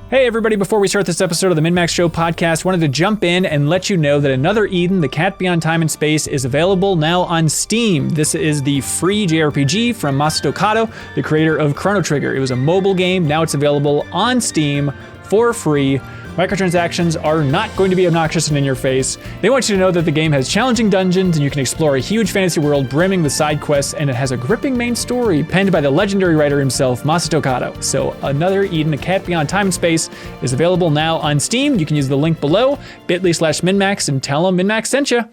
Hey everybody, before we start this episode of the MinnMax Show podcast, wanted to jump in and let you know that Another Eden, The Cat Beyond Time and Space, is available now on Steam. This is the free JRPG from Masato Kato, the creator of Chrono Trigger. It was a mobile game, now it's available on Steam for free. Microtransactions are not going to be obnoxious and in your face. They want you to know that the game has challenging dungeons and you can explore a huge fantasy world brimming with side quests, and it has a gripping main story penned by the legendary writer himself, Masato Kato. So Another Eden, A Cat Beyond Time and Space is available now on Steam. You can use the link below, bit.ly/MinnMax, and tell them MinnMax sent you.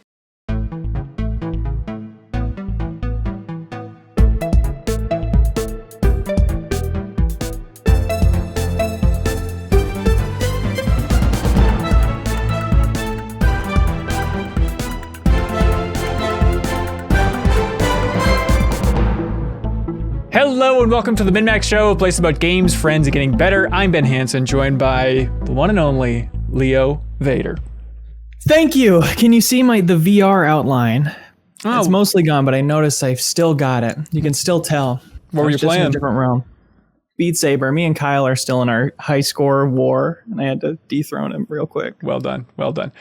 Hello and welcome to the MinnMax Show, a place about games, friends, and getting better. I'm Ben Hansen, joined by the one and only Leo Vader. Thank you. Can you see the VR outline? Oh. It's mostly gone, but I noticed I've still got it. You can still tell. What were you playing? In a different realm. Beat Saber. Me and Kyle are still in our high score war, and I had to dethrone him real quick. Well done. Well done.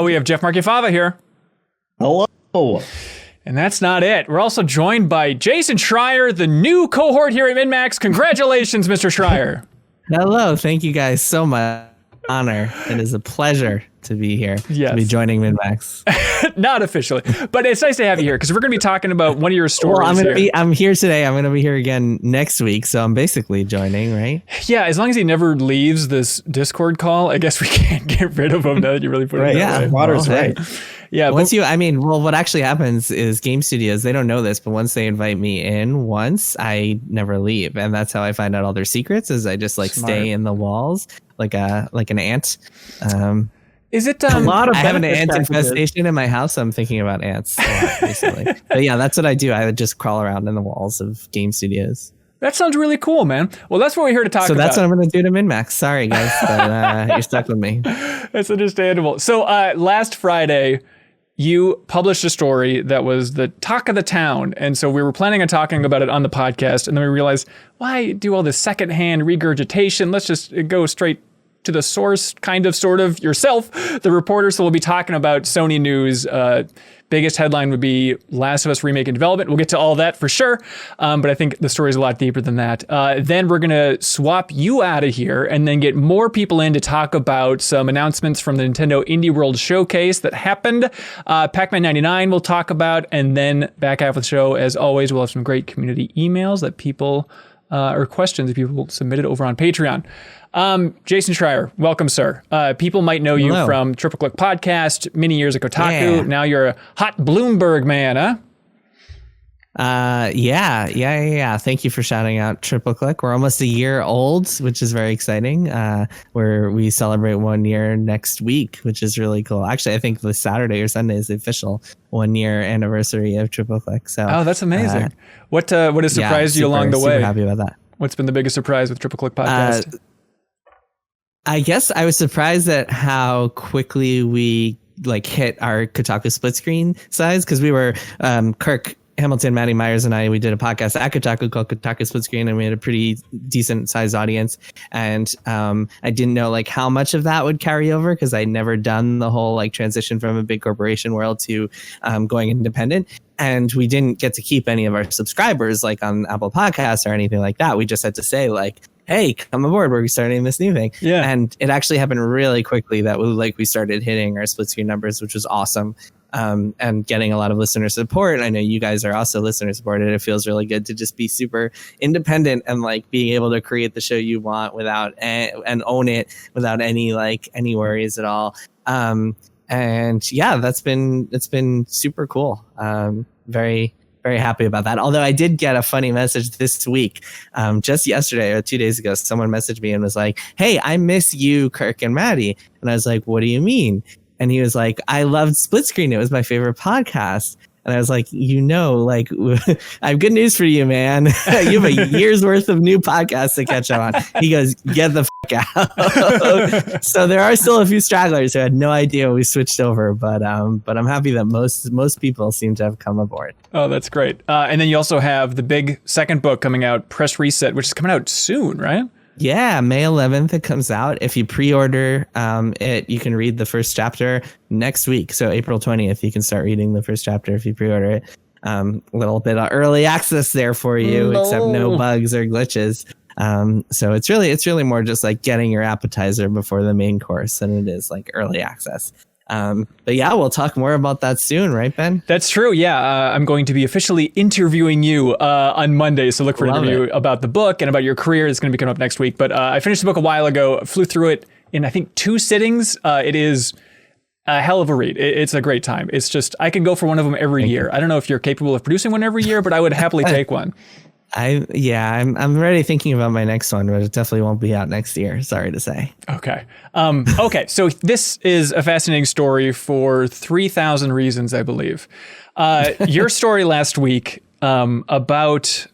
We have Jeff Marchiafava here. Hello. And that's not it. We're also joined by Jason Schreier, the new cohort here at MinnMax. Congratulations, Mr. Schreier. Hello. Thank you guys so much. Honor. It is a pleasure to be here. Yes. To be joining MinnMax. Not officially, but it's nice to have you here because we're going to be talking about one of your stories. Well, I'm here today. I'm going to be here again next week. So I'm basically joining, right? Yeah. As long as he never leaves this Discord call, I guess we can't get rid of him now that you really put it that way. Water's right. Yeah. What actually happens is game studios, they don't know this, but once they invite me in once, I never leave. And that's how I find out all their secrets is I just Smart. stay in the walls like an ant. Is it a lot of I have an ant packages. infestation in my house. So I'm thinking about ants a lot recently. But yeah, that's what I do. I would just crawl around in the walls of game studios. That sounds really cool, man. Well, that's what we're here to talk about. So that's what I'm going to do to MinnMax. Sorry, guys, but you're stuck with me. That's understandable. So last Friday, you published a story that was the talk of the town. And so we were planning on talking about it on the podcast. And then we realized, why do all this secondhand regurgitation? Let's just go straight to the source, kind of, sort of, yourself, the reporter. So we'll be talking about Sony news. Biggest headline would be Last of Us Remake in development. We'll get to all that for sure. But I think the story is a lot deeper than that. Then we're going to swap you out of here and then get more people in to talk about some announcements from the Nintendo Indie World Showcase that happened. Pac-Man 99 we'll talk about. And then back half of the show, as always, we'll have some great community emails that people or questions that people submitted over on Patreon. Jason Schreier, welcome, sir. People might know you from Triple Click Podcast, many years at Kotaku. Yeah. Now you're a hot Bloomberg man, huh? Yeah. Thank you for shouting out Triple Click. We're almost a year old, which is very exciting. Where we celebrate 1 year next week, which is really cool. Actually, I think this Saturday or Sunday is the official 1 year anniversary of Triple Click. So, that's amazing. What has surprised you along the way? Super happy about that. What's been the biggest surprise with Triple Click Podcast? I guess I was surprised at how quickly we hit our Kotaku split screen size, because we were Kirk Hamilton, Maddie Myers, and we did a podcast at Kotaku called Kotaku Split Screen, and we had a pretty decent sized audience. And I didn't know how much of that would carry over, because I'd never done the whole transition from a big corporation world to going independent. And we didn't get to keep any of our subscribers on Apple Podcasts or anything like that. We just had to say hey, come aboard, we're starting this new thing. Yeah. And it actually happened really quickly that we started hitting our split screen numbers, which was awesome. And getting a lot of listener support. I know you guys are also listener supported. It feels really good to just be super independent and being able to create the show you want without and own it without any any worries at all. And yeah, it's been super cool. Very, very happy about that. Although I did get a funny message this week, just yesterday or 2 days ago, someone messaged me and was like, "Hey, I miss you, Kirk and Maddie." And I was like, "What do you mean?" And he was like, "I loved Split Screen. It was my favorite podcast." And I was like, I have good news for you, man. You have a year's worth of new podcasts to catch up on. He goes, "Get the out." So there are still a few stragglers who had no idea we switched over, but I'm happy that most people seem to have come aboard. Oh, that's great. And then you also have the big second book coming out, Press Reset, which is coming out soon, right? Yeah, May 11th it comes out. If you pre-order it, you can read the first chapter next week. So April 20th, you can start reading the first chapter if you pre-order it. A little bit of early access there for you, except no bugs or glitches. So it's really more just like getting your appetizer before the main course than it is like early access. But yeah, we'll talk more about that soon, right, Ben? That's true. Yeah, I'm going to be officially interviewing you on Monday. So look for an interview about the book and about your career. It's going to be coming up next week. But I finished the book a while ago, flew through it in, I think, 2 sittings. It is a hell of a read. It's a great time. It's just, I can go for one of them every year. I don't know if you're capable of producing one every year, but I would happily take one. I'm already thinking about my next one, but it definitely won't be out next year. Sorry to say. Okay. Okay. So this is a fascinating story for 3,000 reasons, I believe. Your story last week about,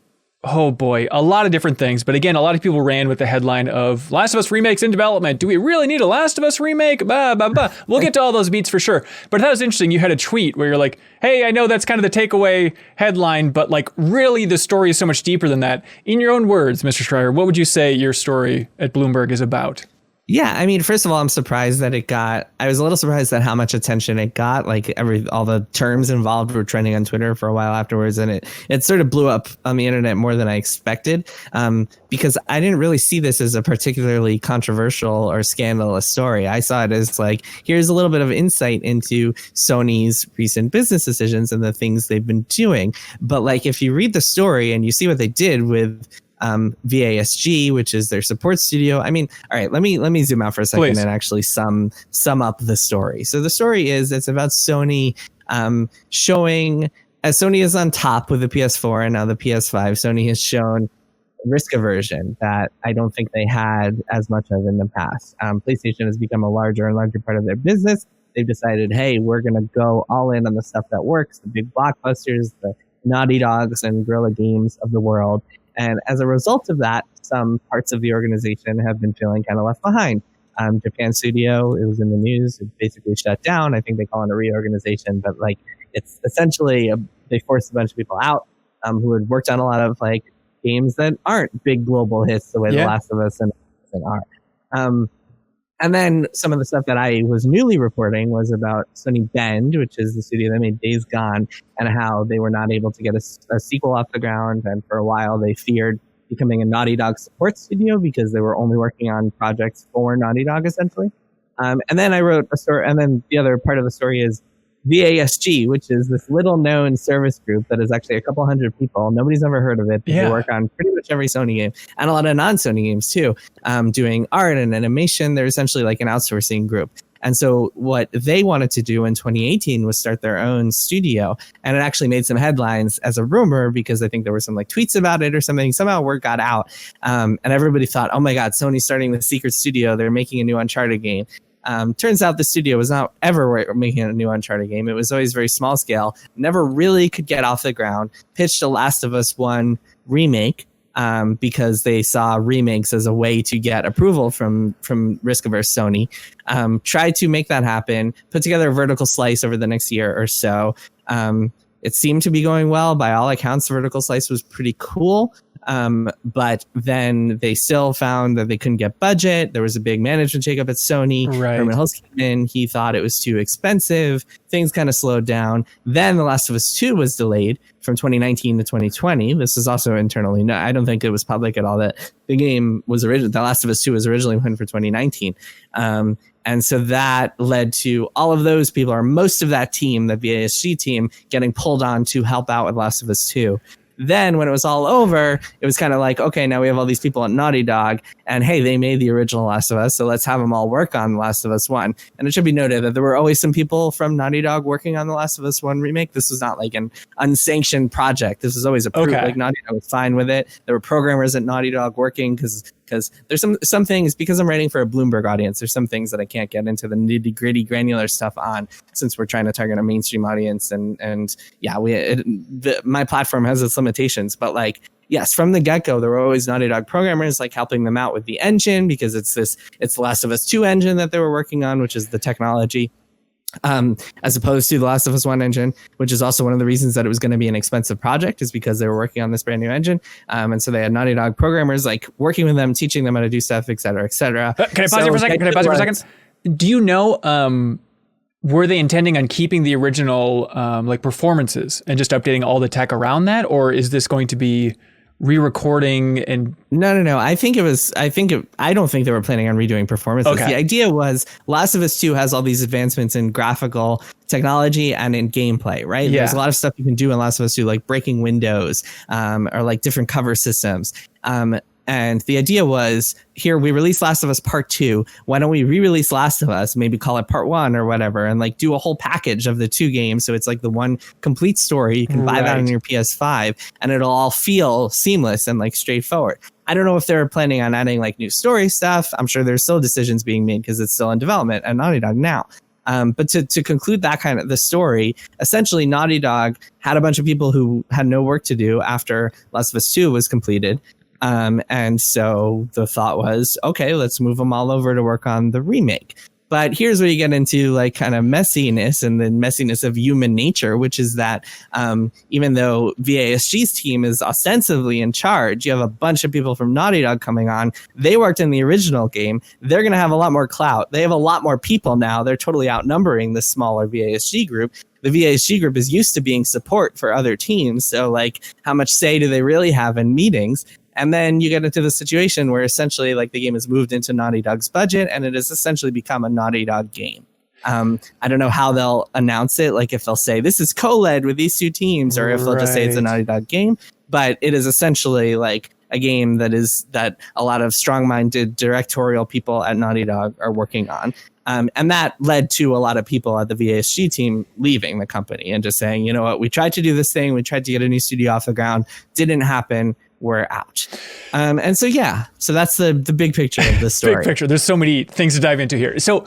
oh boy, a lot of different things. But again, a lot of people ran with the headline of Last of Us remake's in development. Do we really need a Last of Us remake? Bah, bah, bah. We'll get to all those beats for sure. But that was interesting. You had a tweet where you're like, hey, I know that's kind of the takeaway headline, but like really the story is so much deeper than that. In your own words, Mr. Schreier, what would you say your story at Bloomberg is about? Yeah, I mean, first of all, I was a little surprised at how much attention it got. Like all the terms involved were trending on Twitter for a while afterwards, and it sort of blew up on the internet more than I expected. Because I didn't really see this as a particularly controversial or scandalous story. I saw it as like, here's a little bit of insight into Sony's recent business decisions and the things they've been doing. But like, if you read the story and you see what they did with VASG, which is their support studio. I mean, all right, let me zoom out for a second. Please. And actually sum up the story. So the story is, it's about Sony showing, as Sony is on top with the PS4 and now the PS5, Sony has shown risk aversion that I don't think they had as much of in the past. PlayStation has become a larger and larger part of their business. They've decided, hey, we're going to go all in on the stuff that works, the big blockbusters, the Naughty Dogs and Guerrilla Games of the world. And as a result of that, some parts of the organization have been feeling kind of left behind. Japan Studio, it was in the news, it basically shut down. I think they call it a reorganization, but like it's essentially they forced a bunch of people out who had worked on a lot of like games that aren't big global hits the way The Last of Us and are. And then some of the stuff that I was newly reporting was about Sony Bend, which is the studio that made Days Gone, and how they were not able to get a sequel off the ground. And for a while, they feared becoming a Naughty Dog support studio because they were only working on projects for Naughty Dog, essentially. And then I wrote a story, and then the other part of the story is VASG, which is this little known service group that is actually a couple hundred people. Nobody's ever heard of it. They work on pretty much every Sony game and a lot of non-Sony games too, doing art and animation. They're essentially like an outsourcing group. And so what they wanted to do in 2018 was start their own studio. And it actually made some headlines as a rumor because I think there were some like tweets about it or something. Somehow word got out. And everybody thought, oh my God, Sony's starting the secret studio. They're making a new Uncharted game. Turns out the studio was not ever making a new Uncharted game. It was always very small scale, never really could get off the ground, pitched a Last of Us 1 remake because they saw remakes as a way to get approval from risk-averse Sony. Tried to make that happen, put together a vertical slice over the next year or so. It seemed to be going well. By all accounts, the vertical slice was pretty cool. But then they still found that they couldn't get budget. There was a big management shakeup at Sony. Right. Herman Hulse came in. He thought it was too expensive. Things kind of slowed down. Then The Last of Us 2 was delayed from 2019 to 2020. This is also internally. No, I don't think it was public at all that the game was original. The Last of Us 2 was originally planned for 2019. And so that led to all of those people, or most of that team, the VASG team, getting pulled on to help out with Last of Us 2. Then when it was all over, it was kind of like, okay, now we have all these people at Naughty Dog and hey, they made the original Last of Us. So let's have them all work on The Last of Us 1. And it should be noted that there were always some people from Naughty Dog working on The Last of Us 1 remake. This was not like an unsanctioned project. This was always approved. Okay. Like Naughty Dog was fine with it. There were programmers at Naughty Dog working because there's some things, because I'm writing for a Bloomberg audience, there's some things that I can't get into the nitty gritty granular stuff on, since we're trying to target a mainstream audience. And yeah, my platform has its limitations, but like, yes, from the get-go, there were always Naughty Dog programmers like helping them out with the engine, because it's the Last of Us 2 engine that they were working on, which is the technology as opposed to the Last of Us 1 engine, which is also one of the reasons that it was going to be an expensive project, is because they were working on this brand new engine. And so they had Naughty Dog programmers like working with them, teaching them how to do stuff, et cetera, et cetera. Can I pause you for a second? Do you know, were they intending on keeping the original like performances and just updating all the tech around that? Or is this going to be re-recording and no I don't think they were planning on redoing performances. Okay. The idea was Last of Us 2 has all these advancements in graphical technology and in gameplay, right? Yeah. There's a lot of stuff you can do in Last of Us 2, like breaking windows, or like different cover systems. And the idea was, here, we released Last of Us Part 2. Why don't we re-release Last of Us, maybe call it Part 1 or whatever, and like do a whole package of the two games. So it's like the one complete story. You can buy that on your PS5 and it'll all feel seamless and like straightforward. I don't know if they're planning on adding like new story stuff. I'm sure there's still decisions being made because it's still in development at Naughty Dog now. But to conclude that kind of the story, essentially Naughty Dog had a bunch of people who had no work to do after Last of Us 2 was completed. And so the thought was, okay, let's move them all over to work on the remake. But here's where you get into like kind of messiness and the messiness of human nature, which is that even though VASG's team is ostensibly in charge, you have a bunch of people from Naughty Dog coming on. They worked in the original game. They're going to have a lot more clout. They have a lot more people now. They're totally outnumbering the smaller VASG group. The VASG group is used to being support for other teams. So like, how much say do they really have in meetings? And then you get into the situation where essentially like the game has moved into Naughty Dog's budget and it has essentially become a Naughty Dog game. I don't know how they'll announce it, like if they'll say this is co-led with these two teams or if they'll just say it's a Naughty Dog game. But it is essentially like a game that a lot of strong-minded directorial people at Naughty Dog are working on. And that led to a lot of people at the VASG team leaving the company and just saying, you know what, we tried to do this thing. We tried to get a new studio off the ground. Didn't happen. We're out. And so, yeah, so that's the big picture of the story. Big picture. There's so many things to dive into here. So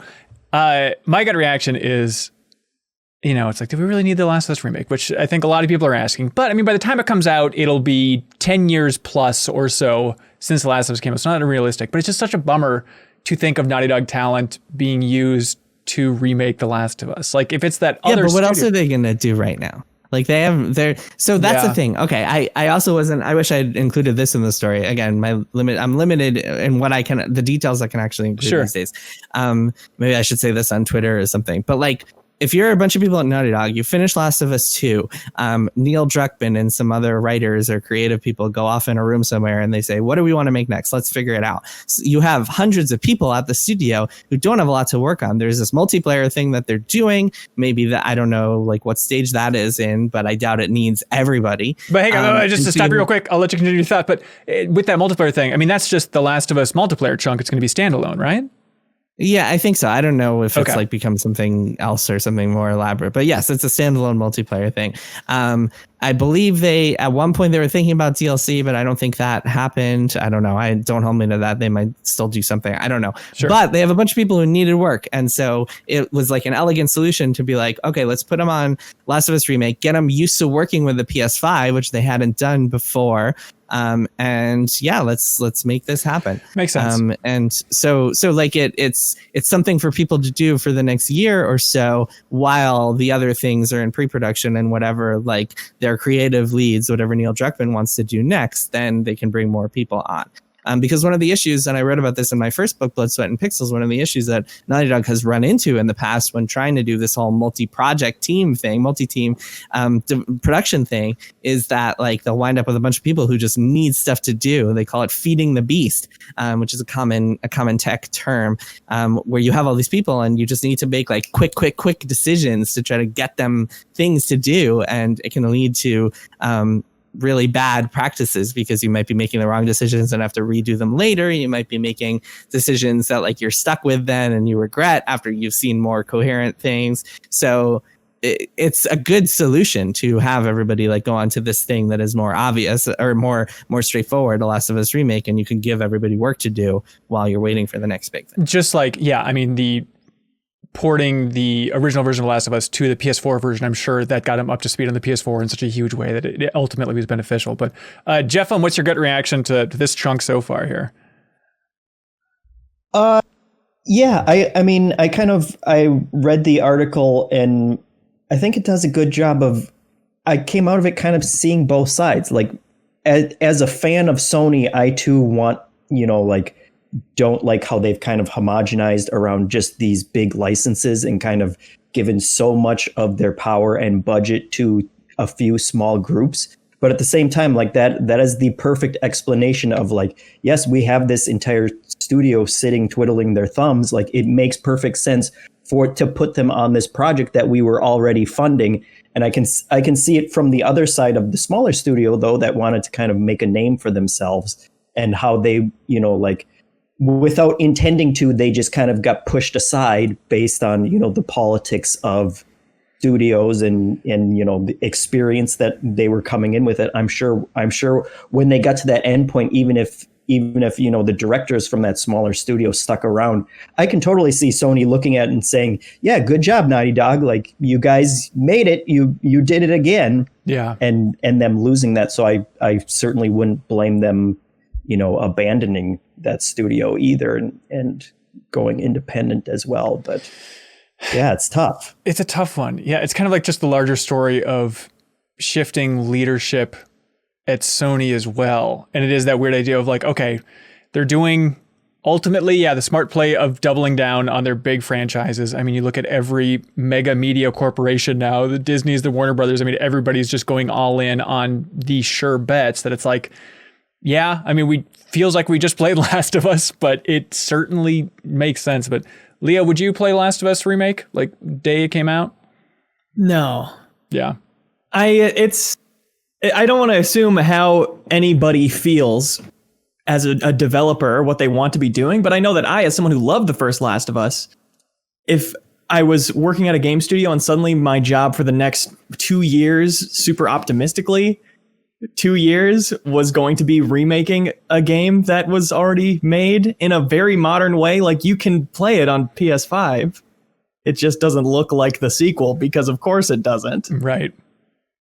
my gut reaction is, you know, it's like, do we really need the Last of Us remake? Which I think a lot of people are asking. But I mean, by the time it comes out, it'll be 10 years plus or so since the Last of Us came out. It's not unrealistic, but it's just such a bummer to think of Naughty Dog talent being used to remake The Last of Us. Like if it's that other but what else are they going to do right now? Like so that's the thing. Okay. I also I wish I'd included this in the story. Again, I'm limited in what the details I can actually include these days. Maybe I should say this on Twitter or something, but like, if you're a bunch of people at Naughty Dog, you finish Last of Us 2, Neil Druckmann and some other writers or creative people go off in a room somewhere and they say, what do we want to make next? Let's figure it out. So you have hundreds of people at the studio who don't have a lot to work on. There's this multiplayer thing that they're doing. Maybe that, I don't know like what stage that is in, but I doubt it needs everybody. But hang on, just to stop you real quick, I'll let you continue your thought. But with that multiplayer thing, I mean, that's just the Last of Us multiplayer chunk. It's going to be standalone, right? Yeah, I think so. I don't know if it's like become something else or something more elaborate, but yes, it's a standalone multiplayer thing. I believe at one point they were thinking about DLC, but I don't think that happened. I don't know. I don't hold me to that. They might still do something. I don't know. Sure. But they have a bunch of people who needed work. And so it was like an elegant solution to be like, okay, let's put them on Last of Us Remake, get them used to working with the PS5, which they hadn't done before. And yeah, let's make this happen. Makes sense. And so like it's something for people to do for the next year or so while the other things are in pre-production and whatever, like their creative leads, whatever Neil Druckmann wants to do next, then they can bring more people on. Because one of the issues, and I wrote about this in my first book, Blood, Sweat, and Pixels, one of the issues that Naughty Dog has run into in the past when trying to do this whole multi-project team thing, multi-team production thing, is that like they'll wind up with a bunch of people who just need stuff to do. They call it feeding the beast, which is a common tech term, where you have all these people and you just need to make like quick decisions to try to get them things to do, and it can lead to really bad practices because you might be making the wrong decisions and have to redo them later. You might be making decisions that like you're stuck with then and you regret after you've seen more coherent things. So it's a good solution to have everybody like go on to this thing that is more obvious or more straightforward, The Last of Us Remake, and you can give everybody work to do while you're waiting for the next big thing. Just like, yeah, I mean, the porting the original version of Last of Us to the PS4 version, I'm sure that got him up to speed on the PS4 in such a huge way that it ultimately was beneficial. But Jeff, what's your gut reaction to this chunk so far here? Yeah, I read the article, and I think it does a good job of, I came out of it kind of seeing both sides. Like, as a fan of Sony, I too want, don't like how they've kind of homogenized around just these big licenses and kind of given so much of their power and budget to a few small groups. But at the same time, like that is the perfect explanation of, like, yes, we have this entire studio sitting twiddling their thumbs. Like, it makes perfect sense to put them on this project that we were already funding. And I can see it from the other side of the smaller studio, though, that wanted to kind of make a name for themselves, and how they, without intending to, they just kind of got pushed aside based on, the politics of studios and the experience that they were coming in with it. I'm sure when they got to that end point, even if the directors from that smaller studio stuck around, I can totally see Sony looking at it and saying, yeah, good job, Naughty Dog, like, you guys made it, you did it again. Yeah. And them losing that. So I certainly wouldn't blame them, abandoning that studio either, and going independent as well. But yeah, it's tough. It's a tough one. Yeah, it's kind of like just the larger story of shifting leadership at Sony as well. And it is that weird idea of, like, okay, they're doing ultimately, the smart play of doubling down on their big franchises. I mean, you look at every mega media corporation now, the Disney's, the Warner Brothers. I mean, everybody's just going all in on these sure bets that it's like, yeah, I mean, feels like we just played Last of Us, but it certainly makes sense. But Leo, would you play Last of Us Remake, like, day it came out? No. Yeah. I don't want to assume how anybody feels as a developer, what they want to be doing, but I know that I, as someone who loved the first Last of Us, if I was working at a game studio and suddenly my job for the next 2 years, super optimistically, 2 years was going to be remaking a game that was already made in a very modern way. Like, you can play it on PS5. It just doesn't look like the sequel, because of course it doesn't. Right.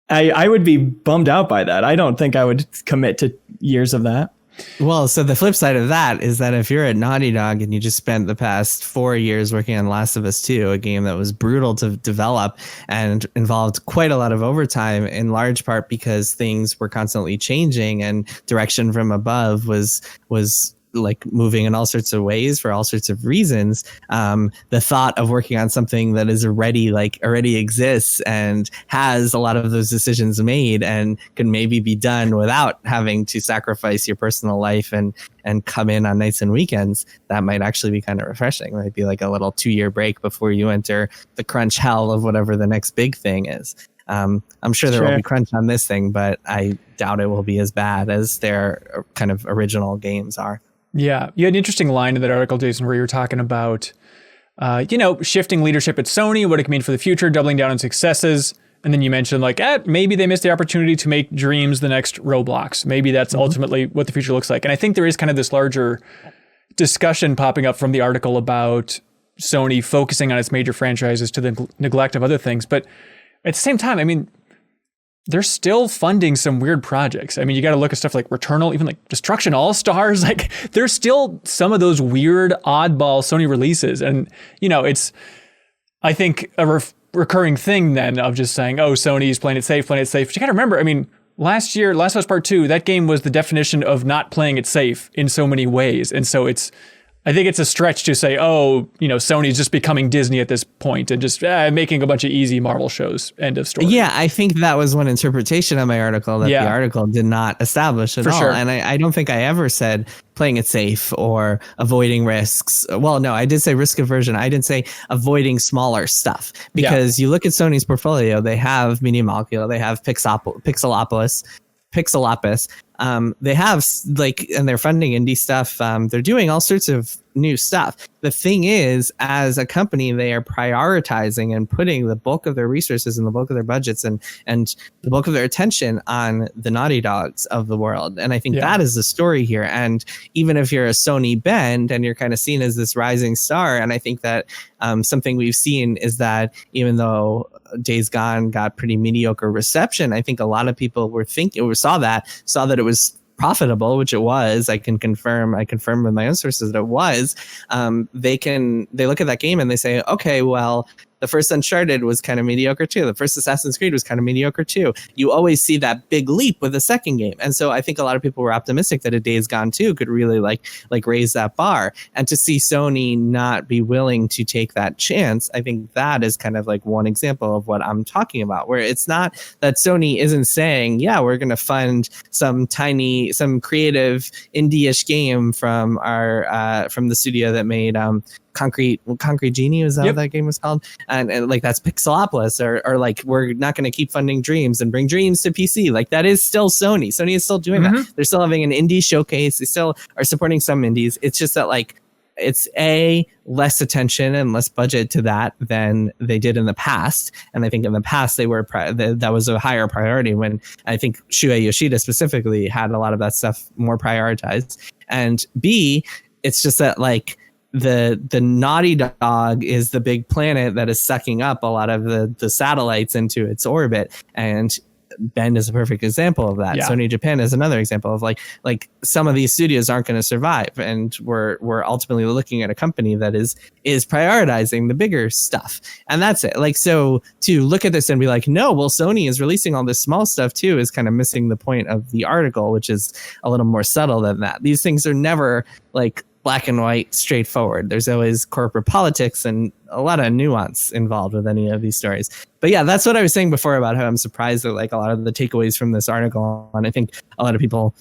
I would be bummed out by that. I don't think I would commit to years of that. Well, so the flip side of that is that if you're at Naughty Dog and you just spent the past 4 years working on Last of Us 2, a game that was brutal to develop and involved quite a lot of overtime, in large part because things were constantly changing and direction from above was like moving in all sorts of ways for all sorts of reasons. The thought of working on something that is already exists and has a lot of those decisions made and can maybe be done without having to sacrifice your personal life and come in on nights and weekends, that might actually be kind of refreshing. It might be like a little 2-year break before you enter the crunch hell of whatever the next big thing is. I'm sure there will be crunch on this thing, but I doubt it will be as bad as their kind of original games are. Yeah, you had an interesting line in that article, Jason, where you were talking about, shifting leadership at Sony, what it can mean for the future, doubling down on successes. And then you mentioned, like, maybe they missed the opportunity to make Dreams the next Roblox. Maybe that's ultimately what the future looks like. And I think there is kind of this larger discussion popping up from the article about Sony focusing on its major franchises to the neglect of other things. But at the same time, I mean, they're still funding some weird projects. I mean, you got to look at stuff like Returnal, even like Destruction All-Stars. Like, there's still some of those weird oddball Sony releases. And, it's, I think, a recurring thing then of just saying, oh, Sony's playing it safe. But you got to remember, I mean, last year, Last of Us Part 2, that game was the definition of not playing it safe in so many ways. And so I think it's a stretch to say, oh, Sony's just becoming Disney at this point and just making a bunch of easy Marvel shows. End of story. Yeah, I think that was one interpretation of my article that the article did not establish at all. Sure. And I don't think I ever said playing it safe or avoiding risks. Well, no, I did say risk aversion. I didn't say avoiding smaller stuff, because you look at Sony's portfolio, they have Media Molecule, they have Pixelopolis. They have and they're funding indie stuff. They're doing all sorts of new stuff. The thing is, as a company, they are prioritizing and putting the bulk of their resources and the bulk of their budgets and the bulk of their attention on the Naughty Dogs of the world. And I think that is the story here. And even if you're a Sony bend and you're kind of seen as this rising star, and I think that something we've seen is that even though Days Gone got pretty mediocre reception, I think a lot of people saw that it was profitable, which it was, I confirm with my own sources that it was, they look at that game and they say, okay, well, the first Uncharted was kind of mediocre too. The first Assassin's Creed was kind of mediocre too. You always see that big leap with the second game. And so I think a lot of people were optimistic that a Days Gone 2 could really like raise that bar. And to see Sony not be willing to take that chance, I think that is kind of like one example of what I'm talking about, where it's not that Sony isn't saying, yeah, we're going to fund some creative indie-ish game from the studio that made Concrete Genie, was that what that game was called? And like that's Pixelopolis, or like we're not going to keep funding Dreams and bring Dreams to PC. Like that is still Sony. Sony is still doing that. They're still having an indie showcase. They still are supporting some indies. It's just that like it's less attention and less budget to that than they did in the past. And I think in the past they were that was a higher priority, when I think Shuei Yoshida specifically had a lot of that stuff more prioritized. And B, it's just that like the Naughty Dog is the big planet that is sucking up a lot of the satellites into its orbit, and Bend is a perfect example of that. Sony Japan is another example of like some of these studios aren't going to survive, and we're ultimately looking at a company that is prioritizing the bigger stuff, and that's it. Like, so to look at this and be like, no, well, Sony is releasing all this small stuff too, is kind of missing the point of the article, which is a little more subtle than that. These things are never like black and white, straightforward. There's always corporate politics and a lot of nuance involved with any of these stories. But yeah, that's what I was saying before about how I'm surprised at like a lot of the takeaways from this article. And I think a lot of people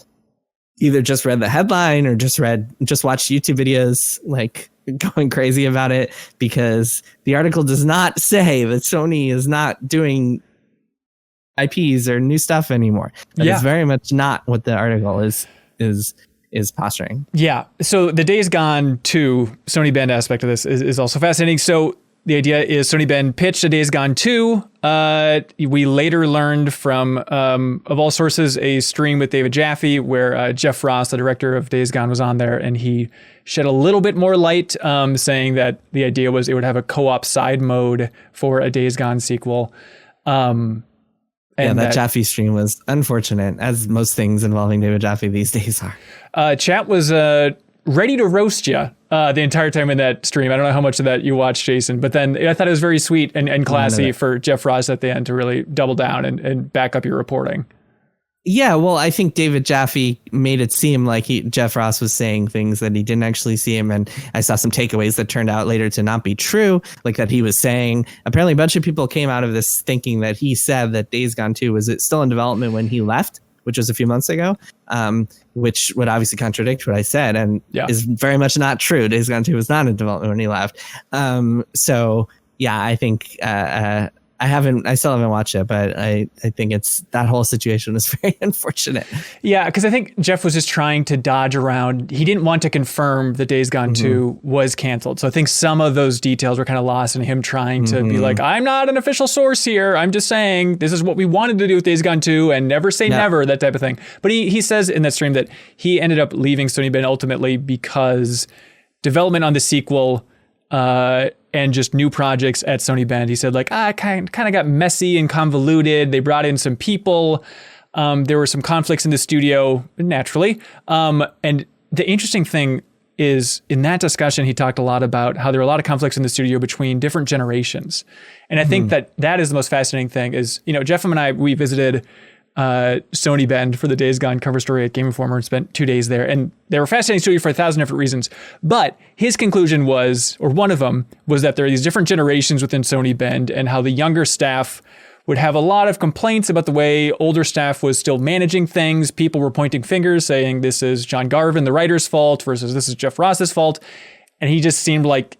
either just read the headline or just watched YouTube videos like going crazy about it, because the article does not say that Sony is not doing IPs or new stuff anymore. That is very much not what the article is posturing. Yeah. So the Days Gone 2 Sony Bend aspect of this is also fascinating. So the idea is Sony Bend pitched a Days Gone 2. We later learned from, of all sources, a stream with David Jaffe where Jeff Ross, the director of Days Gone, was on there, and he shed a little bit more light, saying that the idea was it would have a co-op side mode for a Days Gone sequel. And that Jaffe stream was unfortunate, as most things involving David Jaffe these days are. Chat was ready to roast you the entire time in that stream. I don't know how much of that you watched, Jason, but then I thought it was very sweet and classy for Jeff Ross at the end to really double down and back up your reporting. Yeah, well, I think David Jaffe made it seem like Jeff Ross was saying things that he didn't actually see him. And I saw some takeaways that turned out later to not be true, like that he was saying. Apparently, a bunch of people came out of this thinking that he said that Days Gone 2 was still in development when he left, which was a few months ago, which would obviously contradict what I said and is very much not true. Days Gone 2 was not in development when he left. So, yeah, I think... I still haven't watched it, but I think that whole situation is very unfortunate. Yeah, because I think Jeff was just trying to dodge around. He didn't want to confirm that Days Gone 2 was canceled. So I think some of those details were kind of lost in him trying to be like, I'm not an official source here. I'm just saying this is what we wanted to do with Days Gone 2 and never say never, that type of thing. But he says in that stream that he ended up leaving Sony Bend ultimately because development on the sequel and just new projects at Sony Bend, he said, like, it kind of got messy and convoluted. They brought in some people. There were some conflicts in the studio, naturally. And the interesting thing is, in that discussion, he talked a lot about how there were a lot of conflicts in the studio between different generations. And I think that is the most fascinating thing is, Jeff and I, we visited Sony Bend for the Days Gone cover story at Game Informer and spent 2 days there. And they were fascinating studio for 1,000 different reasons. But his conclusion was, or one of them, was that there are these different generations within Sony Bend and how the younger staff would have a lot of complaints about the way older staff was still managing things. People were pointing fingers saying this is John Garvin, the writer's fault, versus this is Jeff Ross's fault. And he just seemed like,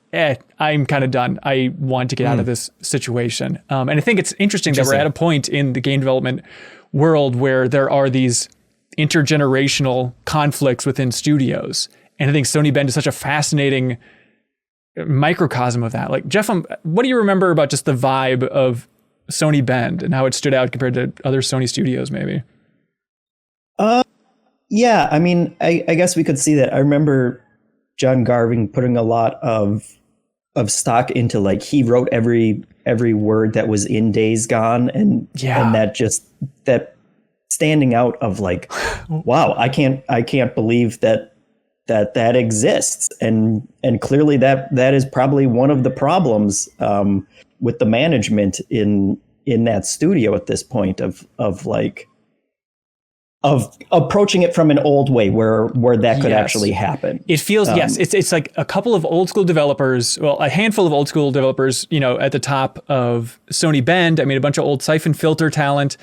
I'm kind of done. I want to get out of this situation. And I think it's interesting that we're at a point in the game development world where there are these intergenerational conflicts within studios. And I think Sony Bend is such a fascinating microcosm of that. Like, Jeff, what do you remember about just the vibe of Sony Bend and how it stood out compared to other Sony studios, maybe? Yeah, I mean, I guess we could see that. I remember John Garvin putting a lot of stock into, like, he wrote every word that was in Days Gone, and that standing out of like, wow, I can't believe that exists, and clearly that is probably one of the problems with the management in that studio at this point of approaching it from an old way where that could actually happen. It feels, it's like a couple of old school developers, well, a handful of old school developers, at the top of Sony Bend. I mean, a bunch of old Siphon Filter talent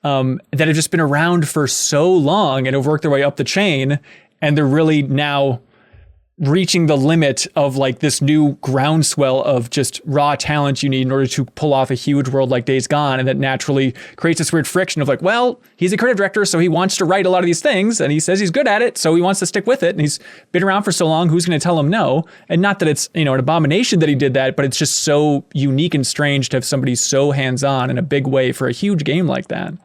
that have just been around for so long and have worked their way up the chain. And they're really now reaching the limit of like this new groundswell of just raw talent you need in order to pull off a huge world like Days Gone. And that naturally creates this weird friction of like, well, he's a creative director, so he wants to write a lot of these things and he says he's good at it, so he wants to stick with it. And he's been around for so long, who's going to tell him no? And not that it's, an abomination that he did that, but it's just so unique and strange to have somebody so hands-on in a big way for a huge game like that.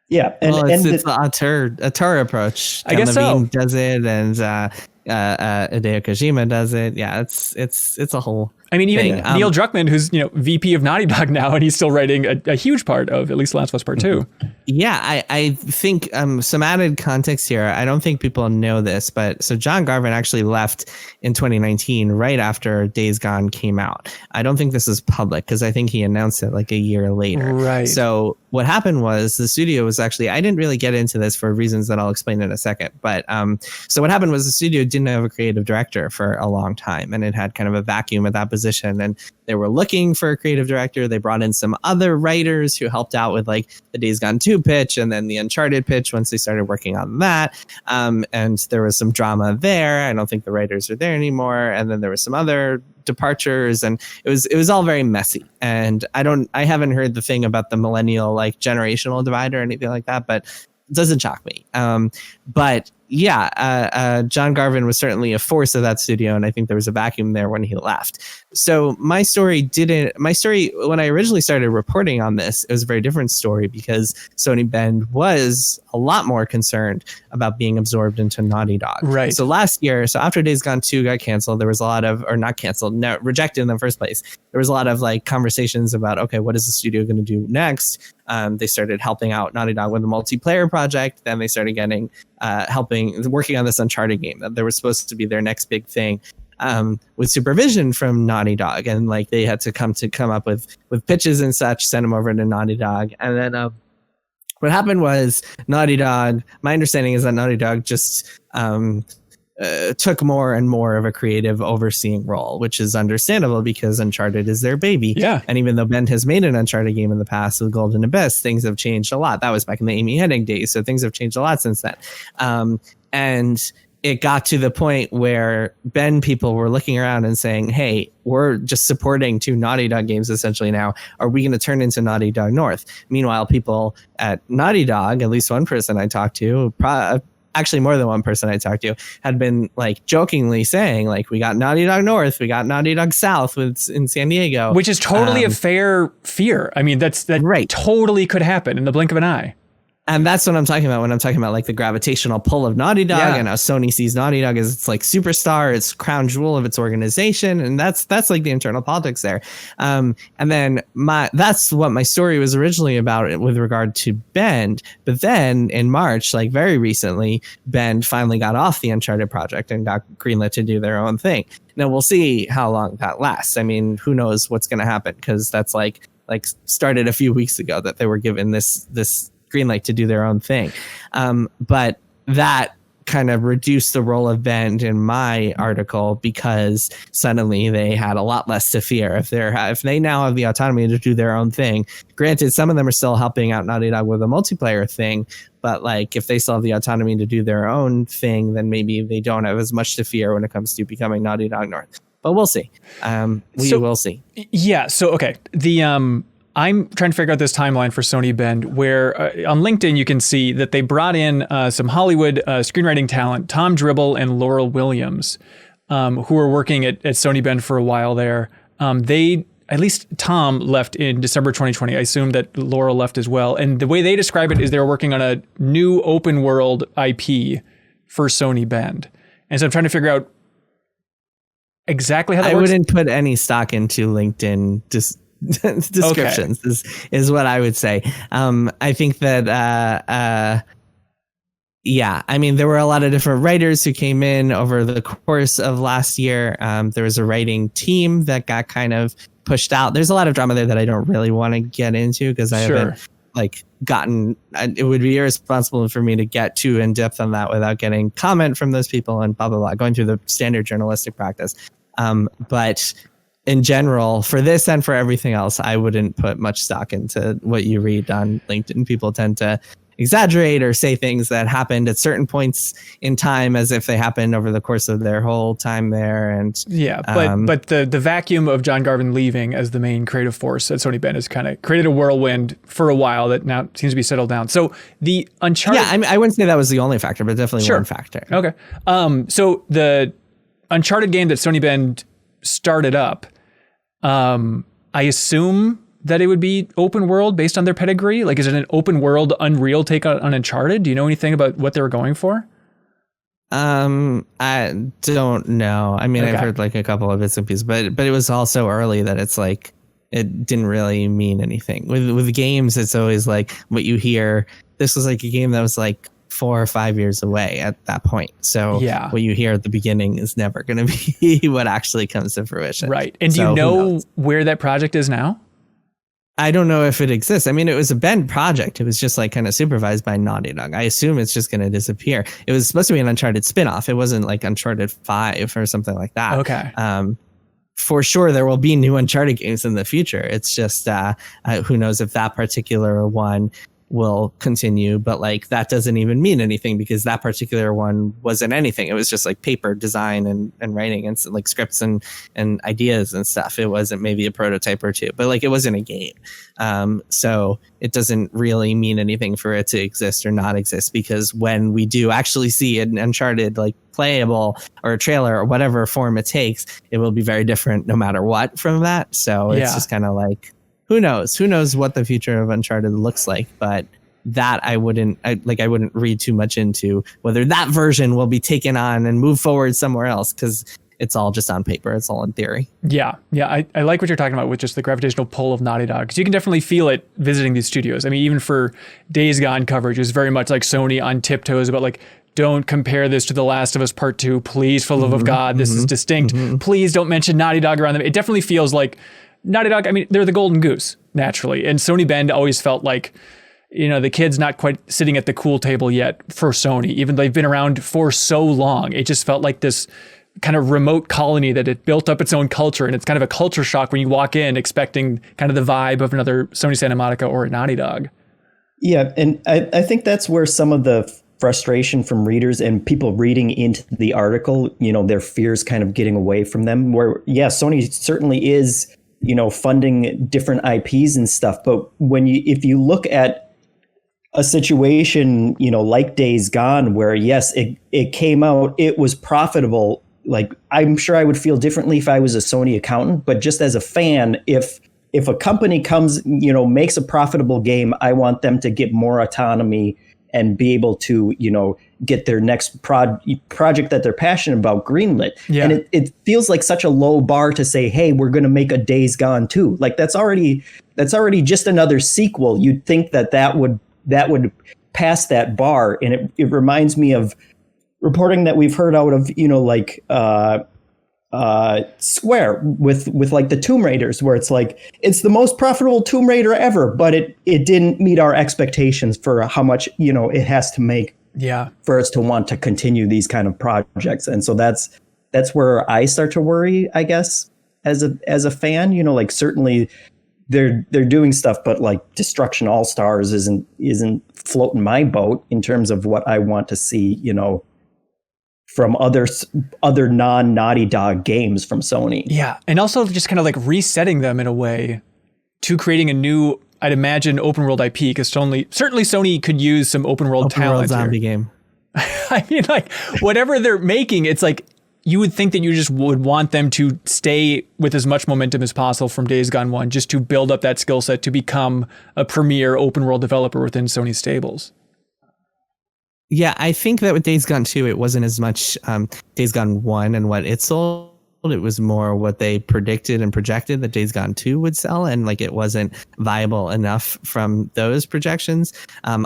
Yeah. It's the auteur approach. I guess Levine so. does it, and Hideo Kojima does it. Yeah, it's a whole. I mean, even thing. Neil Druckmann, who's VP of Naughty Dog now, and he's still writing a huge part of at least Last of Us Part 2. Yeah, I think some added context here. I don't think people know this, but so John Garvin actually left in 2019, right after Days Gone came out. I don't think this is public because I think he announced it like a year later. Right. So what happened was the studio was actually, I didn't really get into this for reasons that I'll explain in a second. But so what happened was the studio didn't have a creative director for a long time, and it had kind of a vacuum at that position. And they were looking for a creative director. They brought in some other writers who helped out with like the Days Gone 2 pitch and then the Uncharted pitch once they started working on that. And there was some drama there. I don't think the writers are there anymore. And then there was some other departures, and it was all very messy. And I haven't heard the thing about the millennial like generational divide or anything like that, but it doesn't shock me. But yeah, John Garvin was certainly a force of that studio, and I think there was a vacuum there when he left. So my story, when I originally started reporting on this, it was a very different story because Sony Bend was a lot more concerned about being absorbed into Naughty Dog. Right. So last year, after Days Gone 2 got canceled, there was a lot of, or not canceled, no, rejected in the first place. There was a lot of like conversations about, okay, what is the studio going to do next? They started helping out Naughty Dog with a multiplayer project. Then they started getting working on this Uncharted game that there was supposed to be their next big thing, with supervision from Naughty Dog, and like they had to come up with pitches and such, send them over to Naughty Dog, and then what happened was Naughty Dog. My understanding is that Naughty Dog just took more and more of a creative overseeing role, which is understandable because Uncharted is their baby. Yeah. And even though Bend has made an Uncharted game in the past with Golden Abyss, things have changed a lot. That was back in the Amy Hennig days, so things have changed a lot since then. And it got to the point where Bend people were looking around and saying, hey, we're just supporting 2 Naughty Dog games essentially now. Are we going to turn into Naughty Dog North? Meanwhile, people at Naughty Dog, at least one person I talked to, actually more than one person I talked to, had been like jokingly saying like, we got Naughty Dog North, we got Naughty Dog South in San Diego. Which is totally a fair fear. I mean, that right. Totally could happen in the blink of an eye. And that's what I'm talking about when I'm talking about like the gravitational pull of Naughty Dog and how Sony sees Naughty Dog as it's like superstar, it's crown jewel of its organization. And that's like the internal politics there. And then that's what my story was originally about with regard to Bend. But then in March, like very recently, Bend finally got off the Uncharted project and got greenlit to do their own thing. Now we'll see how long that lasts. I mean, who knows what's going to happen, because that's like started a few weeks ago that they were given this green light to do their own thing. But that kind of reduced the role of Bend in my article because suddenly they had a lot less to fear. If they now have the autonomy to do their own thing, granted, some of them are still helping out Naughty Dog with a multiplayer thing, but like if they still have the autonomy to do their own thing, then maybe they don't have as much to fear when it comes to becoming Naughty Dog North. But we'll see. We will see. Yeah. So, okay. I'm trying to figure out this timeline for Sony Bend, where on LinkedIn you can see that they brought in some Hollywood screenwriting talent, Tom Dribble and Laurel Williams, who were working at Sony Bend for a while there. At least Tom left in December 2020. I assume that Laurel left as well. And the way they describe it is they were working on a new open world IP for Sony Bend. And so I'm trying to figure out exactly how that works. I wouldn't put any stock into LinkedIn just descriptions is what I would say. I think that yeah, I mean, there were a lot of different writers who came in over the course of last year. There was a writing team that got kind of pushed out. There's a lot of drama there that I don't really want to get into because I haven't it would be irresponsible for me to get too in depth on that without getting comment from those people and blah, blah, blah, going through the standard journalistic practice. But in general, for this and for everything else, I wouldn't put much stock into what you read on LinkedIn. People tend to exaggerate or say things that happened at certain points in time as if they happened over the course of their whole time there. And but the vacuum of John Garvin leaving as the main creative force at Sony Bend has kind of created a whirlwind for a while that now seems to be settled down. So the Uncharted, I mean, I wouldn't say that was the only factor, but definitely one factor. Okay. So the Uncharted game that Sony Bend started up, I assume that it would be open world based on their pedigree? Like, is it an open world Unreal take on Uncharted? Do you know anything about what they were going for? I don't know. I mean, I've heard like a couple of bits and pieces, but it was all so early that it's like, it didn't really mean anything. With games, it's always like what you hear. This was like a game that was like 4 or 5 years away at that point. So what you hear at the beginning is never going to be what actually comes to fruition. Right. And do you know where that project is now? I don't know if it exists. I mean, it was a Bend project. It was just like kind of supervised by Naughty Dog. I assume it's just going to disappear. It was supposed to be an Uncharted spinoff. It wasn't like Uncharted 5 or something like that. Okay. For sure, there will be new Uncharted games in the future. It's just who knows if that particular one will continue, but like that doesn't even mean anything because that particular one wasn't anything. It was just like paper design and writing and like scripts and ideas and stuff. It wasn't maybe a prototype or two, but like it wasn't a game. So it doesn't really mean anything for it to exist or not exist because when we do actually see an Uncharted like playable or a trailer or whatever form it takes, it will be very different no matter what from that. So it's just kind of like, who knows what the future of Uncharted looks like, but that I wouldn't read too much into whether that version will be taken on and move forward somewhere else because it's all just on paper. It's all in theory. Yeah. I like what you're talking about with just the gravitational pull of Naughty Dog because you can definitely feel it visiting these studios. I mean, even for Days Gone coverage, it was very much like Sony on tiptoes about like, don't compare this to The Last of Us Part 2. Please, for the love of God, this is distinct. Please don't mention Naughty Dog around them. It definitely feels like Naughty Dog, I mean, they're the golden goose, naturally. And Sony Bend always felt like, you know, the kid's not quite sitting at the cool table yet for Sony, even though they've been around for so long. It just felt like this kind of remote colony that it built up its own culture. And it's kind of a culture shock when you walk in expecting kind of the vibe of another Sony Santa Monica or a Naughty Dog. Yeah, and I think that's where some of the frustration from readers and people reading into the article, you know, their fears kind of getting away from them, where, Sony certainly is, you know, funding different IPs and stuff. But if you look at a situation, you know, like Days Gone, where yes, it came out, it was profitable. Like, I'm sure I would feel differently if I was a Sony accountant, but just as a fan, if a company comes, you know, makes a profitable game, I want them to get more autonomy and be able to, you know, get their next project that they're passionate about greenlit. Yeah. And it feels like such a low bar to say, hey, we're going to make a Days Gone 2. Like that's already just another sequel. You'd think that would pass that bar. And it reminds me of reporting that we've heard out of, you know, like Square with like the Tomb Raiders, where it's like it's the most profitable Tomb Raider ever, but it didn't meet our expectations for how much, you know, it has to make for us to want to continue these kind of projects. And so that's where I start to worry, I guess, as a fan. You know, like certainly they're doing stuff, but like Destruction All Stars isn't floating my boat in terms of what I want to see, you know, from other non-Naughty Dog games from Sony. Yeah, and also just kind of like resetting them in a way to creating a new, I'd imagine, open world IP, because certainly Sony could use some open world talent. Zombie game. I mean, like whatever they're making, it's like you would think that you just would want them to stay with as much momentum as possible from Days Gone 1, just to build up that skill set to become a premier open world developer within Sony's stables. Yeah, I think that with Days Gone 2, it wasn't as much Days Gone 1 and what it sold It was more what they predicted and projected that Days Gone 2 would sell, and like it wasn't viable enough from those projections.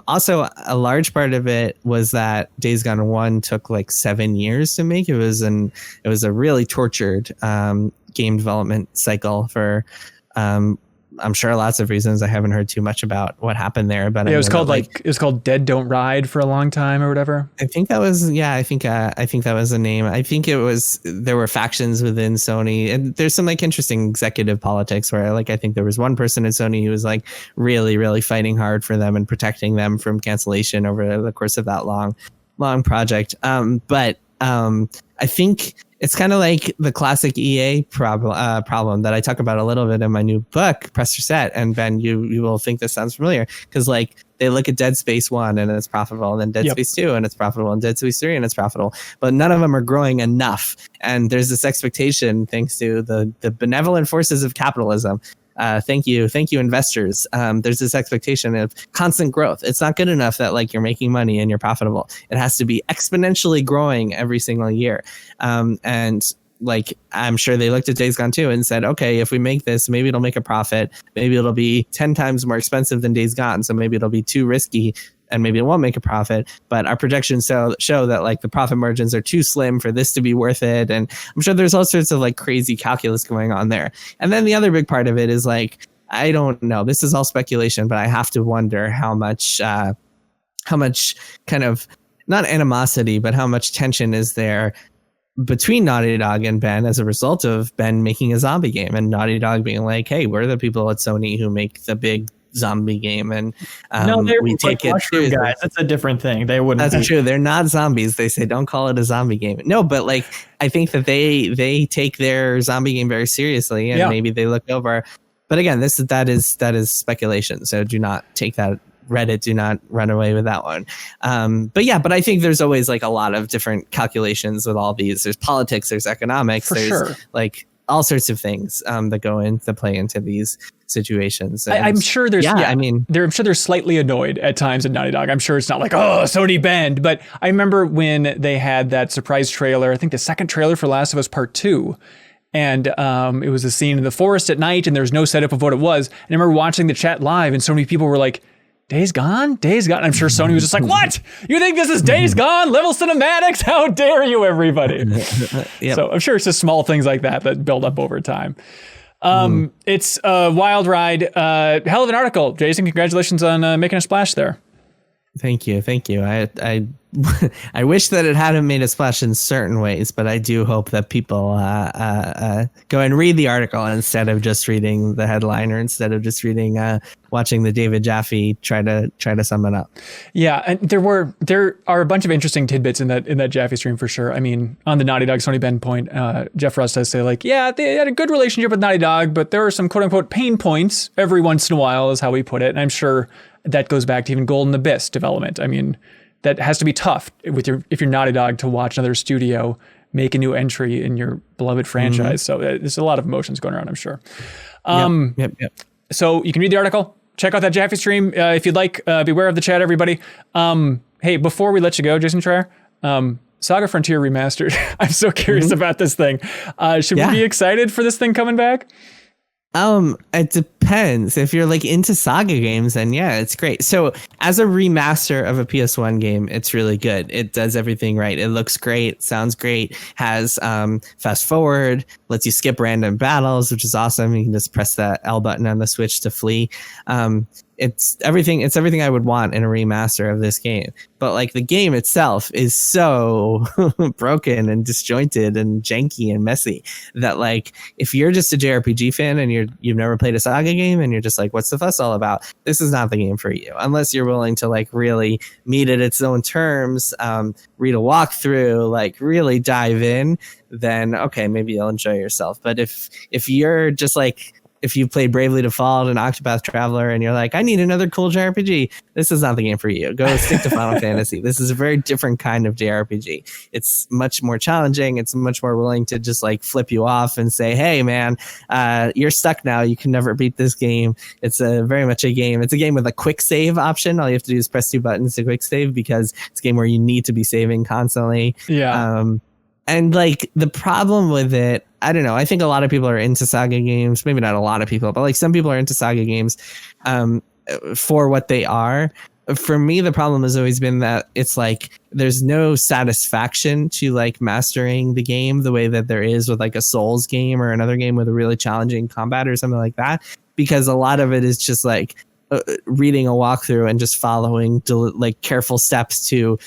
Also, a large part of it was that Days Gone 1 took like 7 years to make. It was a really tortured game development cycle for I'm sure lots of reasons. I haven't heard too much about what happened there, but it was called Dead Don't Ride for a long time or whatever. I think that was, I think that was the name. I think there were factions within Sony, and there's some like interesting executive politics where like I think there was one person in Sony who was like really, really fighting hard for them and protecting them from cancellation over the course of that long project. But I think it's kind of like the classic EA problem that I talk about a little bit in my new book, Press Your Set. And Ben, you will think this sounds familiar because like they look at Dead Space 1 and it's profitable, and then Dead Space 2 and it's profitable, and Dead Space 3 and it's profitable, but none of them are growing enough. And there's this expectation, thanks to the benevolent forces of capitalism. Thank you, investors. There's this expectation of constant growth. It's not good enough that like you're making money and you're profitable. It has to be exponentially growing every single year. And like I'm sure they looked at Days Gone 2 and said, okay, if we make this, maybe it'll make a profit. Maybe it'll be 10 times more expensive than Days Gone, so maybe it'll be too risky. And maybe it won't make a profit, but our projections show that like the profit margins are too slim for this to be worth it. And I'm sure there's all sorts of like crazy calculus going on there. And then the other big part of it is like, I don't know, this is all speculation, but I have to wonder how much kind of not animosity, but how much tension is there between Naughty Dog and Ben as a result of Ben making a zombie game and Naughty Dog being like, hey, we're the people at Sony who make the big zombie game, and we take it seriously. Guys, that's a different thing. They wouldn't. That's true. They're not zombies. They say don't call it a zombie game. No, but like I think that they take their zombie game very seriously, and maybe they look over. But again, that is speculation. So do not take that. Reddit, do not run away with that one. But I think there's always like a lot of different calculations with all these. There's politics, there's economics, there's like all sorts of things that go into play into these situations. And I'm sure there's, I'm sure they're slightly annoyed at times at Naughty Dog. I'm sure it's not like, oh, Sony banned. But I remember when they had that surprise trailer, I think the second trailer for Last of Us Part 2. And it was a scene in the forest at night, and there was no setup of what it was. And I remember watching the chat live, and so many people were like, Days Gone? Days Gone? I'm sure Sony was just like, what? You think this is Days Gone? Level cinematics? How dare you, everybody? So I'm sure it's just small things like that build up over time. It's a wild ride. Hell of an article, Jason. Congratulations on making a splash there. Thank you. I wish that it hadn't made a splash in certain ways, but I do hope that people go and read the article instead of just reading the headline, or instead of just reading watching the David Jaffe try to sum it up. Yeah, and there are a bunch of interesting tidbits in that Jaffe stream for sure. I mean, on the Naughty Dog Sony Ben point, Jeff Russ does say like, yeah, they had a good relationship with Naughty Dog, but there were some quote unquote pain points every once in a while, is how we put it. And I'm sure that goes back to even Golden Abyss development. I mean, that has to be tough if you're Naughty Dog to watch another studio make a new entry in your beloved franchise. So there's a lot of emotions going around, I'm sure. Yep. So you can read the article, check out that Jaffe stream if you'd like. Beware of the chat, everybody. Hey, before we let you go, Jason Schreier, SaGa Frontier Remastered. I'm so curious about this thing. Should we be excited for this thing coming back? It depends. If you're like into SaGa games, then yeah, it's great. So as a remaster of a PS1 game, it's really good. It does everything right. It looks great, sounds great, has fast forward, lets you skip random battles, which is awesome. You can just press the L button on the Switch to flee. It's everything I would want in a remaster of this game. But like the game itself is so broken and disjointed and janky and messy that like if you're just a JRPG fan and you've never played a SaGa game and you're just like, what's the fuss all about? This is not the game for you, unless you're willing to like really meet at its own terms, read a walkthrough, like really dive in. Then okay, maybe you'll enjoy yourself. But if you're just like, if you played Bravely Default and Octopath Traveler and you're like, I need another cool JRPG, this is not the game for you. Go stick to Final Fantasy. This is a very different kind of JRPG. It's much more challenging. It's much more willing to just like flip you off and say, hey man, you're stuck now. You can never beat this game. It's very much a game. It's a game with a quick save option. All you have to do is press 2 buttons to quick save, because it's a game where you need to be saving constantly. Yeah. And like the problem with it, I don't know. I think a lot of people are into SaGa games. Maybe not a lot of people, but like some people are into SaGa games for what they are. For me, the problem has always been that it's like there's no satisfaction to like mastering the game the way that there is with like a Souls game or another game with a really challenging combat or something like that, because a lot of it is just like reading a walkthrough and just following like careful steps to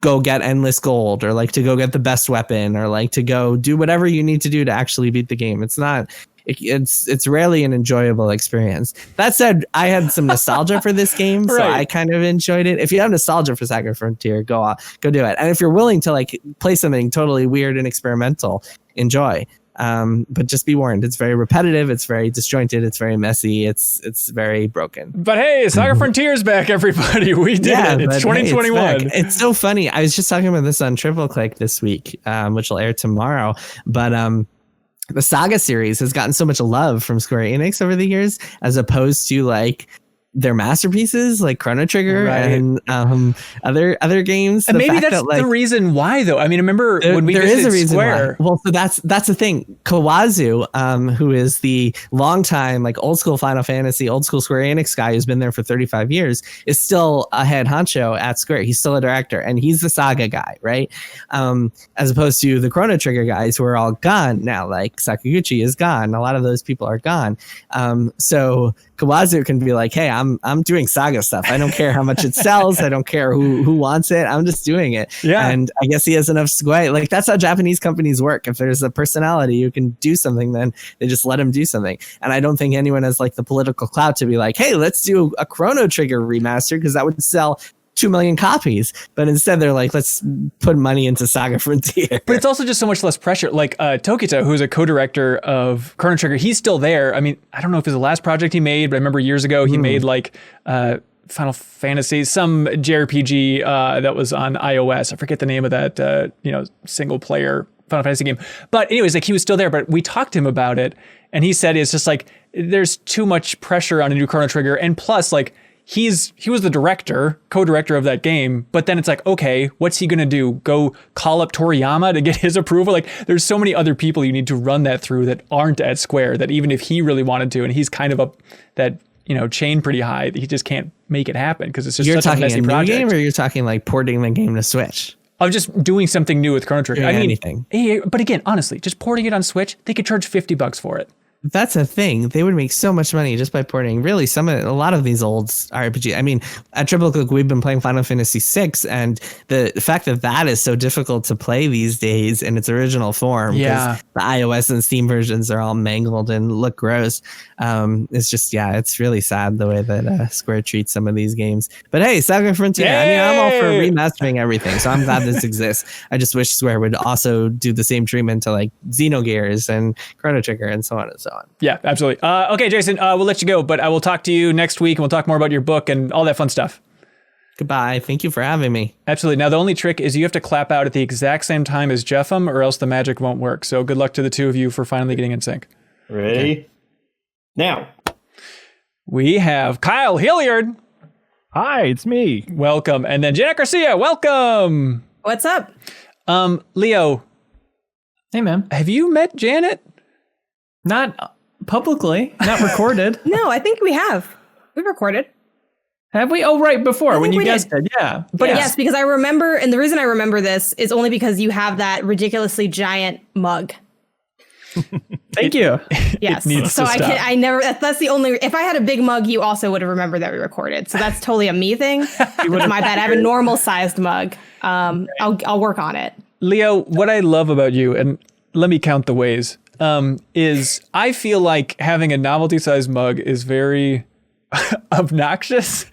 go get endless gold, or like to go get the best weapon, or like to go do whatever you need to do to actually beat the game. It's not. It's rarely an enjoyable experience. That said, I had some nostalgia for this game, so I kind of enjoyed it. If you have nostalgia for SaGa Frontier, go do it. And if you're willing to like play something totally weird and experimental, enjoy. But just be warned, it's very repetitive, it's very disjointed, it's very messy, it's very broken. But hey, SaGa Frontier's back, everybody. We did it. It's 2021. Hey, it's so funny. I was just talking about this on Triple Click this week, which will air tomorrow. But the SaGa series has gotten so much love from Square Enix over the years, as opposed to like their masterpieces like Chrono Trigger and other games. And maybe that's the reason why, though. I mean, I remember when we visited Square. Well, so that's the thing. Kawazu, who is the longtime like old school Final Fantasy, old school Square Enix guy who's been there for 35 years, is still a head honcho at Square. He's still a director, and he's the SaGa guy, right? As opposed to the Chrono Trigger guys who are all gone now. Like Sakaguchi is gone. A lot of those people are gone. So Kawazu can be like, hey, I'm doing SaGa stuff. I don't care how much it sells. I don't care who wants it. I'm just doing it. Yeah. And I guess he has enough sway. Like that's how Japanese companies work. If there's a personality who can do something, then they just let him do something. And I don't think anyone has like the political clout to be like, hey, let's do a Chrono Trigger remaster, because that would sell 2 million copies. But instead they're like, let's put money into SaGa Frontier. But it's also just so much less pressure. Like Tokita, who's a co-director of Chrono Trigger, he's still there. I mean, I don't know if it was the last project he made, but I remember years ago he made like Final Fantasy, some JRPG that was on iOS. I forget the name of that single player Final Fantasy game. But anyways, like he was still there, but we talked to him about it, and he said it's just like there's too much pressure on a new Chrono Trigger, and plus like he was the co-director of that game, but then it's like, okay, what's he going to do? Go call up Toriyama to get his approval? Like there's so many other people you need to run that through that aren't at Square, that even if he really wanted to, and he's kind of up that, chain pretty high, he just can't make it happen because it's just such a messy project. You're talking a new game, or you're talking like porting the game to Switch? I'm just doing something new with Chrono Trigger. Anything. But again, honestly, just porting it on Switch, they could charge $50 for it. That's a thing. They would make so much money just by porting. Really, a lot of these old RPG. I mean, at Triple Click, we've been playing Final Fantasy VI, and the fact that is so difficult to play these days in its original form, because the iOS and Steam versions are all mangled and look gross. It's just, it's really sad the way that Square treats some of these games. But hey, SaGa Frontier. Yay! I mean, I'm all for remastering everything, so I'm glad this exists. I just wish Square would also do the same treatment to like Xenogears and Chrono Trigger and so on and so on. Yeah, absolutely. Okay, Jason, we'll let you go, but I will talk to you next week, and we'll talk more about your book and all that fun stuff. Goodbye. Thank you for having me. Absolutely. Now, the only trick is you have to clap out at the exact same time as Jeffem, or else the magic won't work. So good luck to the two of you for finally getting in sync. Ready? Okay. Now. We have Kyle Hilliard. Hi, it's me. Welcome. And then Janet Garcia, welcome. What's up? Leo. Hey, man. Have you met Janet? Not publicly, not recorded. No, I think we have. We've recorded. Have we? Oh, right, before, when you guessed it, yeah. But yes, because I remember, and the reason I remember this is only because you have that ridiculously giant mug. Thank you. Yes. So I never, that's the only, if I had a big mug, you also would have remembered that we recorded. So that's totally a me thing. It's my bad. I have a normal sized mug. I'll work on it. Leo, what I love about you, and let me count the ways, is I feel like having a novelty sized mug is very obnoxious,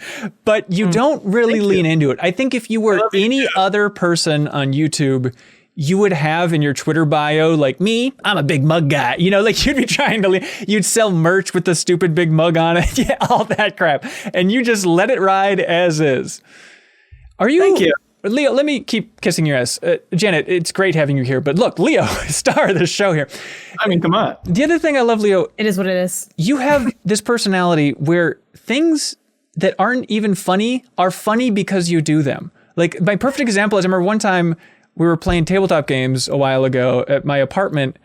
but you don't really lean into it. I think if you were any other person on YouTube, you would have in your Twitter bio, like me, I'm a big mug guy. Like you'd be trying to, you'd sell merch with the stupid big mug on it. Yeah, all that crap. And you just let it ride as is. Thank you. Leo, let me keep kissing your ass. Janet, it's great having you here. But look, Leo, star of the show here. I mean, come on. The other thing I love, Leo. It is what it is. You have this personality where things that aren't even funny are funny because you do them. Like my perfect example is I remember one time we were playing tabletop games a while ago at my apartment,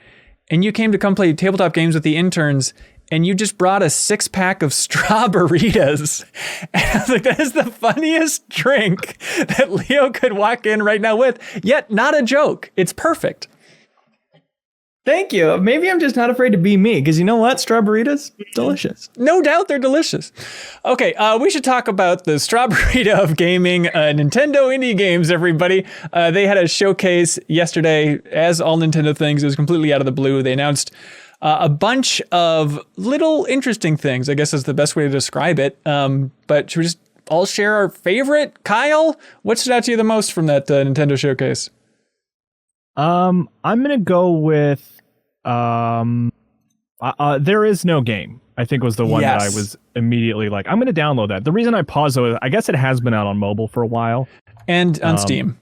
and you came to come play tabletop games with the interns, and you just brought a 6-pack of Strawberritas. And I was like, that is the funniest drink that Leo could walk in right now with, yet not a joke. It's perfect. Thank you. Maybe I'm just not afraid to be me, because you know what? Strawberritas, delicious. No doubt they're delicious. Okay, we should talk about the Strawberrita of gaming, Nintendo indie games, everybody. They had a showcase yesterday, as all Nintendo things. It was completely out of the blue. They announced a bunch of little interesting things, I guess is the best way to describe it. But should we just all share our favorite? Kyle, what stood out to you the most from that Nintendo showcase? I'm gonna go with There Is No Game. I think was the one that I was immediately like, I'm gonna download that. The reason I paused though, I guess it has been out on mobile for a while and on Steam.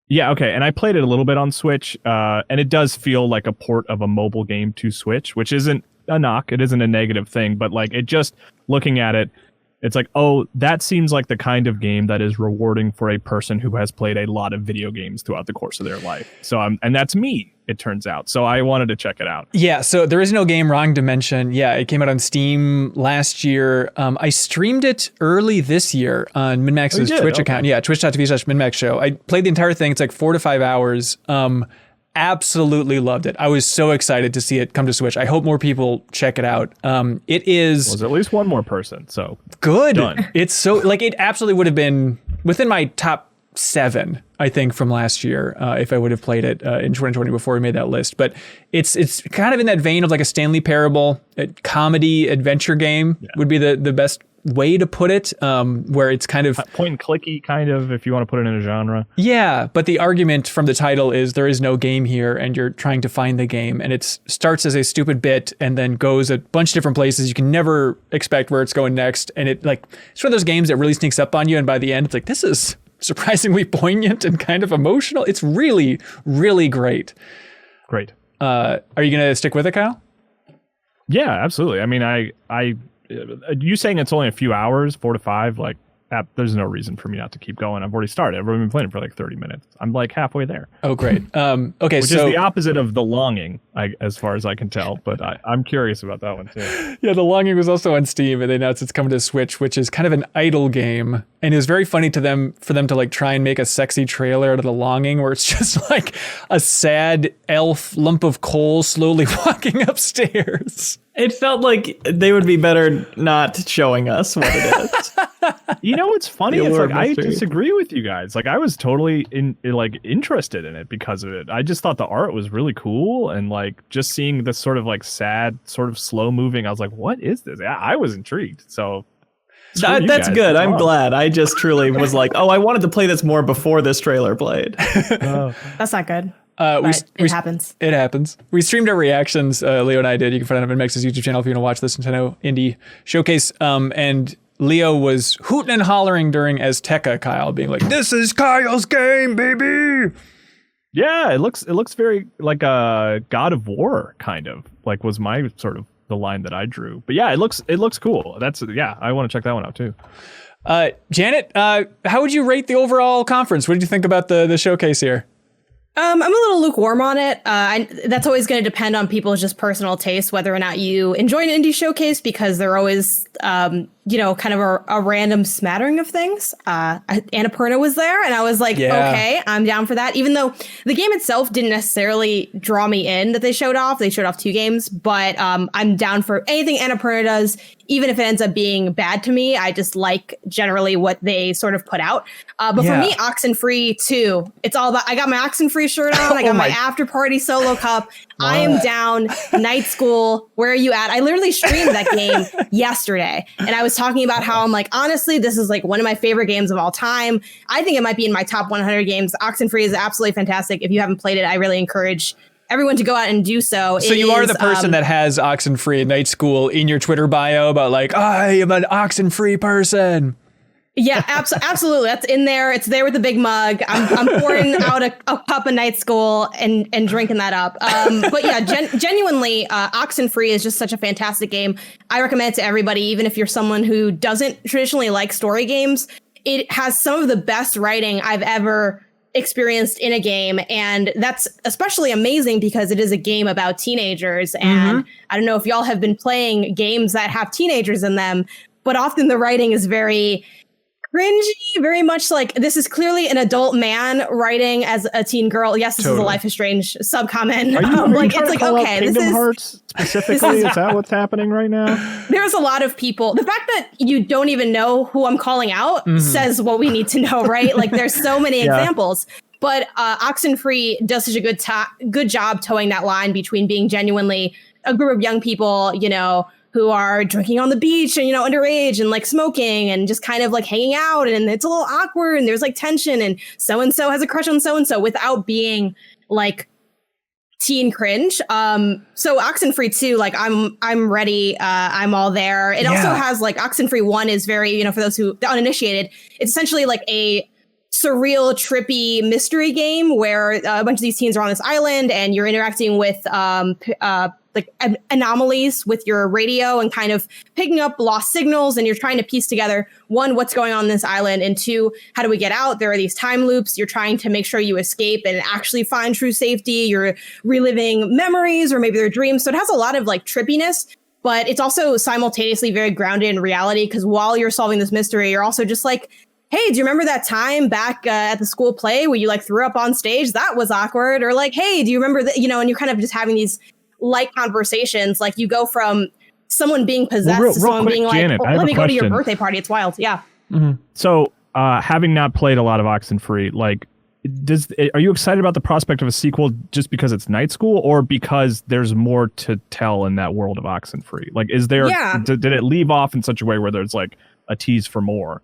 Yeah, okay, and I played it a little bit on Switch, and it does feel like a port of a mobile game to Switch, which isn't a knock, it isn't a negative thing, but like it just looking at it, it's like, oh, that seems like the kind of game that is rewarding for a person who has played a lot of video games throughout the course of their life. So and that's me, it turns out. So I wanted to check it out. Yeah, so There Is No Game, Wrong Dimension. Yeah, it came out on Steam last year. I streamed it early this year on MinnMax's Twitch account. Yeah, twitch.tv/MinnMax show. I played the entire thing. It's like 4 to 5 hours. Absolutely loved it. I was so excited to see it come to Switch. I hope more people check it out. It is... Well, at least one more person, so... Good. Done. It's so... Like, it absolutely would have been within my top 7, I think, from last year, if I would have played it in 2020 before we made that list. But it's kind of in that vein of like a Stanley Parable, a comedy adventure game would be the best way to put it, where it's kind of point and clicky, kind of, if you want to put it in a genre. Yeah, but the argument from the title is there is no game here, and you're trying to find the game, and it starts as a stupid bit and then goes a bunch of different places. You can never expect where it's going next, and it's one of those games that really sneaks up on you, and by the end, it's like, this is surprisingly poignant and kind of emotional. It's really, really great. Great. Are you gonna stick with it, Kyle? Yeah, absolutely. I mean, you saying it's only a few hours, 4 to 5, like, there's no reason for me not to keep going. I've already started. I've already been playing for like 30 minutes. I'm like halfway there. Oh, great. Okay, Which is the opposite of The Longing, as far as I can tell, but I'm curious about that one too. Yeah, The Longing was also on Steam, and they announced it's coming to Switch, which is kind of an idle game. And it was very funny for them to like try and make a sexy trailer out of The Longing, where it's just like a sad elf lump of coal slowly walking upstairs. It felt like they would be better not showing us what it is. You know what's funny? It's like I disagree with you guys. Like I was totally interested in it because of it. I just thought the art was really cool, and like just seeing this sort of like sad, sort of slow moving. I was like, what is this? I was intrigued. So that's good. I'm glad. I just truly was like, oh, I wanted to play this more before this trailer played. That's not good. It happens. It happens. We streamed our reactions. Leo and I did. You can find it on MinnMax's YouTube channel if you want to watch this Nintendo Indie Showcase. And Leo was hooting and hollering during Aztech, Kyle, being like, "This is Kyle's game, baby." Yeah, it looks very like a God of War kind of like was my sort of the line that I drew. But yeah, it looks cool. I want to check that one out too. Janet, how would you rate the overall conference? What did you think about the showcase here? I'm a little lukewarm on it. That's always going to depend on people's just personal taste, whether or not you enjoy an indie showcase, because they're always, kind of a random smattering of things. Annapurna was there, and I was like, okay, I'm down for that. Even though the game itself didn't necessarily draw me in that they showed off. They showed off 2 games, but I'm down for anything Annapurna does, even if it ends up being bad to me. I just like generally what they sort of put out. But for me, Oxenfree II, it's all about, I got my Oxenfree shirt on. I got my after party solo cup. I am down. Night School, where are you at? I literally streamed that game yesterday, and I was talking about how I'm like, honestly, this is like one of my favorite games of all time. I think it might be in my top 100 games. Oxenfree is absolutely fantastic. If you haven't played it, I really encourage everyone to go out and do so. So you are the person that has Oxenfree Night School in your Twitter bio about like, I am an Oxenfree person. Yeah, absolutely. That's in there. It's there with the big mug. I'm pouring out a cup of Night School and drinking that up. But yeah, genuinely, Oxenfree is just such a fantastic game. I recommend it to everybody, even if you're someone who doesn't traditionally like story games. It has some of the best writing I've ever experienced in a game. And that's especially amazing because it is a game about teenagers. And I don't know if y'all have been playing games that have teenagers in them, but often the writing is very cringy, very much like this is clearly an adult man writing as a teen girl. Yes, this is a Life is Strange sub-comment. Like it's like, okay, Kingdom Hearts specifically? Is that what's happening right now? There's a lot of people. The fact that you don't even know who I'm calling out says what we need to know, right? Like there's so many examples. But Oxenfree does such a good job towing that line between being genuinely a group of young people, you know, who are drinking on the beach and, you know, underage and like smoking and just kind of like hanging out. And it's a little awkward and there's like tension and so-and-so has a crush on so-and-so without being like teen cringe. So Oxenfree II, like I'm ready. I'm all there. It also has like Oxenfree 1 is very, you know, for those who the uninitiated, it's essentially like a surreal, trippy mystery game where a bunch of these teens are on this island and you're interacting with like anomalies with your radio and kind of picking up lost signals, and you're trying to piece together, one, what's going on this island, and two, how do we get out? There are these time loops. You're trying to make sure you escape and actually find true safety. You're reliving memories or maybe their dreams. So it has a lot of like trippiness, but it's also simultaneously very grounded in reality because while you're solving this mystery, you're also just like, hey, do you remember that time back at the school play where you like threw up on stage? That was awkward. Or like, hey, do you remember that? You know, and you're kind of just having these light conversations. Like you go from someone being possessed to someone being like, Janet, let me go to your birthday party. It's wild. Yeah. So having not played a lot of Oxenfree, like, are you excited about the prospect of a sequel just because it's night school or because there's more to tell in that world of Oxenfree? Like, is there, did it leave off in such a way where there's like a tease for more?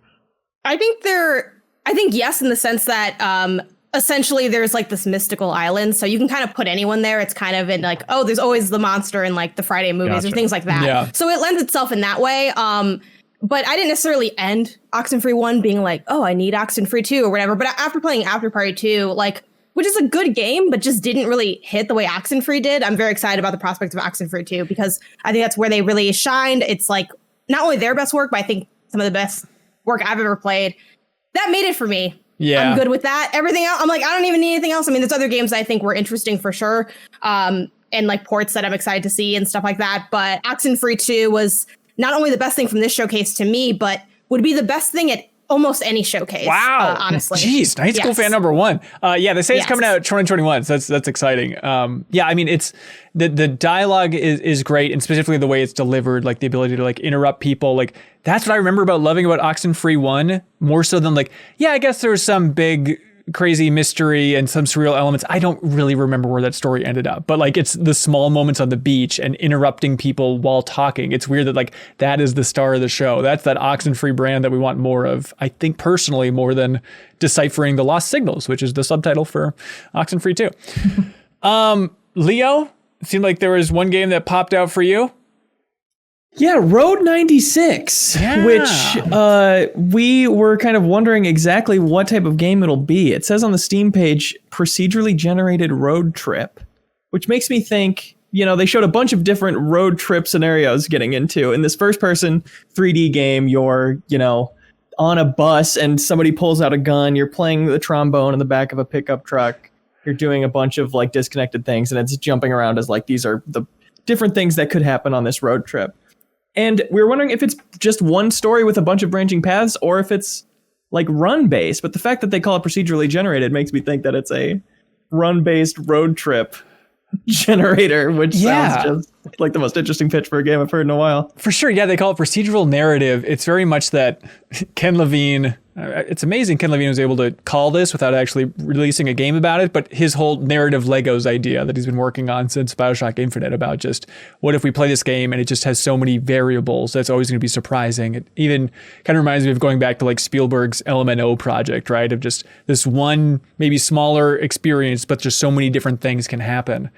I think yes, in the sense that essentially there's like this mystical island. So you can kind of put anyone there. It's kind of in like, oh, there's always the monster in like the Friday movies or things like that. Yeah. So it lends itself in that way. But I didn't necessarily end Oxenfree 1 being like, oh, I need Oxenfree 2 or whatever. But after playing After Party 2, like, which is a good game, but just didn't really hit the way Oxenfree did. I'm very excited about the prospect of Oxenfree 2 because I think that's where they really shined. It's like not only their best work, but I think some of the best work I've ever played. That made it for me. Yeah, I'm good with that. Everything else, I'm like, I don't even need anything else. I mean, there's other games that I think were interesting for sure. And like ports that I'm excited to see and stuff like that. But Oxenfree 2 was not only the best thing from this showcase to me, but would be the best thing at almost any showcase. Wow. Honestly. Jeez, Night School fan number one. They say it's coming out 2021. So that's exciting. I mean, it's the dialogue is great, and specifically the way it's delivered, like the ability to like interrupt people. Like that's what I remember loving about Oxenfree 1, more so than like, I guess there was some big crazy mystery and some surreal elements. I don't really remember where that story ended up, but like it's the small moments on the beach and interrupting people while talking. It's weird that like that is the star of the show. That's that Oxenfree brand that we want more of. I think personally more than deciphering the lost signals, which is the subtitle for Oxenfree 2. Leo, it seemed like there was one game that popped out for you. Yeah, Road 96, which we were kind of wondering exactly what type of game it'll be. It says on the Steam page, procedurally generated road trip, which makes me think, you know, they showed a bunch of different road trip scenarios getting into. In this first person 3D game, you're, you know, on a bus and somebody pulls out a gun. You're playing the trombone in the back of a pickup truck. You're doing a bunch of like disconnected things, and it's jumping around as like these are the different things that could happen on this road trip. And we were wondering if it's just one story with a bunch of branching paths or if it's like run-based. But the fact that they call it procedurally generated makes me think that it's a run-based road trip generator, which sounds just like the most interesting pitch for a game I've heard in a while. For sure, yeah, they call it procedural narrative. It's very much that Ken Levine, it's amazing Ken Levine was able to call this without actually releasing a game about it, but his whole narrative Legos idea that he's been working on since BioShock Infinite about just what if we play this game and it just has so many variables that's always going to be surprising. It even kind of reminds me of going back to like Spielberg's LMNO project, right? Of just this one maybe smaller experience, but just so many different things can happen.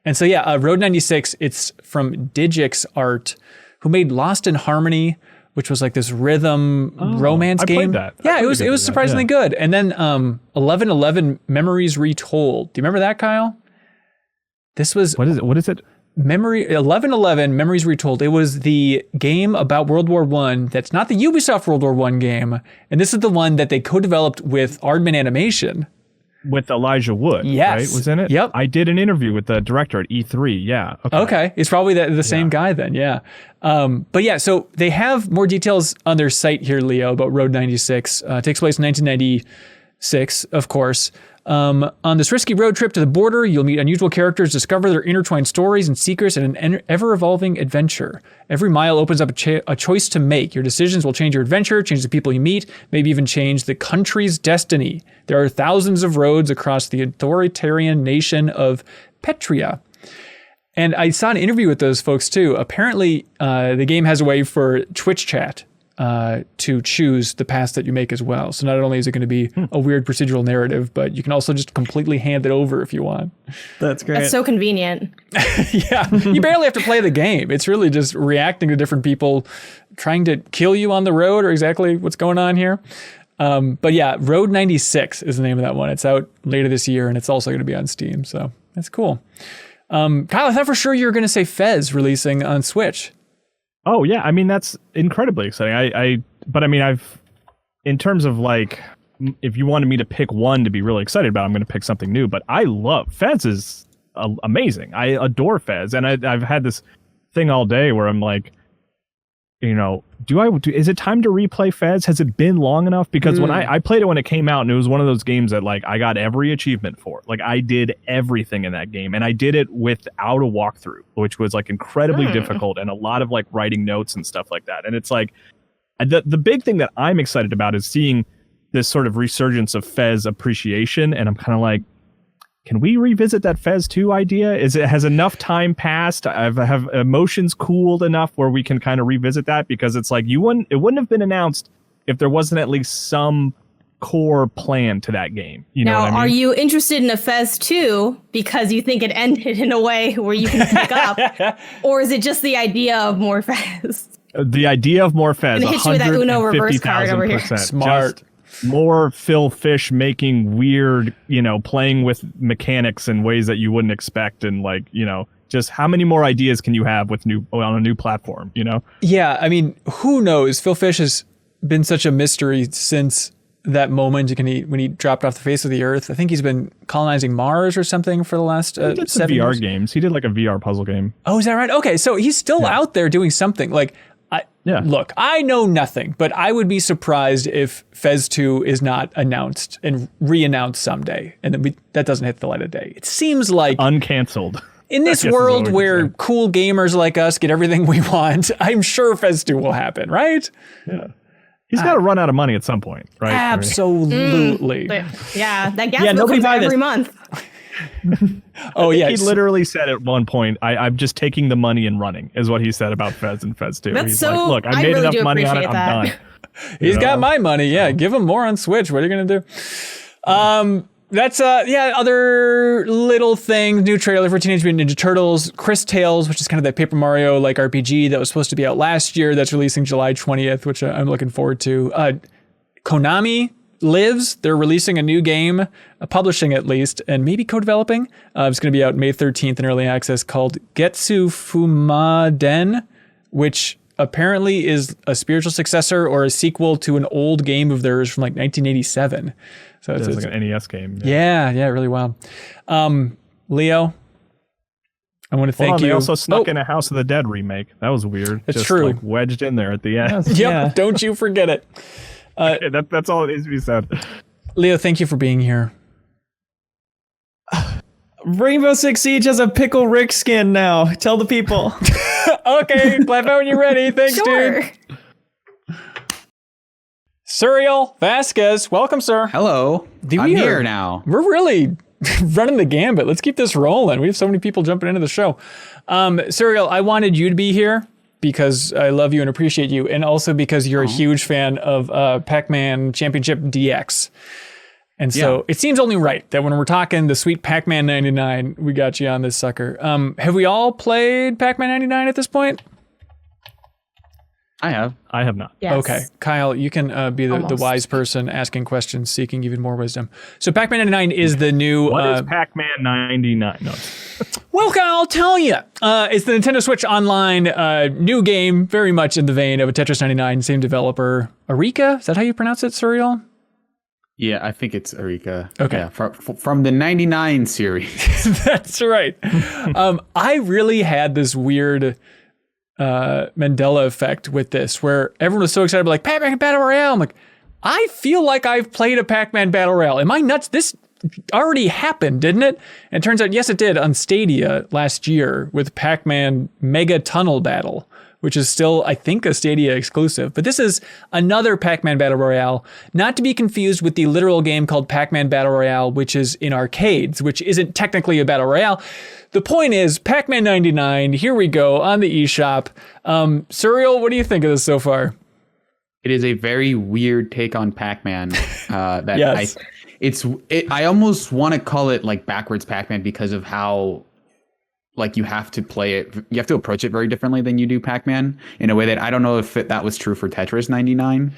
And so Road 96, it's from Digix Art, who made Lost in Harmony, which was like this rhythm romance game. Played that. Yeah, it was surprisingly good. And then 1111 Memories Retold. Do you remember that, Kyle? This was What is it? 1111 Memories Retold. It was the game about World War I that's not the Ubisoft World War I game. And this is the one that they co-developed with Aardman Animation. with Elijah Wood, Yes. right? Was in it? Yep. I did an interview with the director at E3. Yeah. Okay. It's probably the same guy then. Yeah. But yeah, so they have more details on their site here, Leo, about Road 96. Takes place in 1996, of course. On this risky road trip to the border, you'll meet unusual characters, discover their intertwined stories and secrets in an ever-evolving adventure. Every mile opens up a choice to make. Your decisions will change your adventure, change the people you meet, maybe even change the country's destiny. There are thousands of roads across the authoritarian nation of Petria. And I saw an interview with those folks too. Apparently, the game has a way for Twitch chat to choose the paths that you make as well. So not only is it going to be a weird procedural narrative, but you can also just completely hand it over if you want. That's great. That's so convenient. Yeah, you barely have to play the game. It's really just reacting to different people trying to kill you on the road or exactly what's going on here. But yeah, Road 96 is the name of that one. It's out later this year and it's also going to be on Steam. So that's cool. Kyle, I thought for sure you were going to say Fez releasing on Switch. Oh yeah, I mean that's incredibly exciting. But I mean I've, in terms of like, if you wanted me to pick one to be really excited about, I'm going to pick something new. But I love Fez is amazing. I adore Fez, and I've had this thing all day where I'm like, you know, is it time to replay Fez? Has it been long enough? Because when I played it when it came out, and it was one of those games that like I got every achievement for. Like I did everything in that game, and I did it without a walkthrough, which was like incredibly difficult and a lot of like writing notes and stuff like that. And it's like the big thing that I'm excited about is seeing this sort of resurgence of Fez appreciation, and I'm kind of like, can we revisit that Fez 2 idea? Has enough time passed? Have emotions cooled enough where we can kind of revisit that? Because it's like it wouldn't have been announced if there wasn't at least some core plan to that game. You know what I mean? Are you interested in a Fez 2 because you think it ended in a way where you can pick up? Or is it just the idea of more Fez? The idea of more Fez. And it hits you with that Uno reverse card over here. Smart. More Phil Fish making weird, you know, playing with mechanics in ways that you wouldn't expect, and like, you know, just how many more ideas can you have with on a new platform, you know? Yeah, I mean, who knows? Phil Fish has been such a mystery since that moment when he dropped off the face of the earth. I think he's been colonizing Mars or something for the last he did some 7 VR years. games. He did like a VR puzzle game. Oh, is that right? Okay, so he's still out there doing something. Like, look, I know nothing, but I would be surprised if Fez 2 is not announced and re-announced someday, and that doesn't hit the light of day. It seems like Uncanceled. in this world where cool gamers like us get everything we want, I'm sure Fez 2 will happen, right? Yeah. He's got to run out of money at some point, right? Absolutely. Yeah, that gas bill comes out every month. Oh yeah, he literally said at one point, I'm just taking the money and running, is what he said about Fez and Fez 2. That's He's so, like, look, I made really enough money on it, appreciate that. I'm done. He's got my money. Yeah, give him more on Switch. What are you gonna do? That's other little things. New trailer for Teenage Mutant Ninja Turtles, Chris Tales, which is kind of that Paper Mario like RPG that was supposed to be out last year. That's releasing July 20th, which I'm looking forward to. Konami lives. They're releasing a new game, publishing at least, and maybe co-developing. It's going to be out May 13th in early access, called Getsu Fumaden, which apparently is a spiritual successor or a sequel to an old game of theirs from like 1987. So it's like an NES game. Yeah, really wild. Leo, I want to thank you. They also snuck in a House of the Dead remake. That was weird. It's just true. Like wedged in there at the end. Yep, don't you forget it. That's all it needs to be said. Leo, thank you for being here. Rainbow Six Siege has a Pickle Rick skin now. Tell the people. Okay, clap out when you're ready. Thanks, Sure. dude. Suriel Vasquez, welcome, sir. Hello. I'm here now. We're really running the gambit. Let's keep this rolling. We have so many people jumping into the show. Suriel, I wanted you to be here because I love you and appreciate you, and also because you're a huge fan of Pac-Man Championship DX. And so it seems only right that when we're talking the sweet Pac-Man 99, we got you on this sucker. Have we all played Pac-Man 99 at this point? I have. I have not. Yes. Okay, Kyle, you can be the wise person asking questions, seeking even more wisdom. So Pac-Man 99 is the new... What is Pac-Man 99? No. Well, Kyle, I'll tell you. It's the Nintendo Switch Online new game, very much in the vein of a Tetris 99, same developer. Arica? Is that how you pronounce it, Suriel? Yeah, I think it's Arica. Okay. Yeah, from the 99 series. That's right. I really had this weird Mandela effect with this, where everyone was so excited about like Pac-Man Battle Royale. I'm like, I feel like I've played a Pac-Man Battle Royale. Am I nuts? This already happened, didn't it? And it turns out, yes, it did on Stadia last year with Pac-Man Mega Tunnel Battle, which is still, I think, a Stadia exclusive. But this is another Pac-Man Battle Royale, not to be confused with the literal game called Pac-Man Battle Royale, which is in arcades, which isn't technically a Battle Royale. The point is, Pac-Man 99, here we go, on the eShop. Surreal, what do you think of this so far? It is a very weird take on Pac-Man. That Yes. I almost want to call it like backwards Pac-Man because of how like you have to play it. You have to approach it very differently than you do Pac-Man in a way that I don't know if that was true for Tetris 99.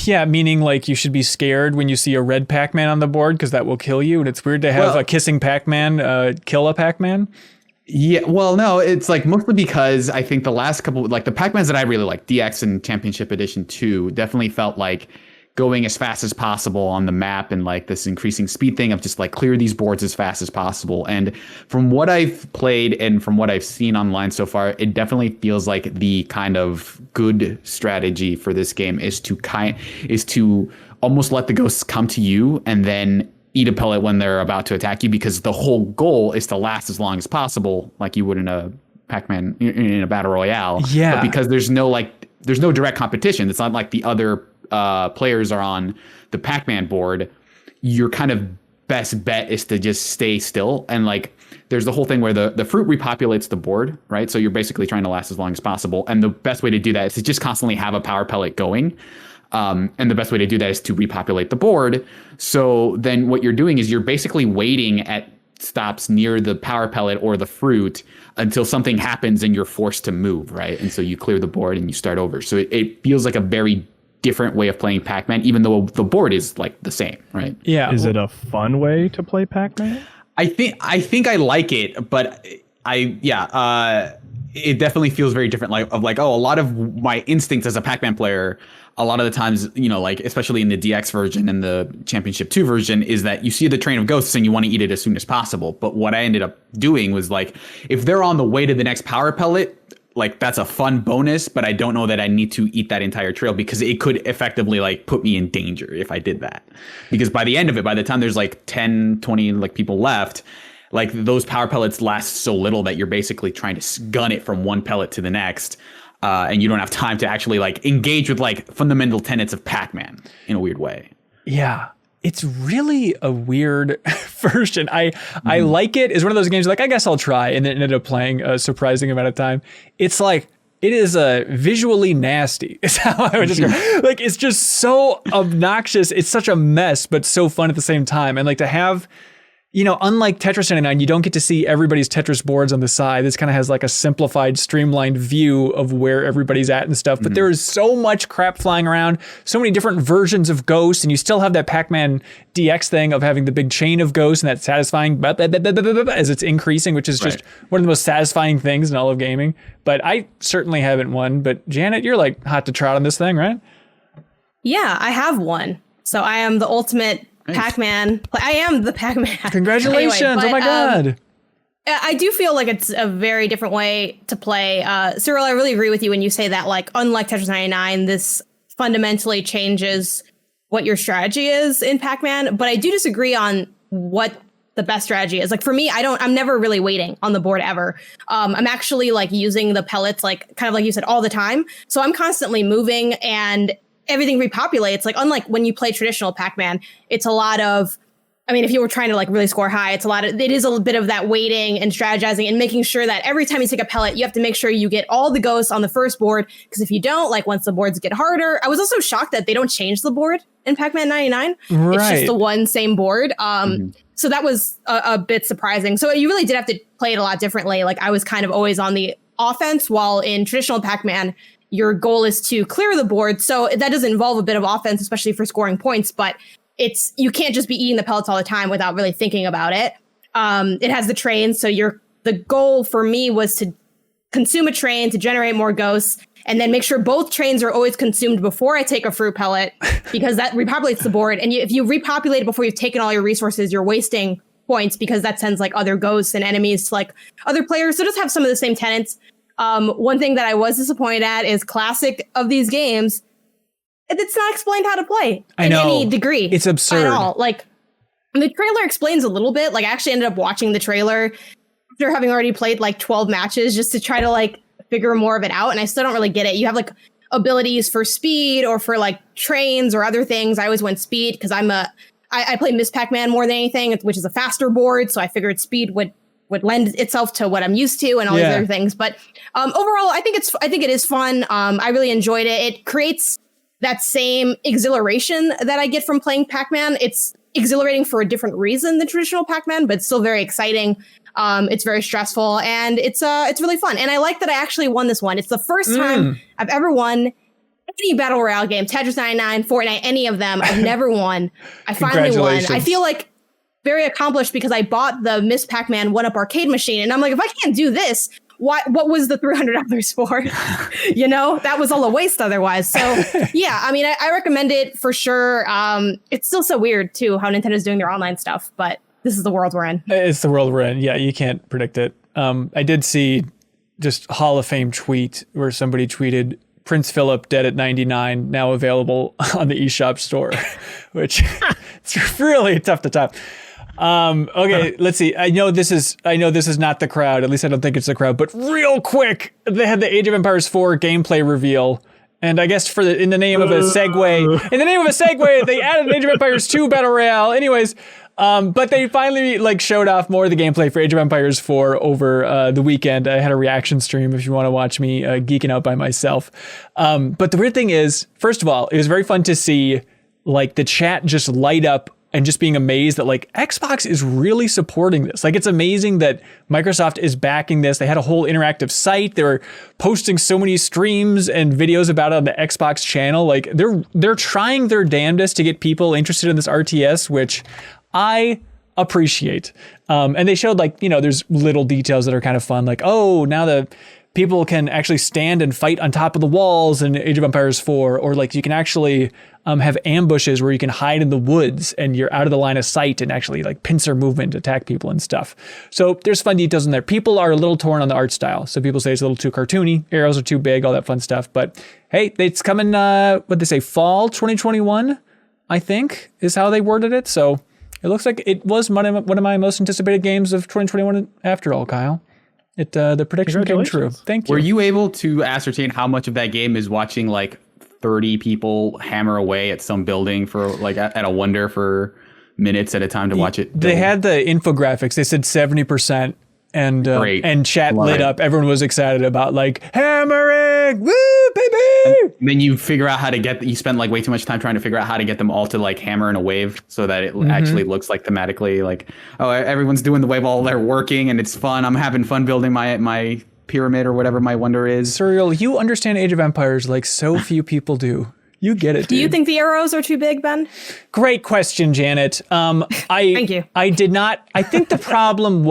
Yeah, meaning like you should be scared when you see a red Pac-Man on the board because that will kill you. And it's weird to have a kissing Pac-Man kill a Pac-Man. Yeah, well, no, it's like mostly because I think the last couple, like the Pac-Mans that I really like, DX and Championship Edition 2, definitely felt like going as fast as possible on the map and like this increasing speed thing of just like clear these boards as fast as possible. And from what I've played and from what I've seen online so far, it definitely feels like the kind of good strategy for this game is to almost let the ghosts come to you and then eat a pellet when they're about to attack you, because the whole goal is to last as long as possible, like you would in a Pac-Man in a battle royale. Yeah. But because there's no direct competition, it's not like the other players are on the Pac-Man board, your kind of best bet is to just stay still. And like there's the whole thing where the fruit repopulates the board, right? So you're basically trying to last as long as possible. And the best way to do that is to just constantly have a power pellet going. And the best way to do that is to repopulate the board. So then what you're doing is you're basically waiting at stops near the power pellet or the fruit until something happens and you're forced to move, right? And so you clear the board and you start over. So it feels like a very different way of playing Pac-Man, even though the board is like the same, right? Yeah. Is it a fun way to play Pac-Man? I think I like it, but it definitely feels very different. A lot of my instincts as a Pac-Man player, a lot of the times, like especially in the DX version and the Championship 2 version, is that you see the train of ghosts and you want to eat it as soon as possible. But what I ended up doing was like, if they're on the way to the next power pellet, like that's a fun bonus, but I don't know that I need to eat that entire trail because it could effectively like put me in danger if I did that. Because by the end of it, by the time there's like 10, 20 like people left, like those power pellets last so little that you're basically trying to gun it from one pellet to the next. And you don't have time to actually like engage with like fundamental tenets of Pac-Man in a weird way. Yeah. It's really a weird version. I like it. It's one of those games like, I guess I'll try, and then ended up playing a surprising amount of time. It's like, it is visually nasty is how I would describe it. Like, it's just so obnoxious. It's such a mess, but so fun at the same time. And like to have, unlike Tetris 99, you don't get to see everybody's Tetris boards on the side. This kind of has like a simplified, streamlined view of where everybody's at and stuff. But there is so much crap flying around, so many different versions of ghosts, and you still have that Pac-Man DX thing of having the big chain of ghosts and that satisfying as it's increasing, which is just one of the most satisfying things in all of gaming. But I certainly haven't won. But Janet, you're like hot to trot on this thing, right? Yeah, I have one. So I am the ultimate Pac-Man. I am the Pac-Man. Congratulations. Anyway, but, oh my God. I do feel like it's a very different way to play. Cyril, I really agree with you when you say that, like, unlike Tetris 99, this fundamentally changes what your strategy is in Pac-Man. But I do disagree on what the best strategy is. Like, for me, I'm never really waiting on the board ever. I'm actually like using the pellets, like kind of like you said, all the time. So I'm constantly moving and everything repopulates. Like, unlike when you play traditional Pac-Man, it's a lot of, I mean, if you were trying to like really score high, it is a bit of that waiting and strategizing and making sure that every time you take a pellet, you have to make sure you get all the ghosts on the first board. Because if you don't, like once the boards get harder, I was also shocked that they don't change the board in Pac-Man 99. Right. It's just the one same board. So that was a bit surprising. So you really did have to play it a lot differently. Like I was kind of always on the offense, while in traditional Pac-Man, your goal is to clear the board. So that does involve a bit of offense, especially for scoring points, but you can't just be eating the pellets all the time without really thinking about it. It has the trains. So the goal for me was to consume a train to generate more ghosts, and then make sure both trains are always consumed before I take a fruit pellet, because that repopulates the board. And if you repopulate it before you've taken all your resources, you're wasting points, because that sends like other ghosts and enemies to like other players. So just have some of the same tenets. One thing that I was disappointed at is classic of these games, it's not explained how to play in any degree. It's absurd. At all. Like, the trailer explains a little bit. Like, I actually ended up watching the trailer after having already played like 12 matches just to try to like figure more of it out. And I still don't really get it. You have like abilities for speed or for like trains or other things. I always went speed because I play Miss Pac-Man more than anything, which is a faster board. So I figured speed would lend itself to what I'm used to and all these other things. But overall, I think it is fun. I really enjoyed it. It creates that same exhilaration that I get from playing Pac-Man. It's exhilarating for a different reason than traditional Pac-Man, but it's still very exciting. It's very stressful, and it's really fun. And I like that I actually won this one. It's the first time I've ever won any battle royale game. Tetris 99, Fortnite, any of them. I've never won. I finally won. I feel like very accomplished because I bought the Miss Pac-Man 1-Up arcade machine, and I'm like, if I can't do this, what was the $300 for? You know, that was all a waste otherwise. So yeah, I mean, I recommend it for sure. It's still so weird too how Nintendo's doing their online stuff, but this is the world we're in. It's the world we're in. Yeah, you can't predict it. I did see just Hall of Fame tweet where somebody tweeted Prince Philip dead at 99, now available on the eShop store, which it's really tough to top. Okay, let's see. I know this is not the crowd. At least I don't think it's the crowd. But real quick, they had the Age of Empires 4 gameplay reveal. And I guess in the name of a segue, they added an Age of Empires 2 Battle Royale. Anyways, but they finally like showed off more of the gameplay for Age of Empires 4 over the weekend. I had a reaction stream if you want to watch me geeking out by myself. But the weird thing is, first of all, it was very fun to see like the chat just light up and just being amazed that like Xbox is really supporting this. Like, it's amazing that Microsoft is backing this. They had a whole interactive site. They were posting so many streams and videos about it on the Xbox channel. Like, they're trying their damnedest to get people interested in this RTS, which I appreciate. And they showed like, you know, there's little details that are kind of fun. Like, oh, now the people can actually stand and fight on top of the walls in Age of Empires 4, or like you can actually have ambushes where you can hide in the woods and you're out of the line of sight and actually like pincer movement, attack people and stuff. So there's fun details in there. People are a little torn on the art style. So people say it's a little too cartoony, arrows are too big, all that fun stuff. But hey, it's coming, what'd they say, fall 2021, I think is how they worded it. So it looks like it was one of my most anticipated games of 2021 after all, Kyle. The prediction came true. Thank you. Were you able to ascertain how much of that game is watching like 30 people hammer away at some building for like at a wonder for minutes at a time to watch it? They had the infographics. They said 70%. And chat lit up. Everyone was excited about like hammering, woo, baby. And then you figure out how to you spend like way too much time trying to figure out how to get them all to like hammer in a wave so that it actually looks like thematically like, oh, everyone's doing the wave while they're working and it's fun. I'm having fun building my pyramid or whatever my wonder is. Serial, you understand Age of Empires like so few people do. You get it, dude. Do you think the arrows are too big, Ben? Great question, Janet. Thank you. I did not. I think the problem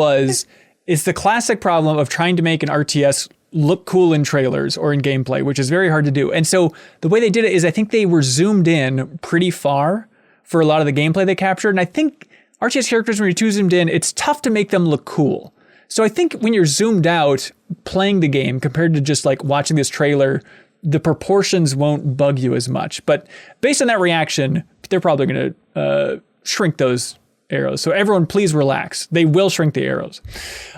it's the classic problem of trying to make an RTS look cool in trailers or in gameplay, which is very hard to do. And so the way they did it is I think they were zoomed in pretty far for a lot of the gameplay they captured. And I think RTS characters, when you're too zoomed in, it's tough to make them look cool. So I think when you're zoomed out playing the game compared to just like watching this trailer, the proportions won't bug you as much. But based on that reaction, they're probably going to shrink those arrows. So everyone, please relax. They will shrink the arrows.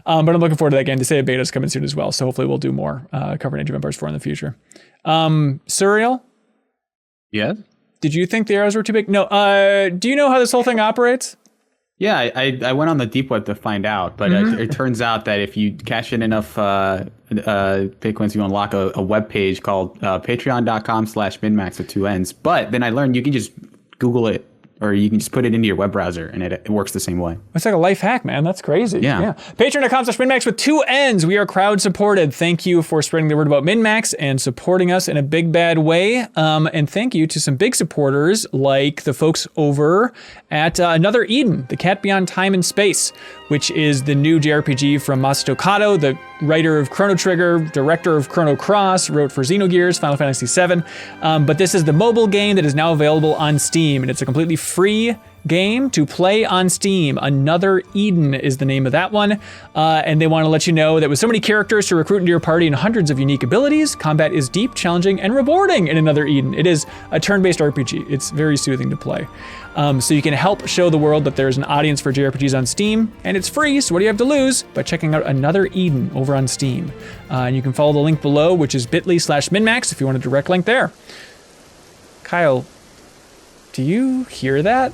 But I'm looking forward to that game. They say a beta is coming soon as well. So hopefully we'll do more covering Age of Empires 4 in the future. Suriel? Yeah? Did you think the arrows were too big? No. Do you know how this whole thing operates? Yeah, I went on the deep web to find out, but it turns out that if you cash in enough Bitcoins, you unlock a web page called patreon.com/MinnMax with 2 N's. But then I learned you can just Google it, or you can just put it into your web browser and it works the same way. It's like a life hack, man. That's crazy. Yeah. Patreon.com/MinnMax with 2 N's. We are crowd supported. Thank you for spreading the word about MinnMax and supporting us in a big bad way. And thank you to some big supporters like the folks over at Another Eden, the cat beyond time and space. which is the new JRPG from Masato Kato, the writer of Chrono Trigger, director of Chrono Cross, wrote for Xenogears, Final Fantasy VII. But this is the mobile game that is now available on Steam, and it's a completely free game to play on Steam. Another Eden is the name of that one. And they want to let you know that with so many characters to recruit into your party and hundreds of unique abilities, combat is deep, challenging, and rewarding in Another Eden. It is a turn-based RPG. It's very soothing to play. So you can help show the world that there's an audience for JRPGs on Steam, and it's free, so what do you have to lose? By checking out Another Eden over on Steam. And you can follow the link below, which is bit.ly/MinnMax if you want a direct link there. Kyle, do you hear that?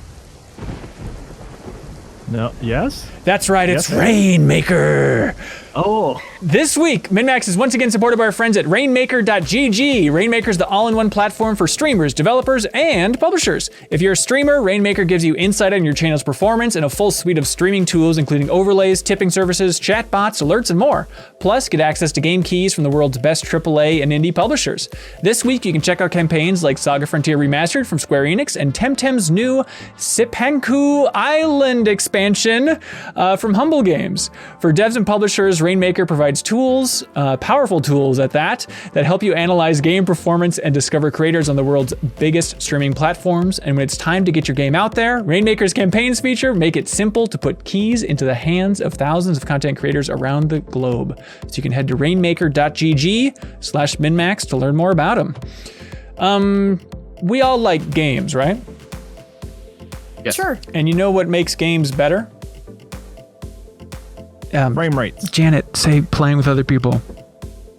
No. Yes. That's right. It's Yes. Rainmaker. Oh. This week, MinnMax is once again supported by our friends at Rainmaker.gg. Rainmaker is the all-in-one platform for streamers, developers, and publishers. If you're a streamer, Rainmaker gives you insight on your channel's performance and a full suite of streaming tools, including overlays, tipping services, chatbots, alerts, and more. Plus, get access to game keys from the world's best AAA and indie publishers. This week, you can check out campaigns like SaGa Frontier Remastered from Square Enix and Temtem's new Sipanku Island expansion from Humble Games. For devs and publishers, Rainmaker provides tools, powerful tools at that help you analyze game performance and discover creators on the world's biggest streaming platforms. And when it's time to get your game out there, Rainmaker's campaigns feature make it simple to put keys into the hands of thousands of content creators around the globe. So you can head to rainmaker.gg/MinnMax to learn more about them. We all like games, right? Yes. Sure. And you know what makes games better? Frame rates. Janet, say playing with other people.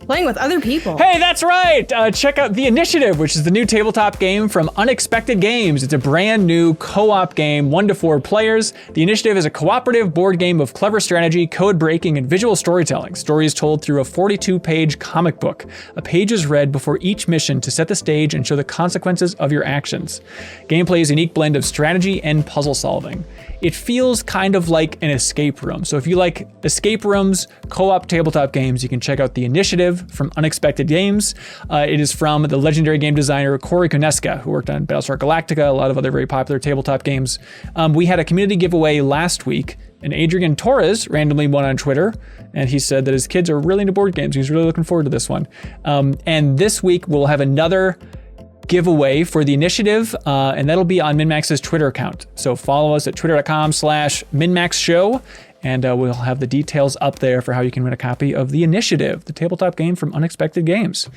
Playing with other people. Hey, that's right! Check out The Initiative, which is the new tabletop game from Unexpected Games. It's a brand new co-op game, 1 to 4 players. The Initiative is a cooperative board game of clever strategy, code breaking, and visual storytelling. Stories told through a 42-page comic book. A page is read before each mission to set the stage and show the consequences of your actions. Gameplay is a unique blend of strategy and puzzle solving. It feels kind of like an escape room. So if you like escape rooms, co-op tabletop games, you can check out The Initiative from Unexpected Games. It is from the legendary game designer Cory Koneska, who worked on Battlestar Galactica, a lot of other very popular tabletop games. We had a community giveaway last week, and Adrian Torres randomly won on Twitter, and he said that his kids are really into board games. He's really looking forward to this one. And this week we'll have another giveaway for The Initiative, and that'll be on MinnMax's Twitter account. So follow us at twitter.com/MinnMaxShow, and we'll have the details up there for how you can win a copy of The Initiative, the tabletop game from Unexpected Games.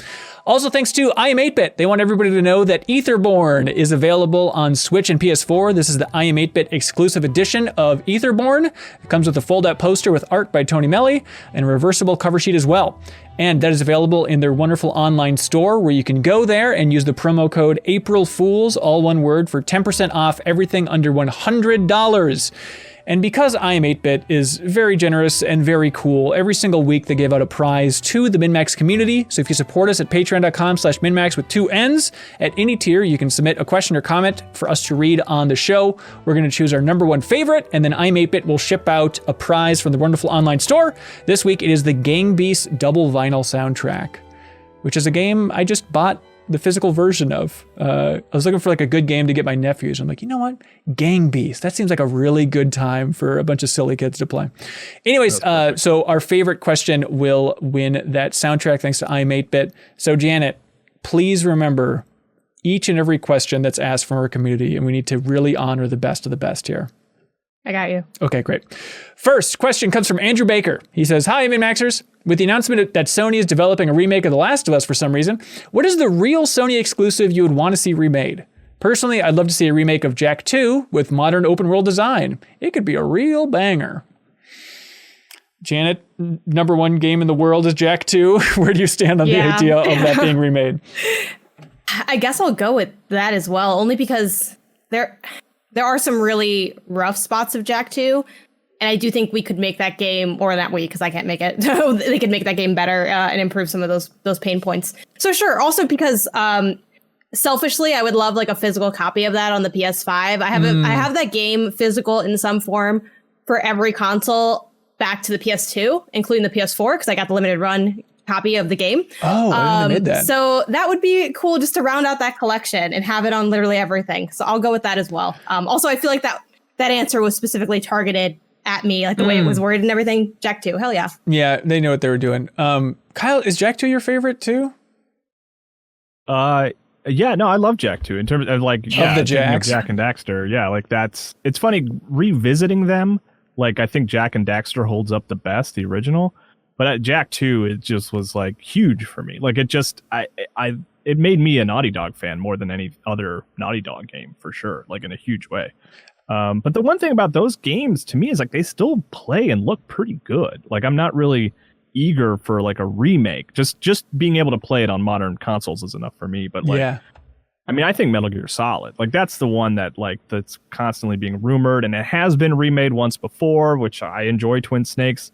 Also, thanks to I Am 8-Bit. They want everybody to know that Etherborn is available on Switch and PS4. This is the I Am 8-Bit exclusive edition of Etherborn. It comes with a fold-out poster with art by Tony Melly and a reversible cover sheet as well. And that is available in their wonderful online store, where you can go there and use the promo code AprilFools, all one word, for 10% off everything under $100. And because I Am 8-Bit is very generous and very cool, every single week they give out a prize to the MinnMax community. So if you support us at patreon.com/MinnMax with 2 N's, at any tier, you can submit a question or comment for us to read on the show. We're going to choose our number 1 favorite, and then I Am 8-Bit will ship out a prize from the wonderful online store. This week it is the Gang Beasts double vinyl soundtrack, which is a game I just bought the physical version of. I was looking for like a good game to get my nephews. I'm like, you know what? Gang Beast. That seems like a really good time for a bunch of silly kids to play. Anyways, so our favorite question will win that soundtrack thanks to I Am 8-Bit. So Janet, please remember each and every question that's asked from our community, and we need to really honor the best of the best here. I got you. Okay, great. First question comes from Andrew Baker. He says, "Hi, MinnMaxers. With the announcement that Sony is developing a remake of The Last of Us for some reason, what is the real Sony exclusive you would want to see remade? Personally, I'd love to see a remake of Jak 2 with modern open world design. It could be a real banger." Janet, number 1 game in the world is Jak 2. Where do you stand on the idea of that being remade? I guess I'll go with that as well, only because there are some really rough spots of Jak 2, and I do think we could make that game, or that we, because I can't make it, they could make that game better and improve some of those pain points. So sure, also because selfishly, I would love like a physical copy of that on the PS5. I have that game physical in some form for every console back to the PS2, including the PS4, because I got the limited run copy of the game. Oh, I didn't know that. So that would be cool just to round out that collection and have it on literally everything. So I'll go with that as well. Also, I feel like that answer was specifically targeted at me, like the way it was worded and everything. Jak 2, hell yeah. Yeah, they know what they were doing. Kyle, is Jak 2 your favorite too? Yeah, no, I love Jak 2 in terms of like the Jacks. Jak and Daxter. Yeah, like it's funny revisiting them. Like I think Jak and Daxter holds up the best, the original. But at Jak 2, it just was like huge for me. Like it made me a Naughty Dog fan more than any other Naughty Dog game for sure, like in a huge way. But the one thing about those games to me is like they still play and look pretty good. Like I'm not really eager for like a remake. Just being able to play it on modern consoles is enough for me. But like, I mean, I think Metal Gear Solid, like that's the one that like that's constantly being rumored, and it has been remade once before, which I enjoy. Twin Snakes.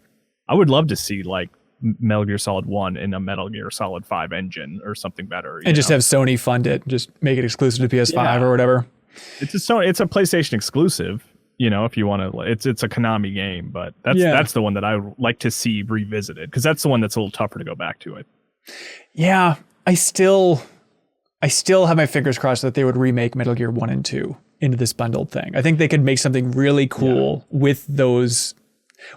I would love to see like Metal Gear Solid 1 in a Metal Gear Solid 5 engine or something better. And just have Sony fund it, just make it exclusive to PS5 or whatever. It's a PlayStation exclusive, you know, if you want to. It's a Konami game, but that's the one that I would like to see revisited, because that's the one that's a little tougher to go back to. Yeah, I still have my fingers crossed that they would remake Metal Gear 1 and 2 into this bundled thing. I think they could make something really cool with those,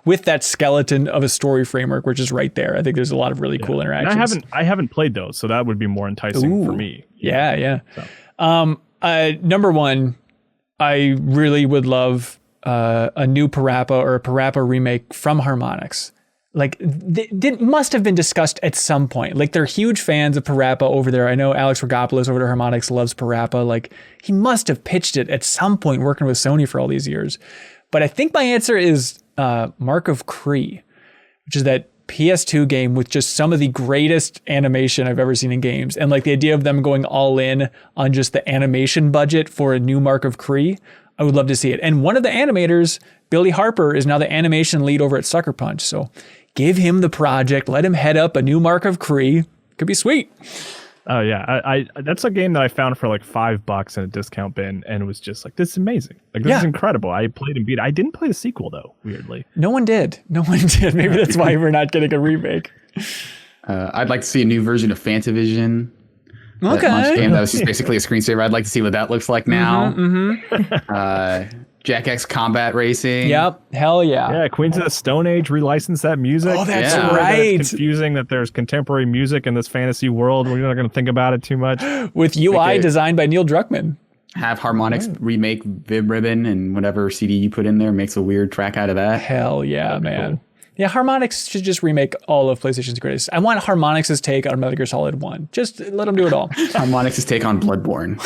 with that skeleton of a story framework, which is right there. I think there's a lot of really cool interactions. And I haven't played those, so that would be more enticing for me. Yeah. So. Number one, I really would love a new Parappa or a Parappa remake from Harmonix. Like, it must have been discussed at some point. Like, they're huge fans of Parappa over there. I know Alex Rogopoulos over to Harmonix loves Parappa. Like, he must have pitched it at some point working with Sony for all these years. But I think my answer is Mark of Kree, which is that PS2 game with just some of the greatest animation I've ever seen in games. And like the idea of them going all in on just the animation budget for a new Mark of Kree, I would love to see it. And one of the animators, Billy Harper, is now the animation lead over at Sucker Punch. So give him the project, let him head up a new Mark of Kree. Could be sweet. Oh yeah, I that's a game that I found for like $5 in a discount bin, and it was just like, this is amazing. Like, this is incredible. I played and beat it. I didn't play the sequel though, weirdly. No one did. Maybe that's why we're not getting a remake. I'd like to see a new version of Fantavision. Okay. That Munch game that was just basically a screensaver. I'd like to see what that looks like now. Jack X Combat Racing. Yep. Hell yeah. Yeah, Queens of the Stone Age relicensed that music. Oh, that's right. It's confusing that there's contemporary music in this fantasy world. We're not going to think about it too much. With UI designed by Neil Druckmann. Have Harmonix remake Vib Ribbon, and whatever CD you put in there makes a weird track out of that. Hell yeah, man. Cool. Yeah, Harmonix should just remake all of PlayStation's greatest. I want Harmonix's take on Metal Gear Solid 1. Just let them do it all. Harmonix's take on Bloodborne.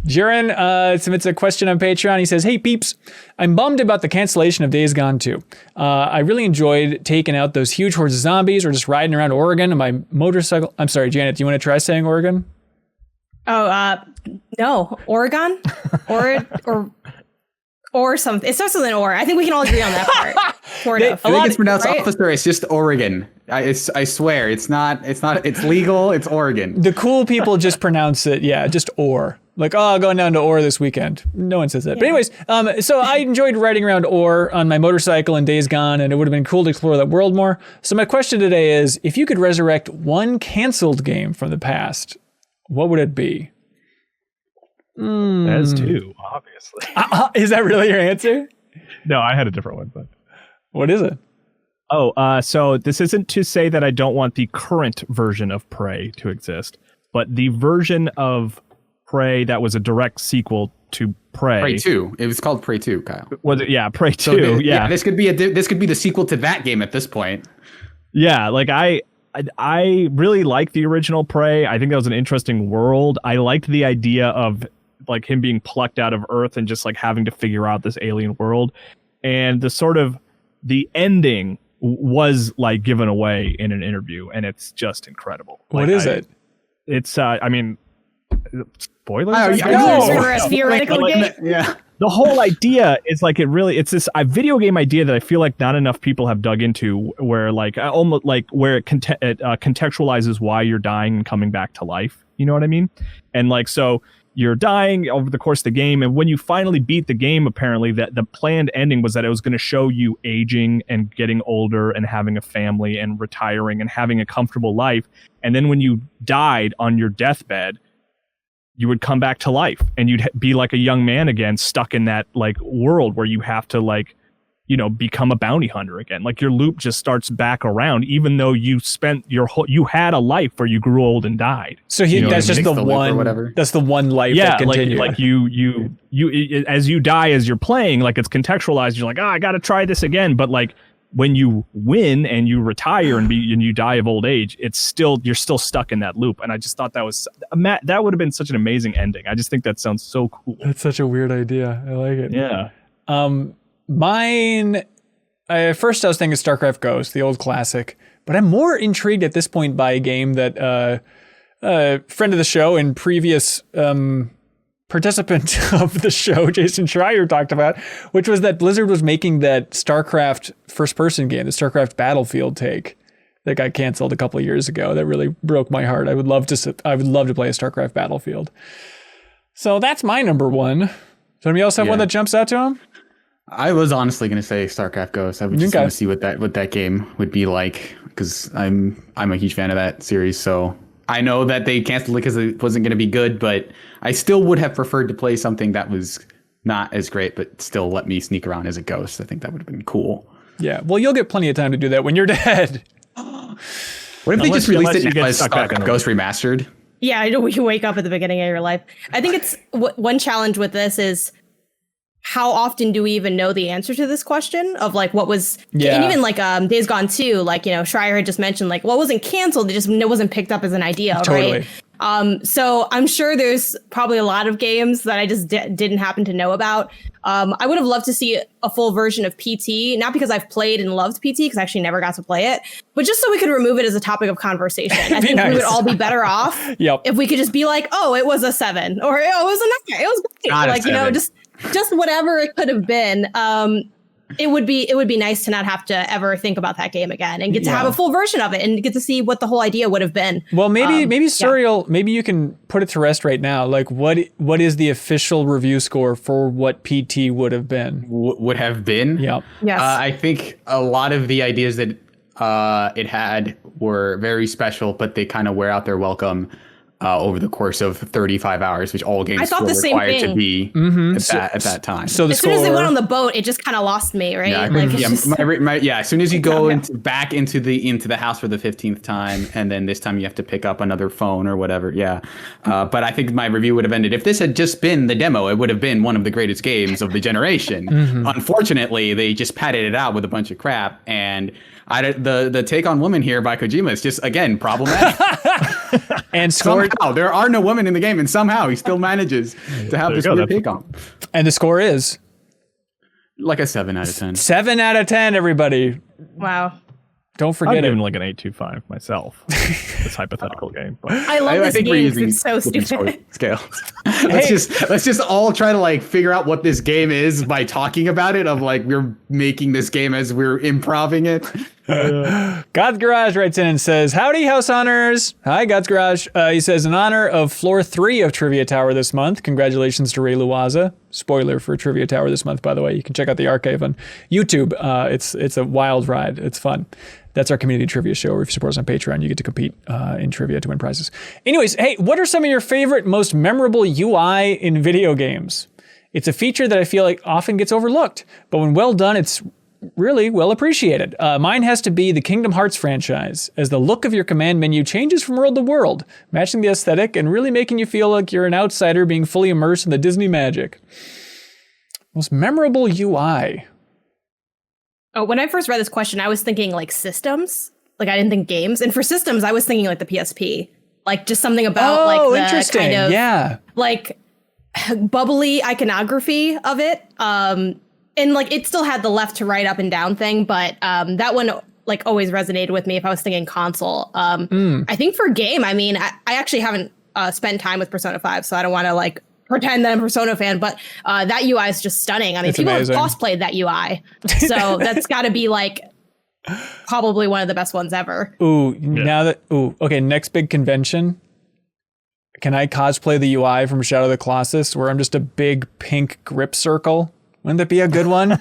Jiren submits a question on Patreon. He says, "Hey peeps, I'm bummed about the cancellation of Days Gone 2. I really enjoyed taking out those huge hordes of zombies or just riding around Oregon on my motorcycle." I'm sorry, Janet, do you want to try saying Oregon? Oh, no. Oregon? Or something. It starts with an or. I think we can all agree on that part. I think it's pronounced officer. It's just Oregon. I swear. It's not. It's legal. It's Oregon. The cool people just pronounce it. Yeah, just or. Like, oh, going down to Orr this weekend. No one says that. Yeah. But anyways, so I enjoyed riding around Orr on my motorcycle in Days Gone, and it would have been cool to explore that world more. So my question today is, if you could resurrect one canceled game from the past, what would it be? There's two, obviously. Is that really your answer? No, I had a different one. But what is it? Oh, so this isn't to say that I don't want the current version of Prey to exist, but the version of Prey that was a direct sequel to Prey. Prey 2. It was called Prey 2, Kyle. Was it? Yeah, Prey 2. So this could be the sequel to that game at this point. Yeah, like I really like the original Prey. I think that was an interesting world. I liked the idea of like him being plucked out of Earth and just like having to figure out this alien world. And the ending was like given away in an interview, and it's just incredible. What is it? It's I mean, spoilers. Yeah. The whole idea is like it's this video game idea that I feel like not enough people have dug into, where like almost like where it contextualizes why you're dying and coming back to life. You know what I mean? And like, so you're dying over the course of the game, and when you finally beat the game, apparently that the planned ending was that it was going to show you aging and getting older and having a family and retiring and having a comfortable life. And then when you died on your deathbed, you would come back to life and you'd be like a young man again, stuck in that like world where you have to like become a bounty hunter again. Like your loop just starts back around, even though you spent you had a life where you grew old and died. So that's just the one. That's the one life. Yeah, that like you as you die as you're playing, like it's contextualized. You're like, I got to try this again. But like when you win and you retire and you die of old age, you're still stuck in that loop. And I just thought that would have been such an amazing ending. I just think that sounds so cool. That's such a weird idea. I like it. Yeah. Mine, first I was thinking StarCraft Ghost, the old classic, but I'm more intrigued at this point by a game that a friend of the show and previous participant of the show, Jason Schreier, talked about, which was that Blizzard was making that StarCraft first-person game, the StarCraft Battlefield take that got canceled a couple of years ago. That really broke my heart. I would love to play a StarCraft Battlefield. So that's my number one. Does anybody else have one that jumps out to him? I was honestly going to say StarCraft Ghost. I would just want to see what that game would be like, because I'm a huge fan of that series. So I know that they canceled it because it wasn't going to be good, but I still would have preferred to play something that was not as great, but still let me sneak around as a ghost. I think that would have been cool. Yeah, well, you'll get plenty of time to do that when you're dead. What if they just released it now as StarCraft Ghost Remastered? Yeah, I know you wake up at the beginning of your life. I think it's one challenge with this is, how often do we even know the answer to this question of like what was, and even like Days Gone 2, like, Schreier had just mentioned, like, what wasn't canceled, it wasn't picked up as an idea, totally. Right? So I'm sure there's probably a lot of games that I just didn't happen to know about. I would have loved to see a full version of PT, not because I've played and loved PT, because I actually never got to play it, but just so we could remove it as a topic of conversation. I think we would all be better off if we could just be like, oh, it was a 7, or it was a 9, it was great. Like, just whatever it could have been. It would be nice to not have to ever think about that game again and get to have a full version of it and get to see what the whole idea would have been. Well, maybe Serial, maybe you can put it to rest right now. Like, what is the official review score for what PT would have been? Would have been? Yeah. Yes. I think a lot of the ideas that it had were very special, but they kind of wear out their welcome over the course of 35 hours, which all games were required to be at that time. So as soon as they went on the boat, it just kind of lost me, right? As soon as you go back into the house for the 15th time, and then this time you have to pick up another phone or whatever. But I think my review would have ended, if this had just been the demo, it would have been one of the greatest games of the generation. Unfortunately, they just padded it out with a bunch of crap, and the take on women here by Kojima is just, again, problematic. And somehow there are no women in the game, and somehow he still manages to have this weird take on. And the score is like a 7 out of 10. 7 out of 10, everybody. Wow. Don't forget I'm like an 8.25 myself. This hypothetical game. But I love this game. It's so stupid. Scale. Let's just all try to like figure out what this game is by talking about it. Of like, we're making this game as we're improving it. God's Garage writes in and says, howdy, House Honors. Hi, God's Garage. He says, in honor of floor 3 of Trivia Tower this month, congratulations to Ray Luaza. Spoiler for Trivia Tower this month, by the way. You can check out the archive on YouTube. It's a wild ride. It's fun. That's our community trivia show, where if you support us on Patreon, you get to compete in trivia to win prizes. Anyways, hey, what are some of your favorite, most memorable UI in video games? It's a feature that I feel like often gets overlooked, but when well done, it's really well appreciated. Mine has to be the Kingdom Hearts franchise, as the look of your command menu changes from world to world, matching the aesthetic and really making you feel like you're an outsider being fully immersed in the Disney magic. Most memorable UI. Oh, when I first read this question, I was thinking like systems. Like, I didn't think games. And for systems, I was thinking like the PSP. Like, just something about like the interesting. Kind of like bubbly iconography of it. And like, it still had the left to right, up and down thing, but that one like always resonated with me if I was thinking console. I think for game, I mean, I actually haven't spent time with Persona 5, so I don't want to like pretend that I'm a Persona fan, but that UI is just stunning. I mean, people have cosplayed that UI, so that's got to be like probably one of the best ones ever. Okay, next big convention. Can I cosplay the UI from Shadow of the Colossus, where I'm just a big pink grip circle Wouldn't that be a good one?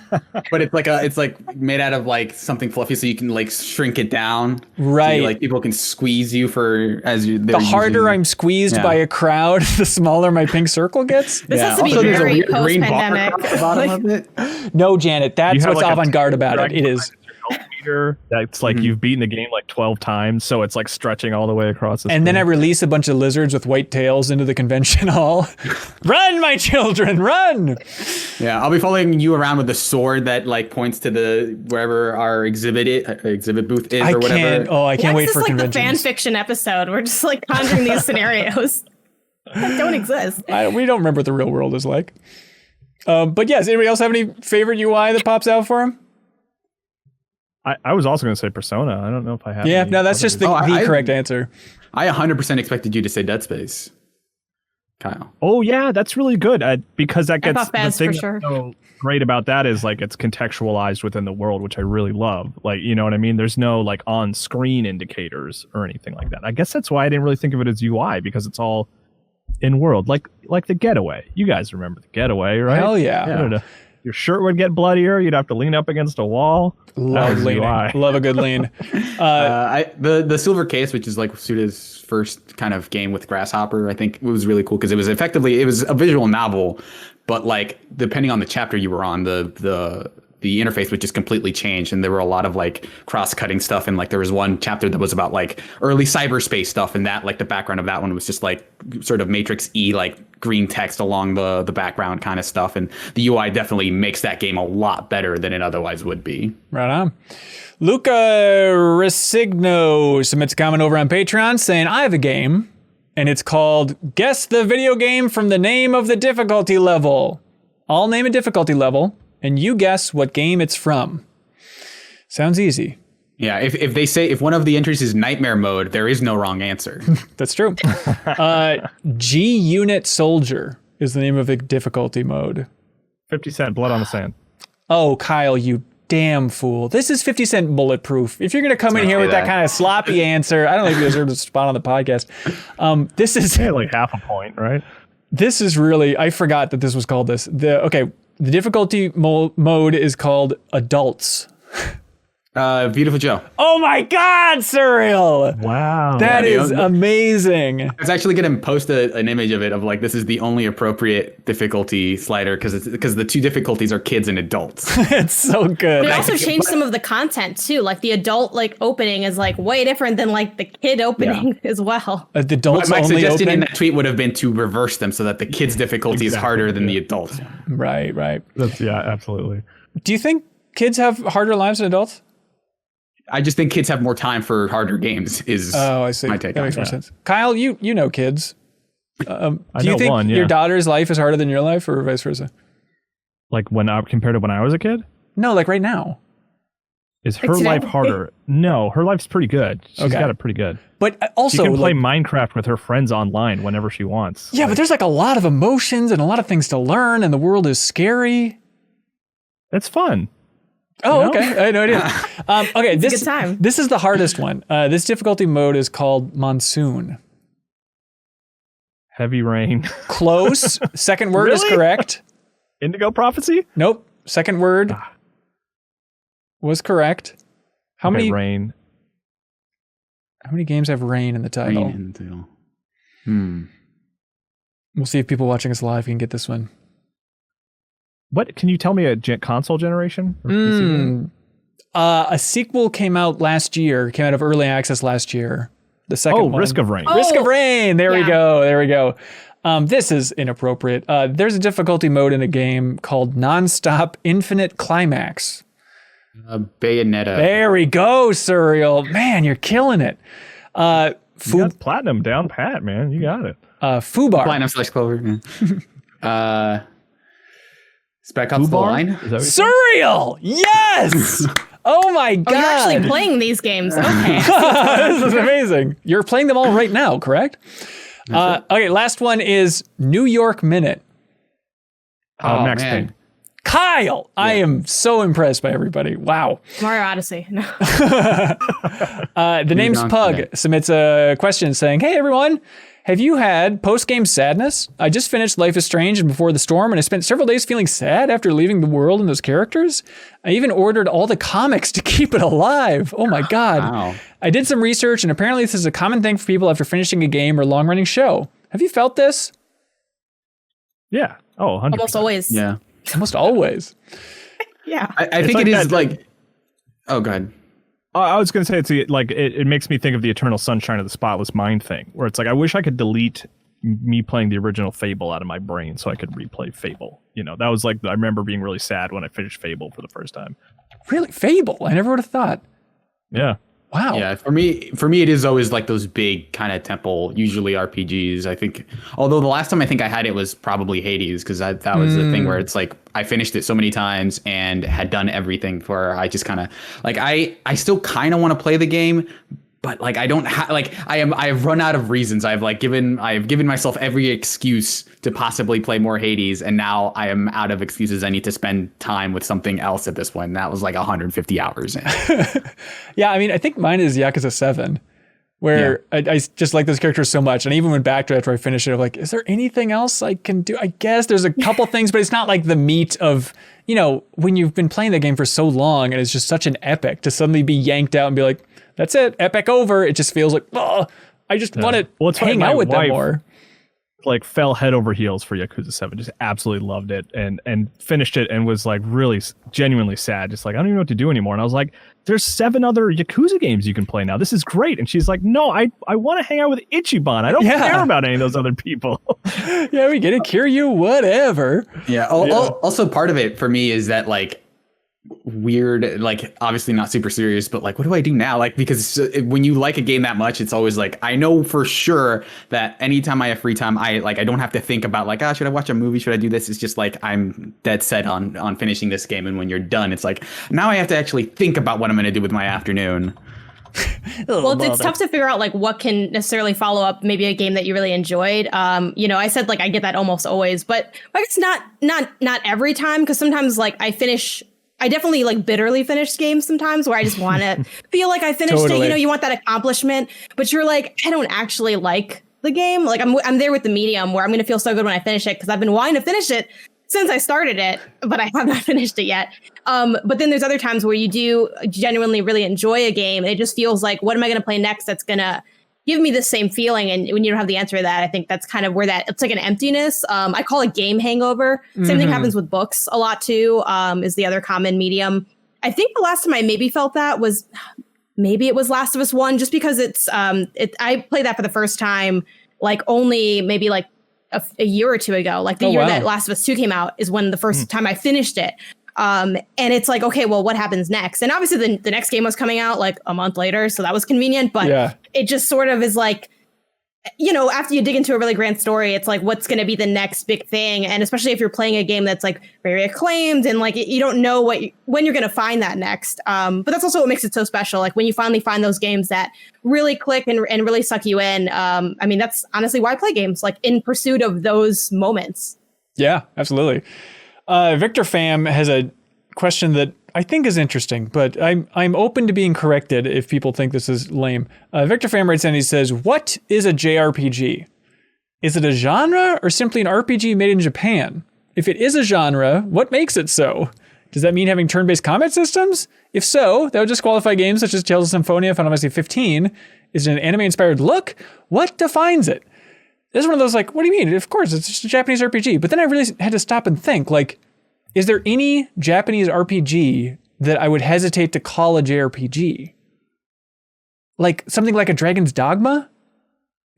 But it's like made out of like something fluffy, so you can like shrink it down. Right. So like people can squeeze you The harder I'm squeezed by a crowd, the smaller my pink circle gets. This has to be Also, there's a very weird green bar post-pandemic. across the bottom of it. No, Janet, that's have, what's like, a avant-garde about it. It is. That's like you've beaten the game like 12 times, so it's like stretching all the way across the And then I screen. release a bunch of lizards with white tails into the convention hall. Run, my children, run! Yeah, I'll be following you around with the sword that like points to the wherever our exhibit booth is or whatever. I can't Why wait is for this like the fan conventions. fiction episode? We're just like conjuring these scenarios that don't exist. We don't remember what the real world is like. But yes, anybody else have any favorite UI that pops out for him? I was also going to say Persona. I don't know if I have. Yeah, any no, that's other- just the correct answer. I 100% expected you to say Dead Space, Kyle. Oh yeah, that's really good because that gets thought the Baz thing for that's sure. so great about that is like it's contextualized within the world, which I really love. Like, you know what I mean? There's no like on-screen indicators or anything like that. I guess that's why I didn't really think of it as UI because it's all in world, like the Getaway. You guys remember the Getaway, right? Hell yeah. I don't know. Your shirt would get bloodier. You'd have to lean up against a wall. Love leaning. UI. Love a good lean. The Silver Case, which is like Suda's first kind of game with Grasshopper, I think it was really cool because it was a visual novel, but like depending on the chapter you were on, the interface would just completely change, and there were a lot of like cross-cutting stuff, and like there was one chapter that was about like early cyberspace stuff, and that like the background of that one was just like sort of Matrix E like green text along the background kind of stuff, and the UI definitely makes that game a lot better than it otherwise would be. Right on. Luca Resigno submits a comment over on Patreon saying, I have a game, and it's called Guess the Video Game from the Name of the Difficulty Level. I'll name a difficulty level, and you guess what game it's from. Sounds easy. Yeah, if one of the entries is Nightmare Mode, there is no wrong answer. That's true. G-Unit Soldier is the name of the difficulty mode. 50 Cent, Blood on the Sand. Oh, Kyle, you damn fool. This is 50 Cent bulletproof. If you're going to come in here with that kind of sloppy answer, I don't think you deserve a spot on the podcast. This is like half a point, right? This is really, I forgot that this was called this. The difficulty mode is called Adults. Beautiful Joe. Oh my God, Surreal! Wow. That is amazing. I was actually going to post an image of it of like, this is the only appropriate difficulty slider because the two difficulties are kids and adults. It's so good. They also changed some of the content too. Like the adult like opening is like way different than like the kid opening as well. The adults My only suggestion in open. that tweet would have been to reverse them so that the kids' difficulty is harder than the adults. Right. Yeah, absolutely. Do you think kids have harder lives than adults? I just think kids have more time for harder games I see. my take That on makes it. more sense. Kyle, you know kids. Do I you know think one, yeah. your daughter's life is harder than your life or vice versa? Like compared to when I was a kid? No, like right now. Is her life harder? No, her life's pretty good. She's got it pretty good. But She also can play Minecraft with her friends online whenever she wants. yeah, but there's like a lot of emotions and a lot of things to learn and the world is scary. It's fun. Oh, You know? okay. I had no idea. Okay, It's a good time. This is the hardest one. This difficulty mode is called Monsoon. Heavy rain. Close. Second word is Really? correct. Indigo Prophecy? Nope. Second word was correct. How Okay, many rain? How many games have rain in the title? We'll see if people watching us live can get this one. What? Can you tell me a console generation? Or PC game? A sequel came out last year. Came out of early access last year. The second one. Risk of Rain. Oh, Risk of Rain. There we yeah. go. There we go. This is inappropriate. There's a difficulty mode in a game called Nonstop Infinite Climax. Bayonetta. There we go, Surreal. Man, you're killing it. You got platinum down pat, man. You got it. Fubar. Platinum / Clover. Spec Ops The Line. Is that what you said? Surreal. Yes. Oh my God. Oh, you're actually playing these games. Okay. This is amazing. You're playing them all right now, correct? Okay, last one is New York Minute. Max man. Payne. Kyle. I am so impressed by everybody. Wow. Mario Odyssey. No. The name's Pug submits a question saying, hey, everyone. Have you had post-game sadness? I just finished Life is Strange and Before the Storm, and I spent several days feeling sad after leaving the world and those characters. I even ordered all the comics to keep it alive. Oh my God. Wow. I did some research, and apparently this is a common thing for people after finishing a game or long-running show. Have you felt this? Yeah. Oh, 100%. Almost always. Yeah. Almost always. Yeah. I think like it is that- like. Oh, go ahead. I was going to say it's like it makes me think of the Eternal Sunshine of the Spotless Mind thing, where it's like I wish I could delete me playing the original Fable out of my brain so I could replay Fable. You know, that was like I remember being really sad when I finished Fable for the first time. Really? Fable? I never would have thought. Yeah. Wow. Yeah, for me, it is always like those big kind of temple, usually RPGs. I think, although the last time I think I had it was probably Hades, because that was the thing where it's like I finished it so many times and had done everything for. I just kind of like I still kind of want to play the game, but like I don't I have run out of reasons. I have given myself every excuse to possibly play more Hades, and now I am out of excuses. I need to spend time with something else at this point. And that was like 150 hours in. Yeah, I mean, I think mine is Yakuza 7, where I just like those characters so much. And I even went back to it after I finished it. I'm like, is there anything else I can do? I guess there's a couple things, but it's not like the meat of, you know, when you've been playing the game for so long and it's just such an epic to suddenly be yanked out and be like, that's it, epic over. It just feels like, oh, I just want to hang out with them more. Like fell head over heels for Yakuza 7, just absolutely loved it and finished it and was like really genuinely sad, just like I don't even know what to do anymore. And I was like, there's 7 other Yakuza games you can play now, this is great. And she's like, no, I want to hang out with Ichiban, I don't care about any of those other people. Yeah, we get it, Kiryu, whatever. Yeah. Also part of it for me is that like weird, like obviously not super serious, but like what do I do now? Like, because when you like a game that much, it's always like I know for sure that anytime I have free time, I don't have to think about like, should I watch a movie, should I do this? It's just like I'm dead set on finishing this game, and when you're done, it's like now I have to actually think about what I'm going to do with my afternoon. Well, it's tough to figure out like what can necessarily follow up maybe a game that you really enjoyed. You know, I said like I get that almost always, but I guess not every time, because sometimes like I definitely like bitterly finish games sometimes where I just want to feel like I finished it. You know, you want that accomplishment, but you're like, I don't actually like the game. Like I'm there with the medium where I'm going to feel so good when I finish it because I've been wanting to finish it since I started it, but I have not finished it yet. But then there's other times where you do genuinely really enjoy a game and it just feels like, what am I going to play next that's going to give me the same feeling? And when you don't have the answer to that, I think that's kind of where it's like an emptiness. I call it game hangover. Same thing happens with books a lot too, is the other common medium. I think the last time I maybe felt that was, maybe it was Last of Us 1, just because I played that for the first time, like only maybe like a year or two ago, like the year that Last of Us 2 came out is when the first time I finished it. And it's like, okay, well, what happens next? And obviously the next game was coming out like a month later, so that was convenient, but it just sort of is like, you know, after you dig into a really grand story, it's like, what's going to be the next big thing? And especially if you're playing a game that's like very acclaimed and like, you don't know when you're going to find that next. But that's also what makes it so special. Like when you finally find those games that really click and really suck you in. I mean, that's honestly why I play games, like in pursuit of those moments. Yeah, absolutely. Victor Pham has a question that I think is interesting, but I'm open to being corrected if people think this is lame. Victor Pham writes in, he says, what is a JRPG? Is it a genre or simply an RPG made in Japan? If it is a genre, what makes it so? Does that mean having turn-based combat systems? If so, that would disqualify games such as Tales of Symphonia, Final Fantasy 15. Is it an anime-inspired look? What defines it? This is one of those like, what do you mean? Of course, it's just a Japanese RPG. But then I really had to stop and think, like, is there any Japanese RPG that I would hesitate to call a JRPG? Like something like a Dragon's Dogma?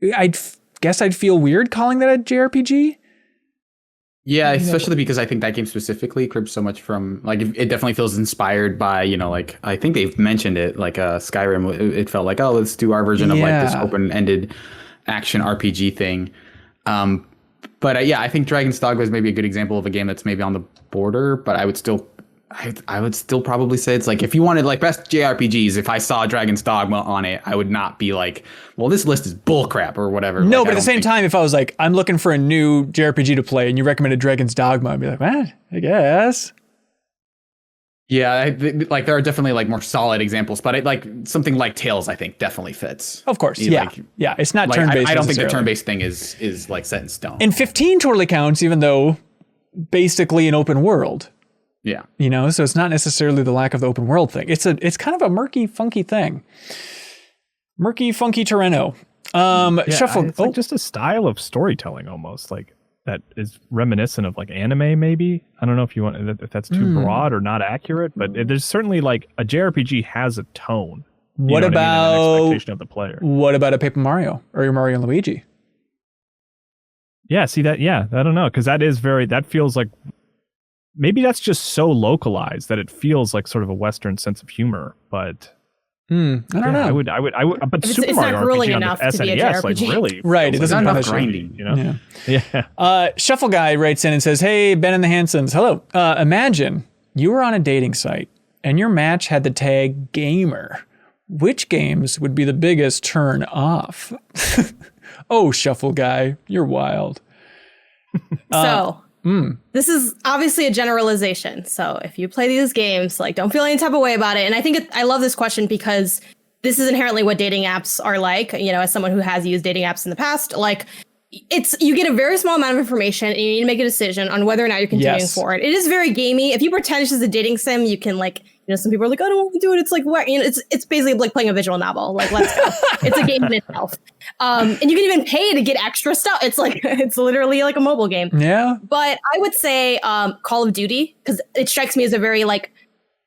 Guess I'd feel weird calling that a JRPG. Yeah, especially because I think that game specifically cribs so much from, like, it definitely feels inspired by, you know, like, I think they've mentioned it, like Skyrim, it felt like, oh, let's do our version of like this open-ended action RPG thing. But I think Dragon's Dogma is maybe a good example of a game that's maybe on the border, but I would still probably say it's like, if you wanted like best JRPGs, if I saw Dragon's Dogma on it, I would not be like, well, this list is bullcrap or whatever. No, like, but at the same time, if I was like, I'm looking for a new JRPG to play and you recommended Dragon's Dogma, I'd be like, I guess. Yeah, like there are definitely like more solid examples, but like something like Tales, I think definitely fits. Of course, Like, yeah. It's not like, turn-based. I don't think the necessarily. turn-based thing is like set in stone. And 15 totally counts, even though basically an open world. Yeah. You know, so it's not necessarily the lack of the open world thing. It's kind of a murky, funky thing. Murky, funky Torreno. Shuffle. It's like just a style of storytelling almost like that is reminiscent of like anime. Maybe I don't know if that's too broad or not accurate, but there's certainly like a JRPG has a tone. What An about expectation of the player? What about a Paper Mario or your Mario and Luigi? Yeah, see that? Yeah, I don't know because that feels like maybe that's just so localized that it feels like sort of a Western sense of humor, but. I don't know. I would. But It's- Super it's Mario not grueling RPG on enough the to be a SNES, like JRPG. really, Right, it feels doesn't not punish enough you. grinding. you know. Yeah. Shuffle Guy writes in and says, "Hey, Ben and the Hansons, hello. Imagine you were on a dating site and your match had the tag gamer. Which games would be the biggest turn off?" Oh, Shuffle Guy, you're wild. This is obviously a generalization. So if you play these games, like, don't feel any type of way about it. And I think I love this question because this is inherently what dating apps are like. You know, as someone who has used dating apps in the past, like, you get a very small amount of information and you need to make a decision on whether or not you're continuing forward. It is very gamey. If you pretend this is a dating sim, you can, like, you know, some people are like, I don't want to do it. It's like, what? You know, it's basically like playing a visual novel. Like, let's go. It's a game in itself. And you can even pay to get extra stuff. It's like, it's literally like a mobile game. Yeah. But I would say Call of Duty, because it strikes me as a very, like,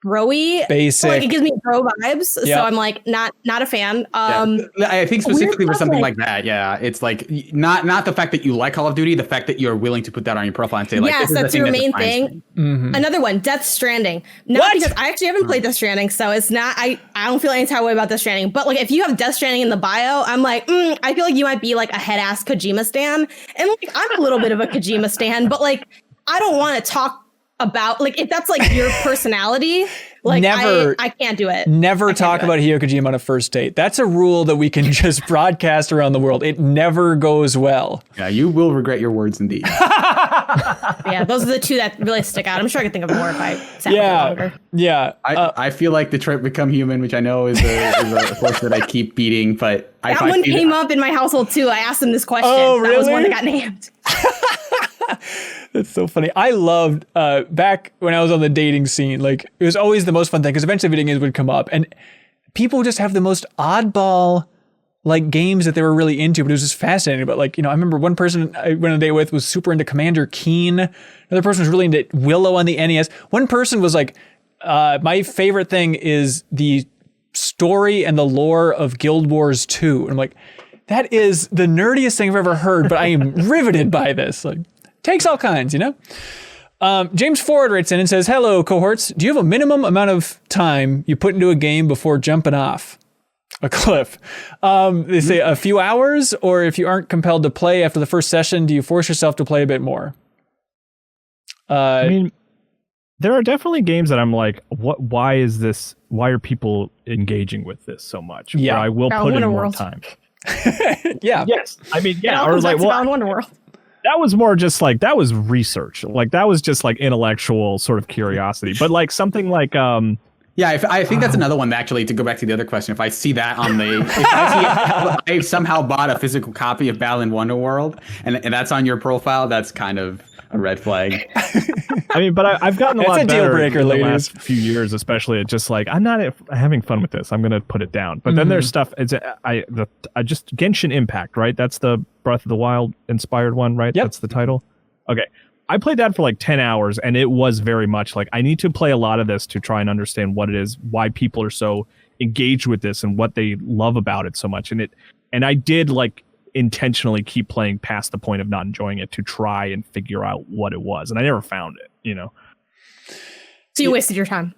bro-y. Basic. Like, it gives me bro vibes. Yep. So I'm like, not a fan. I think specifically for stuff something like- like that, yeah, it's like not the fact that you like Call of Duty, the fact that you're willing to put that on your profile and say, like, Yes, this is the that's thing your that main defines thing. me. Another one, Death Stranding. Not because I actually haven't played Death Stranding, so it's not. I don't feel any type of way about Death Stranding. But like, if you have Death Stranding in the bio, I'm like, I feel like you might be like a head ass Kojima stan, and like I'm a little bit of a Kojima stan, but like I don't want to talk about, like, if that's like your personality. Like, Never- I can't do it. Never talk about Hideo Kojima on a first date. That's a rule that we can just broadcast around the world. It never goes well. Yeah, you will regret your words indeed. Yeah, those are the two that really stick out. I'm sure I could think of more if I sat with it longer. Yeah. I feel like Detroit Become Human, which I know is a horse that I keep beating, but That one came up in my household too. I asked them this question. Oh, That was one really? that got named. That's so funny. I loved back when I was on the dating scene, like, it was always the most fun thing because eventually video games would come up and people would just have the most oddball like games that they were really into, but it was just fascinating. But like, you know, I remember one person I went on a date with was super into Commander Keen. Another person was really into Willow on the NES. One person was like, my favorite thing is the story and the lore of Guild Wars 2. And I'm like, that is the nerdiest thing I've ever heard, but I am riveted by this. Like, takes all kinds, you know? James Ford writes in and says, hello, cohorts. Do you have a minimum amount of time you put into a game before jumping off a cliff? They say a few hours, or if you aren't compelled to play after the first session, do you force yourself to play a bit more? I mean, there are definitely games that I'm like, why is this? Why are people engaging with this so much? Yeah. Where I will About put in more Wonderworld. time. Yeah. Yes. I mean, It yeah. all Or comes like, back to well, Bound Wonderworld. that was more just like, that was research. Like, that was just like intellectual sort of curiosity. But like something like, Yeah, I think that's another one that actually, to go back to the other question, if I see that on the, if I see I somehow bought a physical copy of Battle in Wonderworld and that's on your profile, that's kind of a red flag. I mean, but I've gotten a That's lot a deal better breaker, in the ladies. last few years, especially at just like, I'm not having fun with this. I'm going to put it down. But then there's stuff, I just Genshin Impact, right? That's the Breath of the Wild inspired one, right? Yep. That's the title. Okay. I played that for like 10 hours and it was very much like, I need to play a lot of this to try and understand what it is, why people are so engaged with this and what they love about it so much. And I did like intentionally keep playing past the point of not enjoying it to try and figure out what it was. And I never found it, you know? So you wasted your time.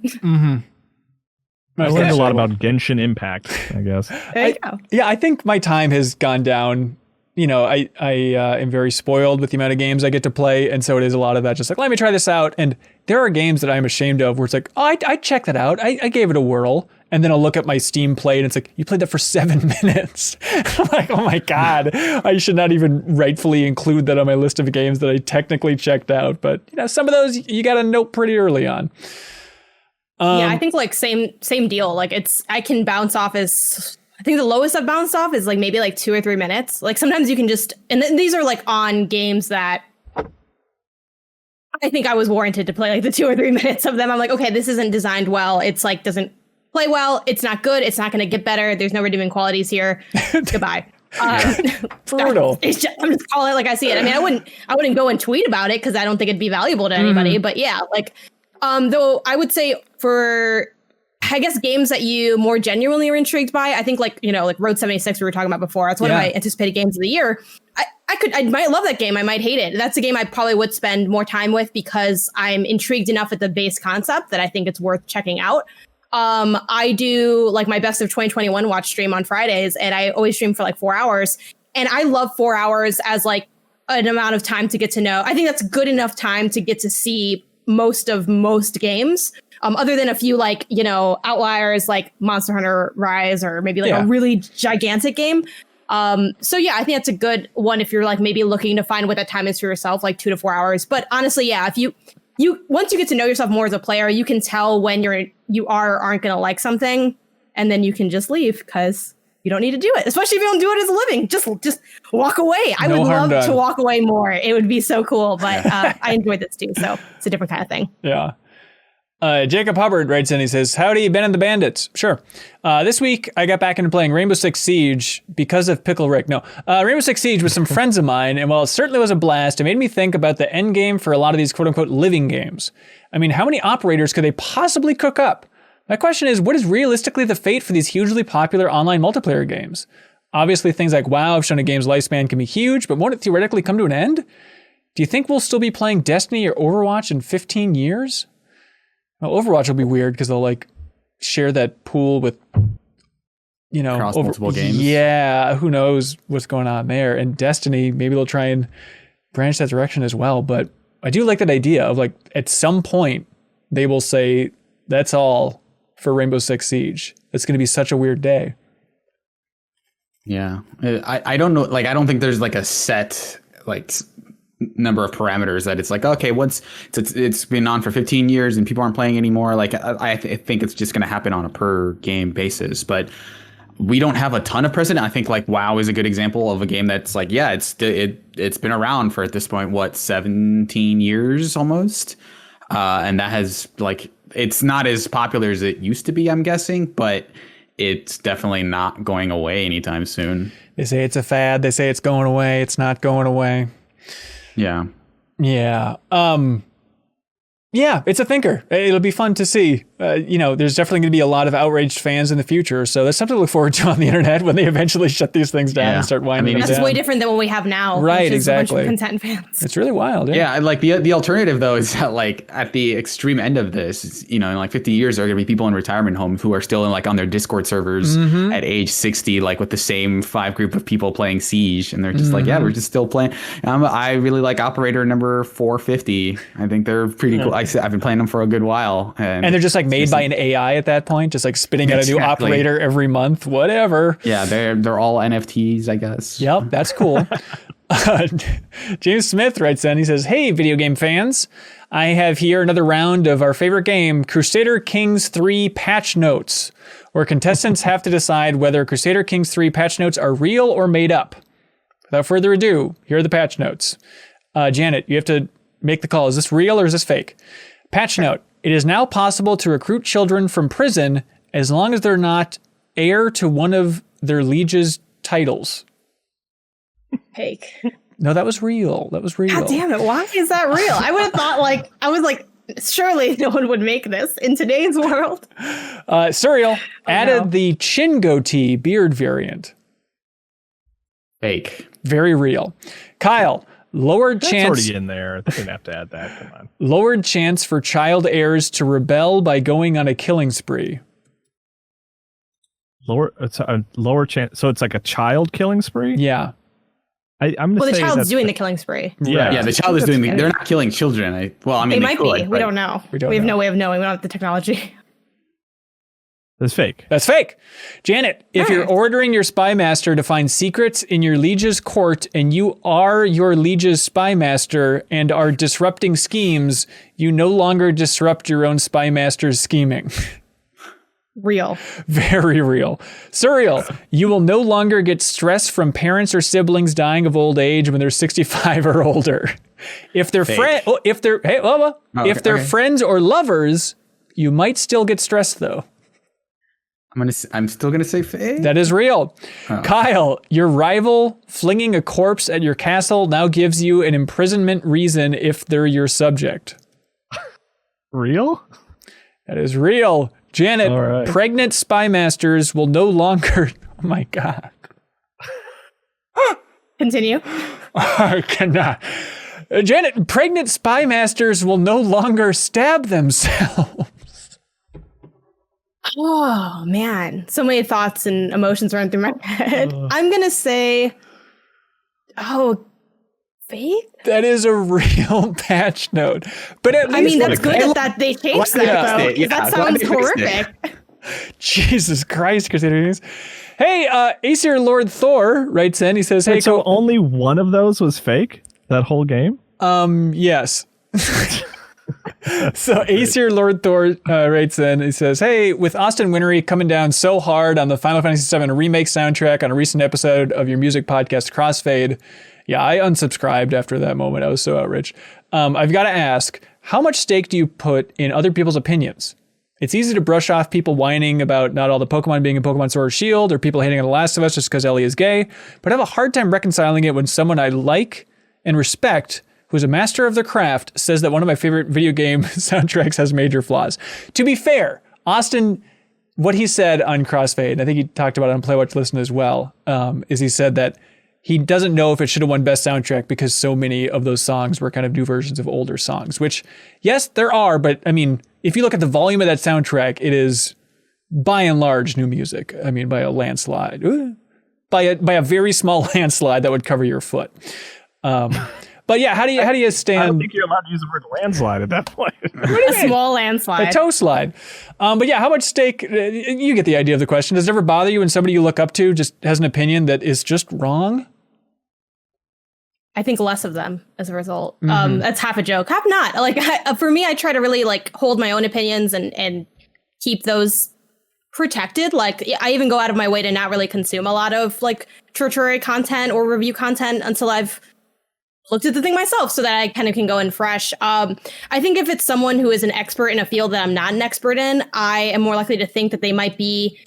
I learned a lot about Genshin Impact, I guess. There you go. Yeah, I think my time has gone down. You know, I am very spoiled with the amount of games I get to play. And so it is a lot of that, just like, let me try this out. And there are games that I'm ashamed of where it's like, oh, I checked that out. I gave it a whirl. And then I'll look at my Steam play and it's like, you played that for 7 minutes. I'm like, oh my God, I should not even rightfully include that on my list of games that I technically checked out. But, you know, some of those you got to note pretty early on. Yeah, I think like same deal. Like I can bounce off as, I think the lowest I've bounced off is like maybe like 2 or 3 minutes. Like sometimes you can just, and these are like on games that I think I was warranted to play like the 2 or 3 minutes of them. I'm like, okay, this isn't designed well. It's like doesn't play well. It's not good. It's not going to get better. There's no redeeming qualities here. Goodbye. Brutal. I'm just calling it like I see it. I mean, I wouldn't go and tweet about it because I don't think it'd be valuable to anybody. But yeah, like, though I would say for, I guess, games that you more genuinely are intrigued by, I think like, you know, like Road 76 we were talking about before. That's one of my anticipated games of the year. I might love that game. I might hate it. That's a game I probably would spend more time with because I'm intrigued enough at the base concept that I think it's worth checking out. I do like my best of 2021 watch stream on Fridays, and I always stream for like 4 hours. And I love 4 hours as like an amount of time to get to know. I think that's good enough time to get to see most games. Other than a few like, you know, outliers like Monster Hunter Rise or maybe like a really gigantic game. So yeah, I think that's a good one if you're like maybe looking to find what that time is for yourself, like 2 to 4 hours. But honestly, yeah, if you once you get to know yourself more as a player, you can tell when you are or aren't going to like something, and then you can just leave because you don't need to do it, especially if you don't do it as a living. Just walk away. I would love to walk away more. It would be so cool, but I enjoyed this too, so it's a different kind of thing. Yeah. Jacob Hubbard writes in, he says, howdy, Ben and the Bandits. Sure. This week, I got back into playing Rainbow Six Siege because of Pickle Rick. No, Rainbow Six Siege with some friends of mine, and while it certainly was a blast, it made me think about the end game for a lot of these quote-unquote living games. I mean, how many operators could they possibly cook up? My question is, what is realistically the fate for these hugely popular online multiplayer games? Obviously, things like WoW have shown a game's lifespan can be huge, but won't it theoretically come to an end? Do you think we'll still be playing Destiny or Overwatch in 15 years? Well, Overwatch will be weird because they'll like share that pool with, you know, across multiple games. Yeah, who knows what's going on there. And Destiny, maybe they'll try and branch that direction as well. But I do like that idea of like at some point they will say that's all for Rainbow Six Siege. It's going to be such a weird day. Yeah, I don't know. Like, I don't think there's like a set like number of parameters that it's like, okay, once it's been on for 15 years and people aren't playing anymore, like I think it's just going to happen on a per game basis. But we don't have a ton of precedent. I think like WoW is a good example of a game that's like, yeah, it's been around for at this point, what, 17 years almost, and that has like, it's not as popular as it used to be, I'm guessing, but it's definitely not going away anytime soon. They say it's a fad. They say it's going away. It's not going away. Yeah. Yeah. Yeah, it's a thinker. It'll be fun to see. You know, there's definitely going to be a lot of outraged fans in the future. So that's something to look forward to on the internet when they eventually shut these things down and start winding them down. That's way different than what we have now. Right, which is exactly. A bunch of content fans. It's really wild. Yeah, like the alternative though is that like at the extreme end of this, it's, you know, in like 50 years there are going to be people in retirement homes who are still in like on their Discord servers at age 60, like with the same 5 group of people playing Siege, and they're just like, yeah, we're just still playing. I really like Operator number 450. I think they're pretty cool. I've been playing them for a good while, and they're just like made by an AI at that point, just like spitting out a new operator every month, whatever. Yeah, they're all NFTs, I guess. Yep, that's cool. James Smith writes in, he says, hey, video game fans, I have here another round of our favorite game, Crusader Kings 3 patch notes, where contestants have to decide whether Crusader Kings 3 patch notes are real or made up. Without further ado, here are the patch notes. Janet, you have to make the call. Is this real or is this fake? Patch note. It is now possible to recruit children from prison as long as they're not heir to one of their liege's titles. Fake. No, that was real. That was real. God damn it. Why is that real? I would have thought I was like, surely no one would make this in today's world. Suriel added the chin goatee beard variant. Fake. Very real. Kyle. Lowered That's chance. already in there. They didn't have to add that. Come on. Lowered chance for child heirs to rebel by going on a killing spree. It's a lower chance. So it's like a child killing spree? Yeah. I'm gonna well, the say child's doing the killing spree. Yeah, the child is doing. They're not killing children. I mean, they might be. We don't know. We have no way of knowing. We don't have the technology. That's fake. That's fake. Janet, if you're ordering your spy master to find secrets in your liege's court and you are your liege's spy master and are disrupting schemes, you no longer disrupt your own spy master's scheming. Real. Very real. Surreal, you will no longer get stress from parents or siblings dying of old age when they're 65 or older. If they're friends or lovers, you might still get stressed though. I'm still gonna say fake. That is real. Kyle, your rival flinging a corpse at your castle now gives you an imprisonment reason if they're your subject. Real? That is real. Janet, pregnant spy masters will no longer. Oh my God. Continue. I cannot. Janet, pregnant spy masters will no longer stab themselves. Oh man, so many thoughts and emotions run through my head. I'm gonna say, fake? That is a real patch note. But at least that's good that they changed that though. Yeah, that sounds horrific. Jesus Christ, Crusaders. Hey, Aesir Lord Thor writes in. He says, "Hey, so only one of those was fake? That whole game?" Yes." So Aesir Lord Thor writes in. He says, "Hey, with Austin Wintory coming down so hard on the Final Fantasy VII Remake soundtrack on a recent episode of your music podcast Crossfade, yeah, I unsubscribed after that moment. I was so outraged. I've got to ask, how much stake do you put in other people's opinions? It's easy to brush off people whining about not all the Pokemon being in Pokemon Sword or Shield or people hating on The Last of Us just because Ellie is gay, but I have a hard time reconciling it when someone I like and respect, who's a master of the craft, says that one of my favorite video game soundtracks has major flaws." To be fair, Austin, what he said on Crossfade, and I think he talked about it on Play Watch Listen as well, is he said that he doesn't know if it should have won Best Soundtrack because so many of those songs were kind of new versions of older songs, which, yes, there are, but I mean, if you look at the volume of that soundtrack, it is by and large new music. I mean, by a landslide. By a very small landslide that would cover your foot. But yeah, how do you stand? I don't think you're allowed to use the word landslide at that point. A small landslide. A toe slide. But yeah, how much stake? You get the idea of the question. Does it ever bother you when somebody you look up to just has an opinion that is just wrong? I think less of them as a result. That's half a joke, half not. Like for me, I try to really hold my own opinions and keep those protected. Like I even go out of my way to not really consume a lot of tertiary content or review content until I've looked at the thing myself so that I kind of can go in fresh. I think if it's someone who is an expert in a field that I'm not an expert in, I am more likely to think that they might be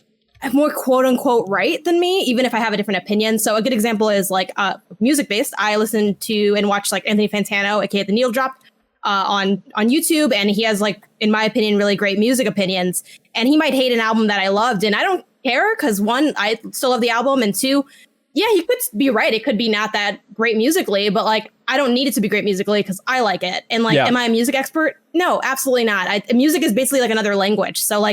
more quote unquote right than me, even if I have a different opinion. So a good example is music based. I listen to and watch Anthony Fantano, aka The Needle Drop, on YouTube, and he has in my opinion, really great music opinions. And he might hate an album that I loved, and I don't care because one, I still love the album, and two, yeah, he could be right. It could be not that great musically, but I don't need it to be great musically because I like it. And am I a music expert? No, absolutely not. Music is basically another language. So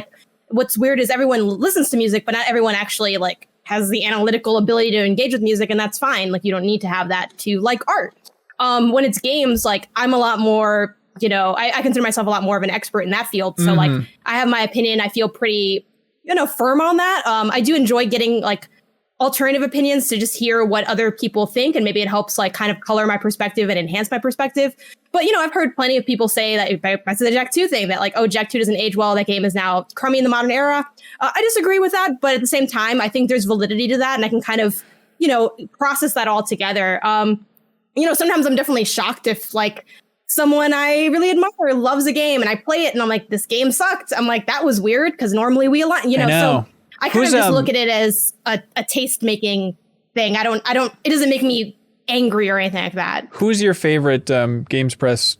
what's weird is everyone listens to music, but not everyone actually has the analytical ability to engage with music, and that's fine. You don't need to have that to like art. When it's games, I'm a lot more, I consider myself a lot more of an expert in that field. So I have my opinion. I feel pretty, firm on that. I do enjoy getting alternative opinions to just hear what other people think, and maybe it helps kind of color my perspective and enhance my perspective. But I've heard plenty of people say that back to the Jak 2 thing, that Jak 2 doesn't age well, that game is now crummy in the modern era. I disagree with that, but at the same time, I think there's validity to that, and I can kind of process that all together. Sometimes I'm definitely shocked if someone I really admire loves a game and I play it and I'm like, this game sucked. I'm like, that was weird because normally we align, so I kind of just look at it as a taste making thing. It doesn't make me angry or anything like that. Who's your favorite Games Press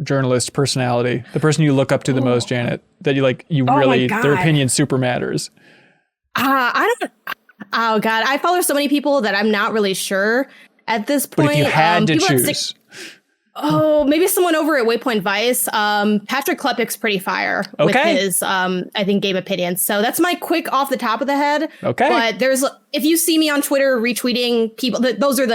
journalist personality? The person you look up to the most, Janet, that you really, their opinion super matters. Oh God, I follow so many people that I'm not really sure at this point. But if you had to choose. Maybe someone over at Waypoint Vice. Patrick Klepek's pretty fire with his, I think, game opinions. So that's my quick off the top of the head. Okay. But if you see me on Twitter retweeting people, those are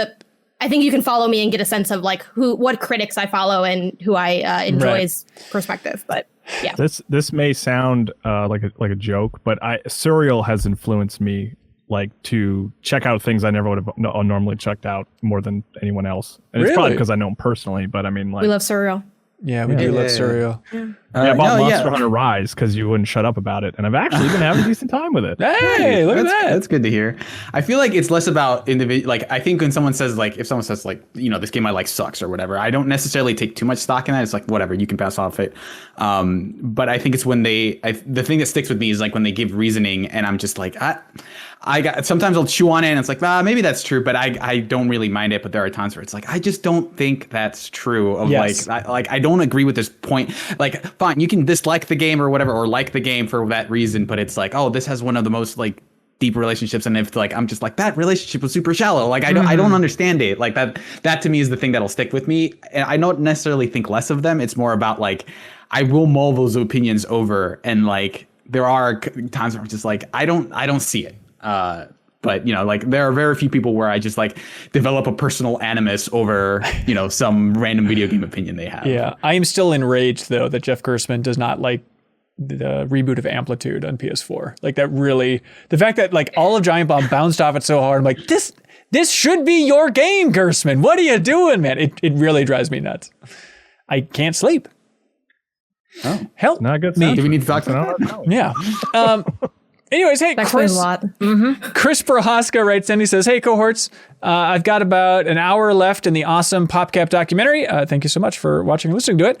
I think you can follow me and get a sense of what critics I follow and who I enjoy's perspective. But Yeah. This may sound like a joke, but Serial has influenced me like to check out things I never would have normally checked out more than anyone else. And it's probably Really? because I know him personally, but I mean, like, We love cereal. Yeah, we do love cereal. I bought Monster Hunter Rise because you wouldn't shut up about it, and I've actually been having a decent time with it. Hey, look at that. That's good to hear. I feel like it's less about individual. Like, I think when someone says, like, if someone says, like, you know, this game I like sucks or whatever, I don't necessarily take too much stock in that. It's like, whatever, you can pass off it. But I think it's when the thing that sticks with me is like when they give reasoning, and I'm just like, sometimes I'll chew on it and it's like, maybe that's true, but I don't really mind it. But there are times where it's like, I just don't think that's true. Of Yes. I don't agree with this point. Like, fine, you can dislike the game or whatever, or like the game for that reason, but it's like, oh, this has one of the most like deep relationships, and if like I'm just like, that relationship was super shallow. Like I don't understand it. Like that to me is the thing that'll stick with me. And I don't necessarily think less of them. It's more about like I will mull those opinions over, and like there are times where I'm just like, I don't see it. But you know, like there are very few people where I just like develop a personal animus over, you know, some random video game opinion they have. Yeah, I am still enraged though that Jeff Gerstmann does not like the reboot of Amplitude on PS4. Like that really, the fact that like all of Giant Bomb bounced off it so hard, I'm like, this should be your game, Gerstmann. What are you doing, man? It really drives me nuts. I can't sleep. Oh, help not good. me. Do we need to talk about that? Yeah. Anyways, hey, That explains a lot. Chris Prohaska writes in. He says, "Hey, cohorts, I've got about an hour left in the awesome PopCap documentary. Thank you so much for watching and listening to it.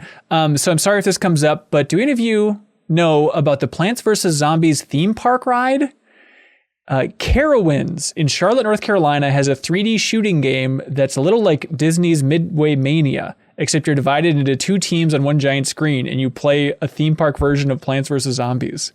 So I'm sorry if this comes up, but do any of you know about the Plants vs. Zombies theme park ride? Carowinds in Charlotte, North Carolina has a 3D shooting game that's a little like Disney's Midway Mania, except you're divided into two teams on one giant screen, and you play a theme park version of Plants vs. Zombies.